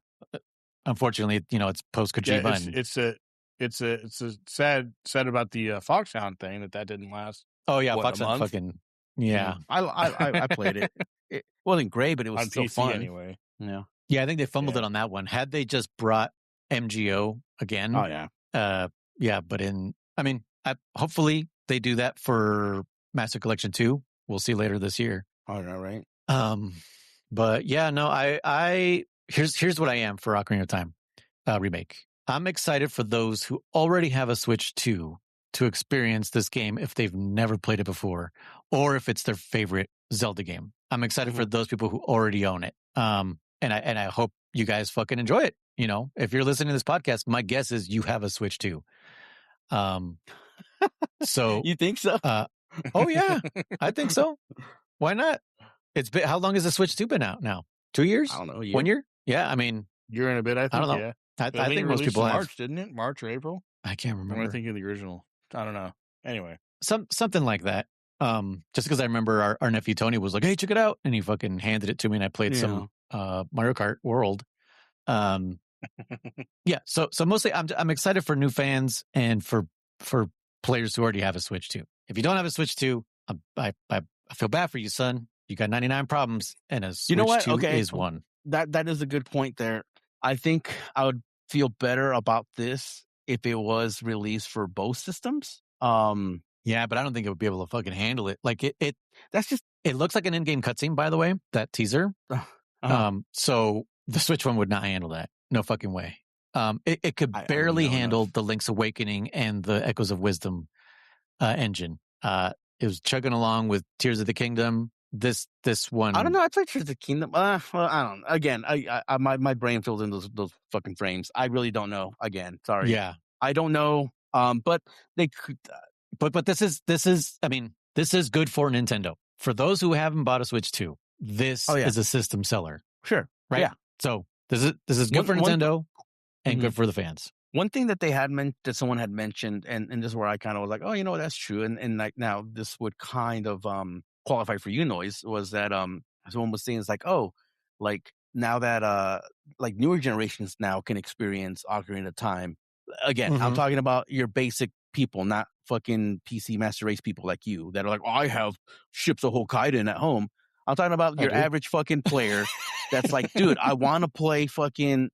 A: Unfortunately, it's post Kojima.
B: Yeah, it's a sad about the Foxhound thing that didn't last.
A: Oh yeah, Foxhound fucking yeah.
C: I played it. It wasn't great, but it was
B: on
C: still
B: PC
C: fun
B: anyway.
C: Yeah.
A: Yeah, I think they fumbled it on that one. Had they just brought MGO again?
C: Oh yeah.
A: Yeah, but hopefully they do that for Master Collection 2. We'll see later this year.
C: All right.
A: But yeah, no, here's what I am for Ocarina of Time remake. I'm excited for those who already have a Switch 2 to experience this game if they've never played it before, or if it's their favorite Zelda game. I'm excited for those people who already own it. And I hope you guys fucking enjoy it. If you're listening to this podcast, my guess is you have a Switch 2. So
C: you think so?
A: Oh yeah, I think so. Why not? How long has the Switch 2 been out now? 2 years?
C: I don't know.
A: 1 year? Yeah, I mean,
B: you're in a bit. I think. I don't know.
A: Yeah. I think most people have.
B: March, didn't it? March or April?
A: I can't remember.
B: I'm thinking of the original. I don't know. Anyway,
A: something like that. Just because I remember our nephew Tony was like, "Hey, check it out," and he fucking handed it to me, and I played some Mario Kart World. Yeah. So mostly, I'm excited for new fans and for players who already have a Switch 2. If you don't have a Switch 2, I feel bad for you, son. You got 99 problems, and a Switch 2 is one.
C: That is a good point there. I think I would feel better about this if it was released for both systems.
A: Yeah, but I don't think it would be able to fucking handle it. Like it looks like an in-game cutscene, by the way, that teaser. So the Switch one would not handle that. No fucking way. It could barely handle the Link's Awakening and the Echoes of Wisdom engine. It was chugging along with Tears of the Kingdom. This one,
C: I don't know. I played Tears of the Kingdom. Well, I don't know. Again, my brain fills in those fucking frames. I really don't know. Again, sorry.
A: Yeah,
C: I don't know. But they could.
A: But this is good for Nintendo. For those who haven't bought a Switch 2, this is a system seller.
C: Sure.
A: Right. Yeah. So this is good for Nintendo and good for the fans.
C: One thing that that someone had mentioned, and this is where I kind of was like, oh, that's true. And like now this would kind of qualify for you, Noise, was that someone was saying it's like, oh, like now that like newer generations now can experience Ocarina of Time. Again, I'm talking about your basic people, not fucking PC Master Race people like you that are like, oh, I have Ships of Hokkaido at home. I'm talking about your average fucking player that's like, dude, I want to play fucking.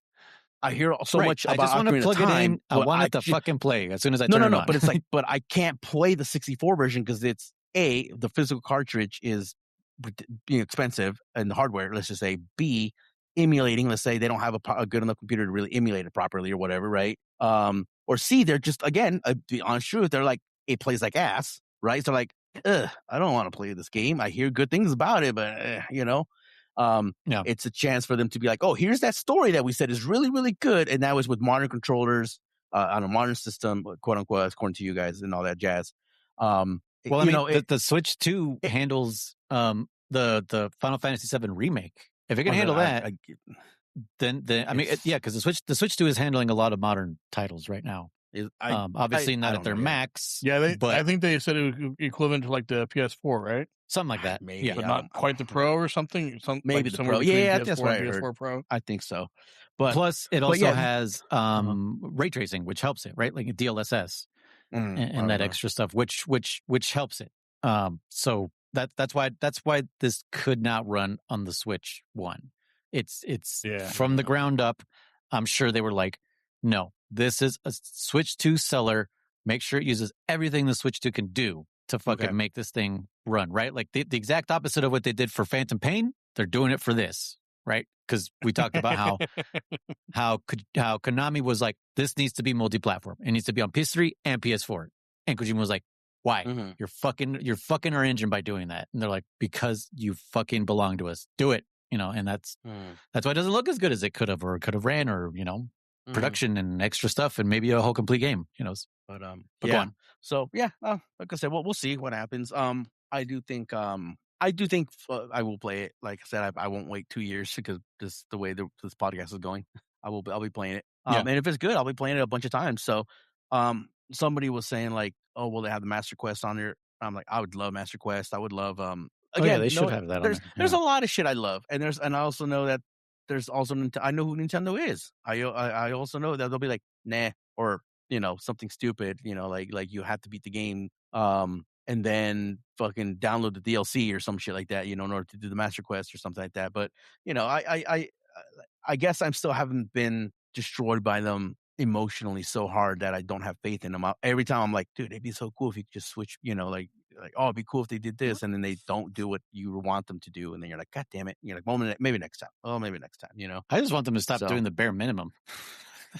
C: I hear so much about
A: I just want to plug it in. I want it to fucking play as soon as I turn it on.
C: But it's like, but I can't play the 64 version because it's the physical cartridge is being expensive and the hardware, let's just say. B, emulating, let's say they don't have a good enough computer to really emulate it properly or whatever, right? or C, they're just, again, to be honest truth, they're like, it plays like ass, right? So like, I don't want to play this game. I hear good things about it, but it's a chance for them to be like, oh, here's that story that we said is really, really good. And that was with modern controllers on a modern system, quote unquote, according to you guys and all that jazz.
A: The Switch 2 handles the Final Fantasy VII remake. If it can handle that, then because the Switch 2 is handling a lot of modern titles right now. Obviously not at their max.
B: Yeah, I think they said it was equivalent to like the PS4, right?
A: Something like that.
C: Maybe,
B: but not quite the Pro or something.
C: Maybe
B: like
C: the Pro. Yeah, that's what I heard.
B: PS4 Pro.
C: I think so. But
A: plus, it also has ray tracing, which helps it, right? Like DLSS and that extra stuff, which helps it. So that's why this could not run on the Switch 1. It's from the ground up. I'm sure they were like, no, this is a Switch 2 seller. Make sure it uses everything the Switch 2 can do to fucking make this thing run, right? Like the exact opposite of what they did for Phantom Pain, they're doing it for this, right? Because we talked about how Konami was like, this needs to be multi-platform. It needs to be on PS3 and PS4. And Kojima was like, why?
C: Mm-hmm.
A: You're fucking our engine by doing that. And they're like, because you fucking belong to us. Do it. And that's why it doesn't look as good as it could have, or it could have ran, or production and extra stuff, and maybe a whole complete game. But go on.
C: So like I said, we'll see what happens. I do think I will play it. Like I said, I won't wait 2 years because just the way this podcast is going, I'll be playing it. And if it's good, I'll be playing it a bunch of times. So, somebody was saying like, oh, well, they have the Master Quest on there. I'm like, I would love Master Quest. I would love again,
A: they should have that.
C: There's a lot of shit I love, and I also know that there's also I know who Nintendo is. I also know that they'll be like, nah, or something stupid, like you have to beat the game, and then fucking download the DLC or some shit like that, in order to do the Master Quest or something like that. But I guess I'm still haven't been destroyed by them emotionally so hard that I don't have faith in them. Every time I'm like, dude, it'd be so cool if you could just switch, like, oh, it'd be cool if they did this, and then they don't do what you want them to do, and then you're like, God damn it, you're like, well, maybe next time. Oh, maybe next time.
A: I just want them to stop doing the bare minimum.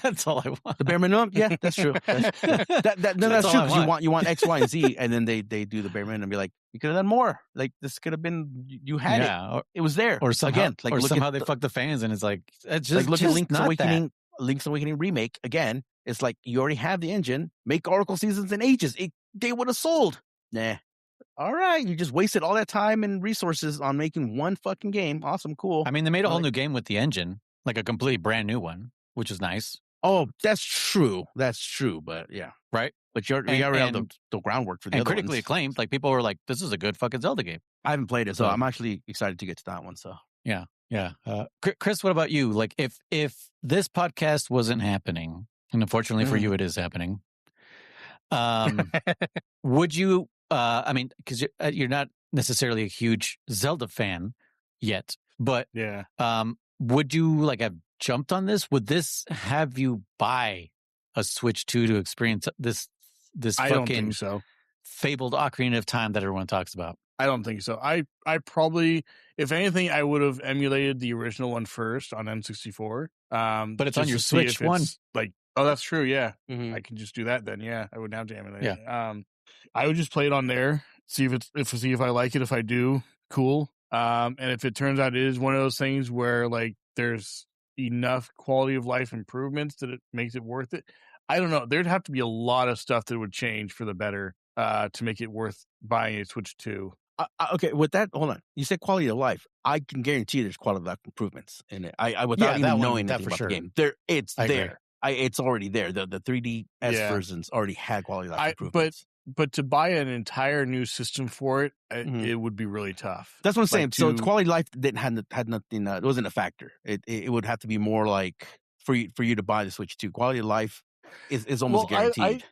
A: That's all I want.
C: The bare minimum, yeah, that's true. That's true because you want X, Y, and Z, and then they do the bare minimum and be like, you could have done more. Like this could have been, you had it. It was there.
A: Or somehow, they fuck the fans, and it's like, it's just
C: like, look at Link's Awakening remake again. It's like, you already have the engine. Make Oracle Seasons in ages. They would have sold. Nah. All right, you just wasted all that time and resources on making one fucking game. Awesome, cool.
A: I mean, they made a whole new game with the engine, like a completely brand new one, which is nice.
C: Oh, that's true. But yeah,
A: right.
C: But you already have the groundwork for the
A: and
C: other
A: critically
C: ones.
A: acclaimed. Like people were like, "This is a good fucking Zelda game."
C: I haven't played it, so I'm actually excited to get to that one. So
A: yeah. Chris, what about you? Like, if this podcast wasn't happening, and unfortunately for you, it is happening. Would you? I mean, because you're not necessarily a huge Zelda fan yet, but would you like have jumped on this? Would this have you buy a Switch 2 to experience this
B: I don't think so.
A: fabled Ocarina of Time that everyone talks about?
B: I don't think so. I probably, if anything, I would have emulated the original one first on N64.
A: But it's on your Switch one.
B: Like, oh, that's true. Yeah,
C: Mm-hmm.
B: I can just do that then. Yeah, I would now have to emulate it.
A: Yeah.
B: I would just play it on there, see if I like it. If I do, cool. And if it turns out it is one of those things where like there's enough quality of life improvements that it makes it worth it. I don't know. There'd have to be a lot of stuff that would change for the better to make it worth buying a Switch 2.
C: Okay, with that, hold on. You said quality of life. I can guarantee there's quality of life improvements in it. I without even knowing anything about the game. It's there. It's already there. The 3DS versions already had quality of life improvements.
B: But to buy an entire new system for it, it would be really tough.
C: That's what I'm saying. So quality of life had nothing. It wasn't a factor. It would have to be more like for you to buy the Switch 2. Quality of life is almost guaranteed.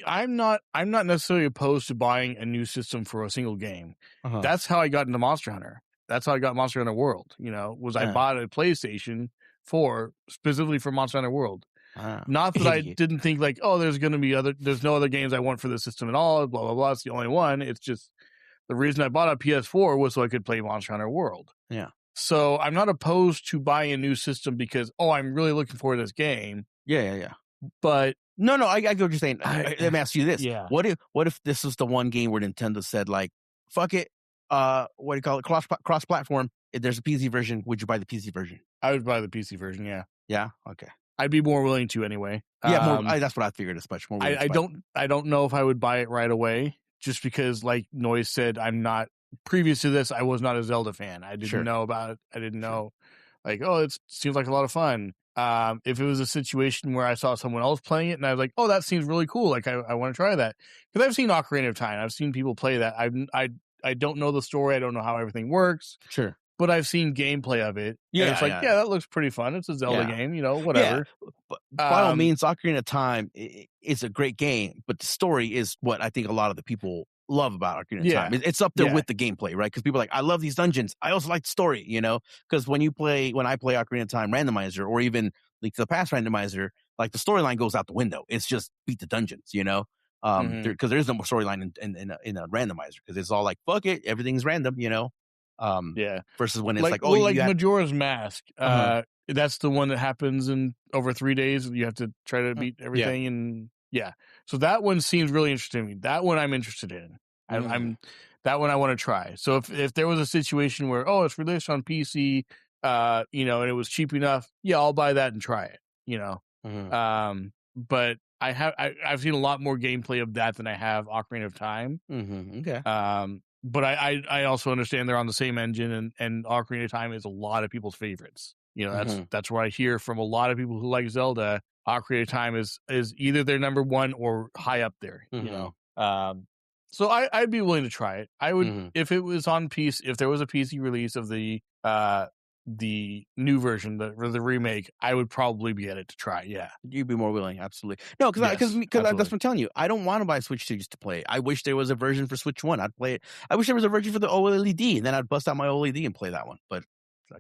B: I'm not necessarily opposed to buying a new system for a single game. That's how I got into Monster Hunter. That's how I got Monster Hunter World. I bought a PlayStation 4 specifically for Monster Hunter World. Not that I didn't think like, oh, there's no other games I want for this system at all, blah, blah, blah. It's the only one. It's just the reason I bought a PS4 was so I could play Monster Hunter World.
C: Yeah.
B: So I'm not opposed to buying a new system because, I'm really looking forward to this game.
C: Yeah.
B: But
C: No, I get what you're saying. Let me ask you this.
B: Yeah.
C: What if this was the one game where Nintendo said, like, fuck it, what do you call it? Cross-platform. If there's a PC version, would you buy the PC version?
B: I would buy the PC version, yeah.
C: Yeah? Okay.
B: I'd be more willing to anyway.
C: Yeah, that's what I figured as much. More
B: I don't know if I would buy it right away, just because, like Noise said, I'm not, previous to this, I was not a Zelda fan. I didn't know about it. I didn't know, like, oh, it seems like a lot of fun. If it was a situation where I saw someone else playing it and I was like, oh, that seems really cool, like I want to try that, because I've seen Ocarina of Time, I've seen people play that. I don't know the story, I don't know how everything works,
C: sure,
B: but I've seen gameplay of it.
C: Yeah,
B: and it's like, yeah, that looks pretty fun. It's a Zelda game, whatever.
C: Yeah. But by all means, Ocarina of Time is a great game, but the story is what I think a lot of the people love about Ocarina of Time. It's up there with the gameplay, right? Because people are like, I love these dungeons. I also like the story, because when I play Ocarina of Time randomizer, or even Link to the Past randomizer, like the storyline goes out the window. It's just beat the dungeons, because there is no more storyline in a randomizer, because it's all like, fuck it, everything's random, versus when it's like
B: Majora's Mask. That's the one that happens in over 3 days. You have to try to beat everything, and so that one seems really interesting to me. That one I'm interested in. I'm that one I want to try. So if there was a situation where it's released on PC, and it was cheap enough, I'll buy that and try it. But I've seen a lot more gameplay of that than I have Ocarina of Time.
C: Okay.
B: But I also understand they're on the same engine, and Ocarina of Time is a lot of people's favorites. That's what I hear from a lot of people who like Zelda. Ocarina of Time is either their number one or high up there. So I'd be willing to try it. I would if it was on PC. If there was a PC release of the new version, the remake, I would probably be at it to try. Yeah,
C: you'd be more willing, absolutely. No, because that's what I'm telling you. I don't want to buy Switch 2 just to play it. I wish there was a version for Switch 1. I'd play it. I wish there was a version for the OLED, and then I'd bust out my OLED and play that one. But I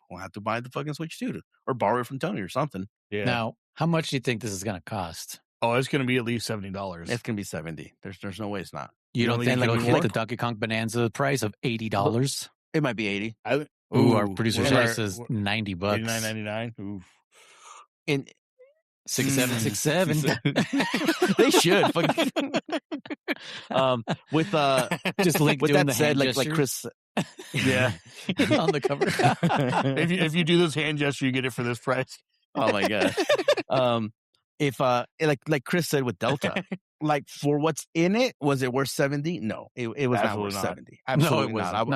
C: won't have to buy the fucking Switch 2 or borrow it from Tony or something.
A: Yeah. Now, how much do you think this is going to cost?
B: Oh, it's going to be at least $70.
C: It's going to be $70. There's no way it's not.
A: You don't think it'll hit the Donkey Kong Bonanza price of $80?
C: It might be $80.
A: Our producer says $90.
B: $89.99. Ooh.
C: In
A: 6767.
C: They should. With
A: just Link
C: with
A: doing
C: that
A: the
C: said,
A: hand
C: like Chris.
B: Yeah,
A: on the cover.
B: if you do this hand gesture, you get it for this price.
C: Oh my god. If like Chris said with Delta, like for what's in it, was it worth 70? No, it was not worth 70. Absolutely not.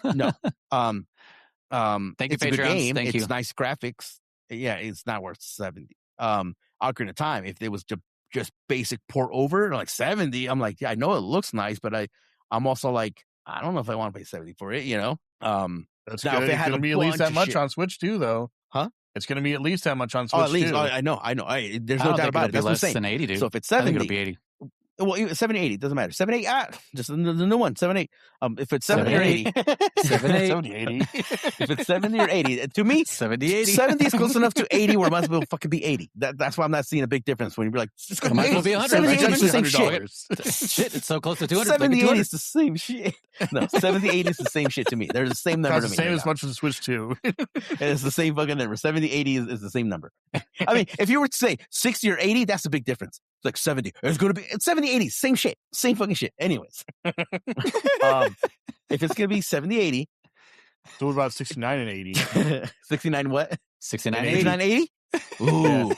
C: No.
A: Thank you,
C: it's a good
A: Patreons.
C: game.
A: Thank
C: it's
A: you.
C: nice graphics. Yeah, it's not worth 70. Ocarina of Time, if it was just basic port over, like 70, I'm like, yeah, I know it looks nice, but I'm also like, I don't know if I want to pay 70 for it,
B: That's
C: now
B: good.
C: if it
B: It's
C: had
B: going to be at least that much on Switch too, though.
C: Huh?
B: It's going to be at least that much on Switch
C: at least.
B: too.
C: I know. There's
A: I
C: no
A: don't
C: doubt
A: think
C: about it.
A: it'll be
C: That's what I'm
A: less
C: saying.
A: than 80, dude.
C: So if it's
A: I
C: 70,
A: think it'll be 80.
C: Well, 70, 80 doesn't matter. 7, 8, just the new one, 7, 8. If it's 70 or 80,
A: 7, 8.
B: 70, 80.
C: if it's 70 or 80, to me,
A: 70, 80.
C: 70 is close enough to 80 where it might as well fucking be 80. That's why I'm not seeing a big difference when you're like, it's
A: It might as well be 100.
C: 70, 80 is the same
B: $100.
A: Shit, it's so close to 200.
C: 70, 80 is the same shit. No, 70, 80 is the same shit to me. They're the same number to me.
B: Same as much as the Switch 2.
C: And it's the same fucking number. 70, 80 is the same number. I mean, if you were to say 60 or 80, that's a big difference. It's like 70. It's going to be 70, 80, same shit. Same fucking shit. Anyways. If it's going to be 70, 80.
B: So what about 69 and 80?
C: 69 what?
A: 69,
C: 80.
A: 80.
C: 80? Ooh.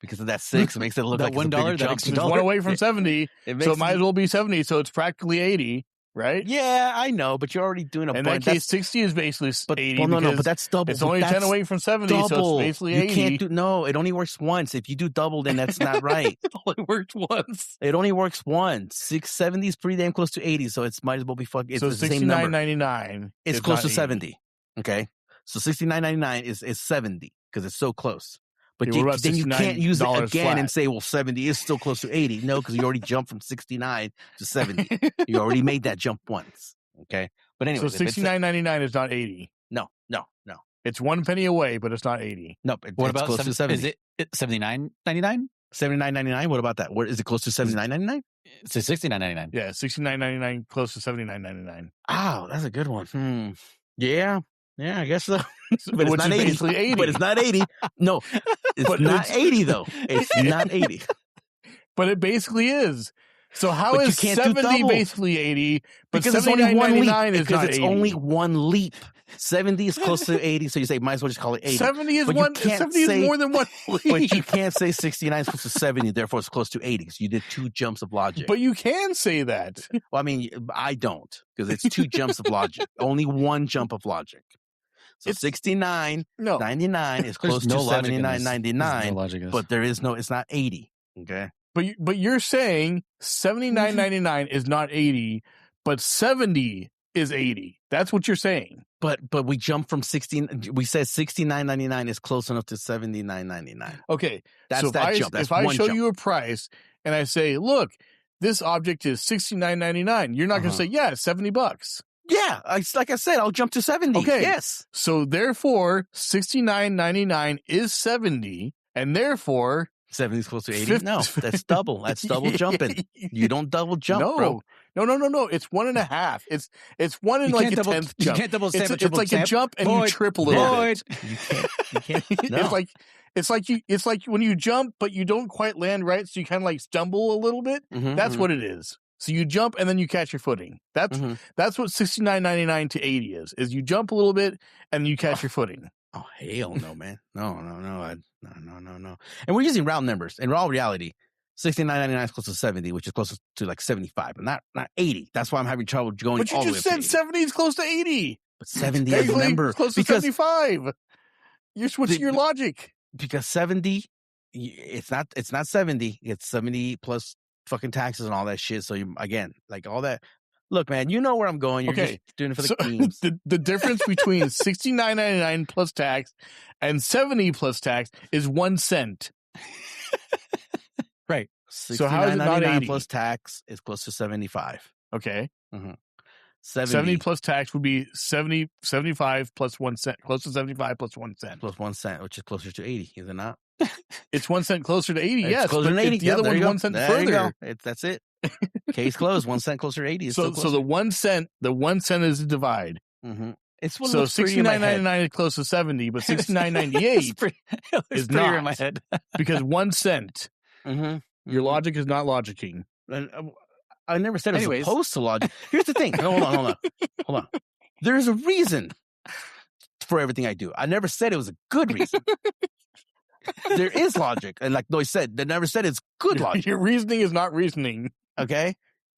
C: Because of that 6, it makes it look
A: That
C: like it's a
A: $1,
C: bigger
A: that
C: jump.
A: extra
B: It's one away from 70, so it might as well be 70, so it's practically 80, right?
C: Yeah, I know, but you're already doing a
B: In
C: bunch.
B: that case, 60 is basically 80.
C: No, but that's double.
B: It's only 10 away from 70, so it's basically 80.
C: You can't do, no, it only works once. If you do double, then that's not right.
A: It only worked once.
C: It only works once. 670 is pretty damn close to 80, so it's might as well be fucking. It's
B: so
C: the same number.
B: 69.99.
C: It's close to 70. Okay, so 69.99 is 70 because it's so close. But then you can't use it again
B: flat
C: and say, well, 70 is still close to 80. No, because you already jumped from 69 to 70. You already made that jump once. Okay, but anyway,
B: so 69.99 is not 80.
C: No.
B: It's 1 penny away, but it's not 80.
C: No,
A: What
C: it's
A: about
C: close to 70?
A: Is it 79.99?
C: 79.99. What about that? Where is it close to 79.99?
A: It's a 69.99.
B: Yeah, 69.99 close to 79.99.
C: Oh, that's a good one. Yeah, I guess so.
B: But
C: it's not 80.
B: 80.
C: But it's not 80. No, it's not 80 though. It's not 80.
B: But it basically is. So how
C: But you
B: is
C: can't do
B: 70
C: double.
B: basically 80? But
C: Because it's only one leap.
B: 79.99 is
C: Because
B: not
C: it's
B: 80.
C: only one leap. 70 is close to 80, so you say might as well just call it 80.
B: 70 is
C: But
B: one.
C: you can't
B: 70
C: say,
B: is more than one leap.
C: But you can't say 69 is close to 70, therefore it's close to 80. Because you did 2 jumps of logic.
B: But you can say that.
C: Well, I mean, I don't, because it's 2 jumps of logic. Only 1 jump of logic. So 69.99 is close to 79.99. But there is no. It's not 80. Okay.
B: But you're saying 79.99 is not 80, but 70 is 80. That's what you're saying.
C: But we jumped from 16. We said 69.99 is close enough to 79.99.
B: Okay,
C: that's
B: so
C: that jump. That's
B: if I show
C: jump.
B: you a price and I say, look, this object is $69.99, you're not going to say, yeah, it's $70.
C: Yeah, like I said, I'll jump to 70.
B: Okay,
C: yes.
B: So therefore, $69.99 is 70, and therefore
C: 70 is close to 80. No, that's double. That's double jumping. You don't double jump, bro.
B: No. It's 1.5. It's one in like a 10th jump.
A: You can't double stamp.
B: It's like a jump and you trip a little bit.
C: You can't. No.
B: It's like when you jump, but you don't quite land right, so you kind of like stumble a little bit. That's what it is. So you jump and then you catch your footing. That's what 69.99 to 80 is you jump a little bit and you catch your footing.
C: Oh, hell no, man. No. No. And we're using round numbers. In all reality, 69.99 is close to 70, which is close to like 75, but not 80. That's why I'm having trouble going
B: but
C: all the way
B: up to 80. But you just said 70 is close to 80.
C: But 70 is a number.
B: Close to 75. You're switching your logic.
C: Because 70, it's not 70. It's 70 plus fucking taxes and all that shit. So you, again, like all that. Look, man, you know where I'm going. You're just doing it for the games.
B: The difference between $69.99 plus tax and 70 plus tax is 1 cent.
A: Right.
B: So how is it not 80?
C: Plus tax is close to 75.
B: Okay. 70 plus tax would be 75 plus 1 cent. Close to 75 plus 1 cent.
C: Plus 1 cent, which is closer to 80, is it not?
B: It's 1 cent closer to 80, yes.
C: Closer to 80.
B: The other one's 1 cent further.
C: That's it. Case closed. 1 cent closer to 80.
B: So the 1 cent, is a divide.
C: It's what
B: so 69.99 is close to 70, but 69.98 is not
A: in my head
B: because 1 cent. Your logic is not logicking.
C: I never said it was opposed to logic. Here's the thing. Hold on. There's a reason for everything I do. I never said it was a good reason. There is logic. And like Noy said, they never said it's good logic.
B: Your reasoning is not reasoning.
C: Okay?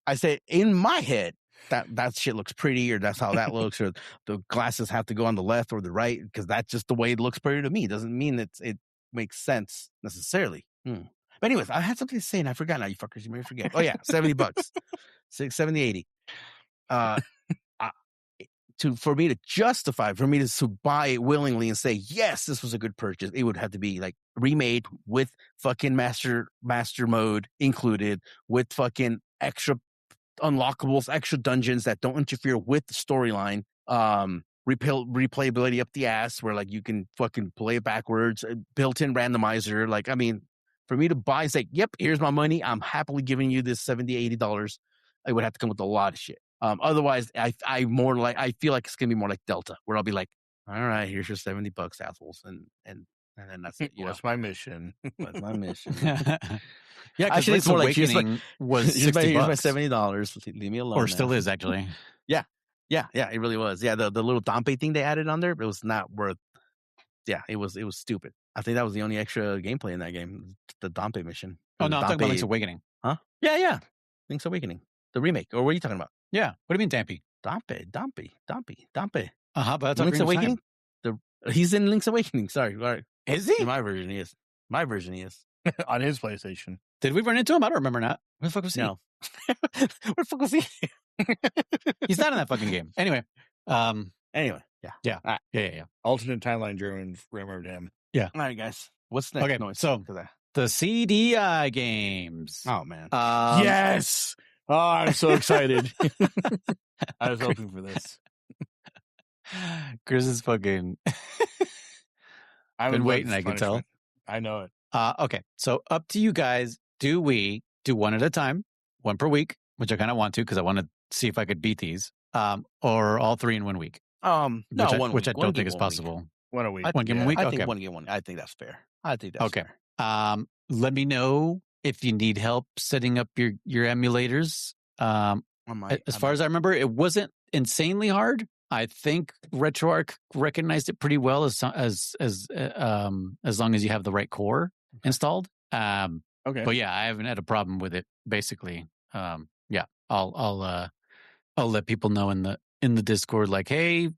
C: I said, in my head, that shit looks pretty, or that's how that looks, or the glasses have to go on the left or the right, because that's just the way it looks pretty to me. It doesn't mean that it makes sense necessarily. But anyways, I had something to say and I forgot now, you fuckers. You may forget. Oh yeah, $70. 70, 80. For me to buy it willingly and say, yes, this was a good purchase, it would have to be like remade with fucking master mode included, with fucking extra unlockables, extra dungeons that don't interfere with the storyline, replayability up the ass where like you can fucking play it backwards, built-in randomizer. Like, I mean, for me to buy, say, yep, here's my money, I'm happily giving you this $70, $80, I would have to come with a lot of shit. Otherwise, I feel like it's gonna be more like Delta, where I'll be like, all right, here's your $70, assholes, and then that's it.
B: What's my mission?
C: What's my mission?
A: Yeah,
C: actually, it's more like here's my
A: $60.
C: Here's my $70. Leave me alone.
A: Or still is actually.
C: Yeah, it really was. Yeah, the little Dompe thing they added on there, it was not worth. Yeah, it was stupid. I think that was the only extra gameplay in that game, the Dompe mission.
A: Oh no, I'm talking about Link's Awakening.
C: Huh? Yeah, Link's Awakening, the remake. Or what are you talking about?
A: Yeah. What do you mean, Dampy?
C: Dompe.
A: But that's
C: Link's Awakening. He's in Link's Awakening. Sorry, all right.
A: Is he?
C: In my version, he is. My version, he is.
B: On his PlayStation.
A: Did we run into him? I don't remember not. Where the fuck was he?
C: No. Where the fuck was he?
A: He's not in that fucking game. Anyway.
C: Yeah.
A: Yeah.
B: Alternate timeline German remembered him.
A: Yeah.
C: All right, guys. What's next?
A: Okay,
C: noise
A: so the CDI games.
C: Oh man.
B: Yes. Oh, I'm so excited. I was hoping for this.
A: Chris is fucking. I've been waiting. I can tell.
B: I know it.
A: Okay, so up to you guys. Do we do one at a time, one per week, which I kind of want to because I want to see if I could beat these, or all 3 in 1 week?
C: No,
A: which I don't think is possible.
B: One a week.
A: One game a week.
C: I
A: Okay.
C: think 1 game 1. I think that's fair. Fair.
A: Let me know if you need help setting up your emulators. As far as I remember, it wasn't insanely hard. I think RetroArch recognized it pretty well as long as you have the right core installed.
B: Okay.
A: But yeah, I haven't had a problem with it. Basically, yeah, I'll let people know in the Discord, like, hey,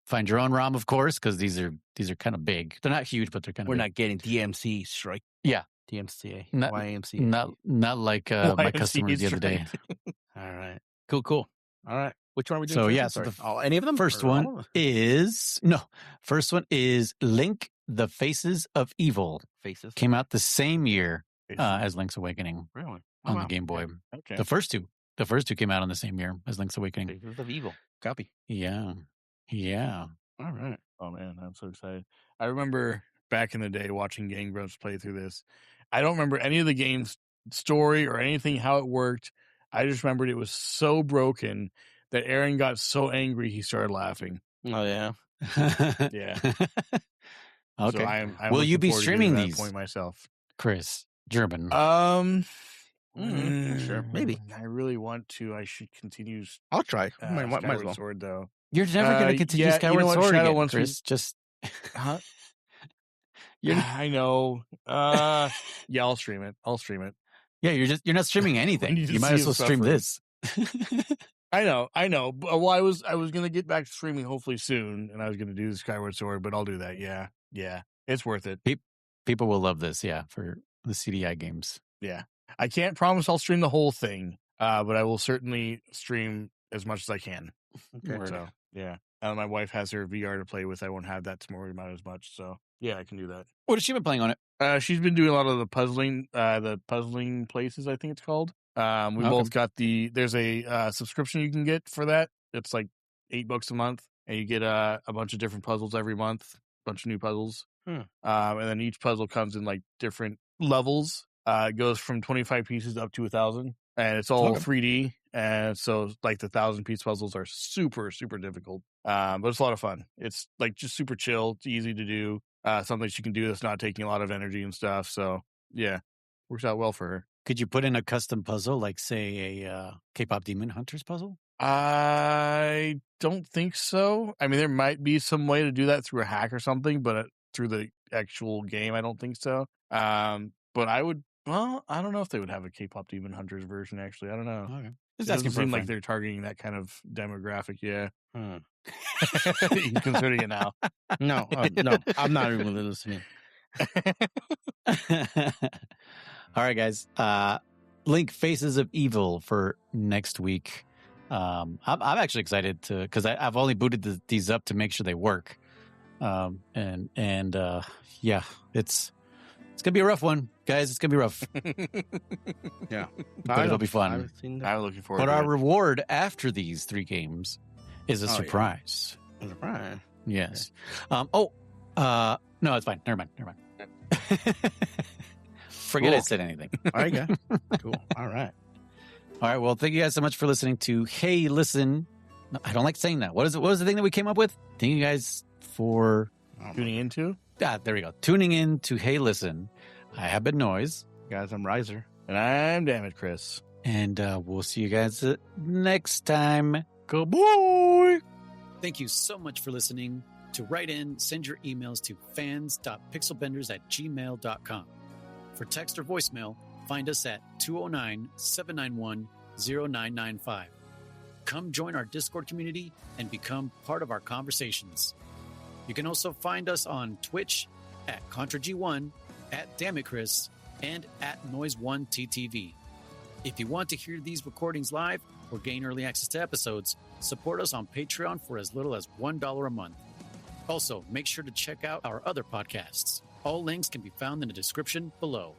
A: find your own ROM, of course, because these are kind of big. They're not huge, but they're kind of.
C: We're
A: big.
C: not getting DMC strike.
A: Yeah,
C: DMCA,
A: not,
C: YMCA,
A: not like my customer the other day.
C: All right, cool. All right, which one are we doing?
A: So
C: first?
A: yeah,
C: so any of them.
A: First one is Link: The Faces of Evil.
C: Faces
A: came out the same year as Link's Awakening.
C: Really?
A: On the Game Boy.
B: Okay.
A: The first two came out on the same year as Link's Awakening.
C: Faces of Evil. Copy.
A: Yeah.
C: All right.
B: Oh man, I'm so excited. I remember back in the day watching Game Grumps play through this. I don't remember any of the game's story or anything, how it worked. I just remembered it was so broken that Aaron got so angry he started laughing.
C: Oh yeah.
B: Yeah.
A: Okay.
B: So I'm
A: Will you be
B: forward to
A: streaming
B: getting to
A: these?
B: that point myself,
A: Chris German?
C: Sure, maybe.
B: I really want to. I should continue.
C: I'll try. Might as
B: Skyward
C: well.
B: Sword though.
A: You're never going to continue Skyward Sword
B: Shadow
A: again,
B: wants me-
A: Chris. Just
B: Huh? I know. Yeah, I'll stream it.
A: yeah, you're not streaming anything.
B: need to
A: You might
B: see
A: as well
B: him
A: stream
B: suffering.
A: this.
B: I know. Well, I was gonna get back to streaming hopefully soon, and I was gonna do the Skyward Sword, but I'll do that. Yeah, it's worth it.
A: People will love this. Yeah, for the CDI games.
B: Yeah, I can't promise I'll stream the whole thing, but I will certainly stream as much as I can.
C: Okay.
B: So yeah, my wife has her VR to play with. I won't have that to worry about as much. So yeah, I can do that.
A: What has she been playing on it?
B: She's been doing a lot of the puzzling places, I think it's called. We both got there's a subscription you can get for that. It's like $8 a month, and you get a bunch of different puzzles every month, a bunch of new puzzles. And then each puzzle comes in like different levels. It goes from 25 pieces up to 1,000, and it's all 3D. And so like the 1,000-piece puzzles are super, super difficult. But it's a lot of fun. It's like just super chill. It's easy to do. Something that she can do that's not taking a lot of energy and stuff. So yeah, works out well for her.
A: Could you put in a custom puzzle, like say a K-pop Demon Hunters puzzle?
B: I don't think so. I mean, there might be some way to do that through a hack or something, but through the actual game, I don't think so. But I would. Well, I don't know if they would have a K-pop Demon Hunters version. Actually, I don't know.
A: Okay.
B: It doesn't seem like they're targeting that kind of demographic. Yeah. You're considering it now.
C: No, I'm not even listening.
A: All right, guys. Link: Faces of Evil for next week. I'm actually excited because I've only booted these up to make sure they work. And yeah, it's gonna be a rough one, guys. It's gonna be rough.
C: Yeah,
A: but it'll be fun.
B: I'm looking forward.
A: But
B: to
A: our
B: it.
A: reward after these 3 games is a surprise.
C: Yeah. Surprise.
A: Yes. No, it's fine. Never mind. Forget I said anything.
C: All right, guys. Cool. All right.
A: Well, thank you guys so much for listening to Hey Listen. No, I don't like saying that. What was the thing that we came up with? Thank you guys for
B: tuning into.
A: There we go. Tuning in to Hey Listen. I have been Noise.
C: Guys, I'm Rizer.
B: And I'm DammitKriss.
A: And we'll see you guys next time. Goodbye. Thank you so much for listening. To write in, send your emails to fans.pixelbenders@gmail.com. For text or voicemail, find us at 209-791-0995. Come join our Discord community and become part of our conversations. You can also find us on Twitch at ContraG1, at DammitKriss, and at Noise1TTV. If you want to hear these recordings live or gain early access to episodes, support us on Patreon for as little as $1 a month. Also, make sure to check out our other podcasts. All links can be found in the description below.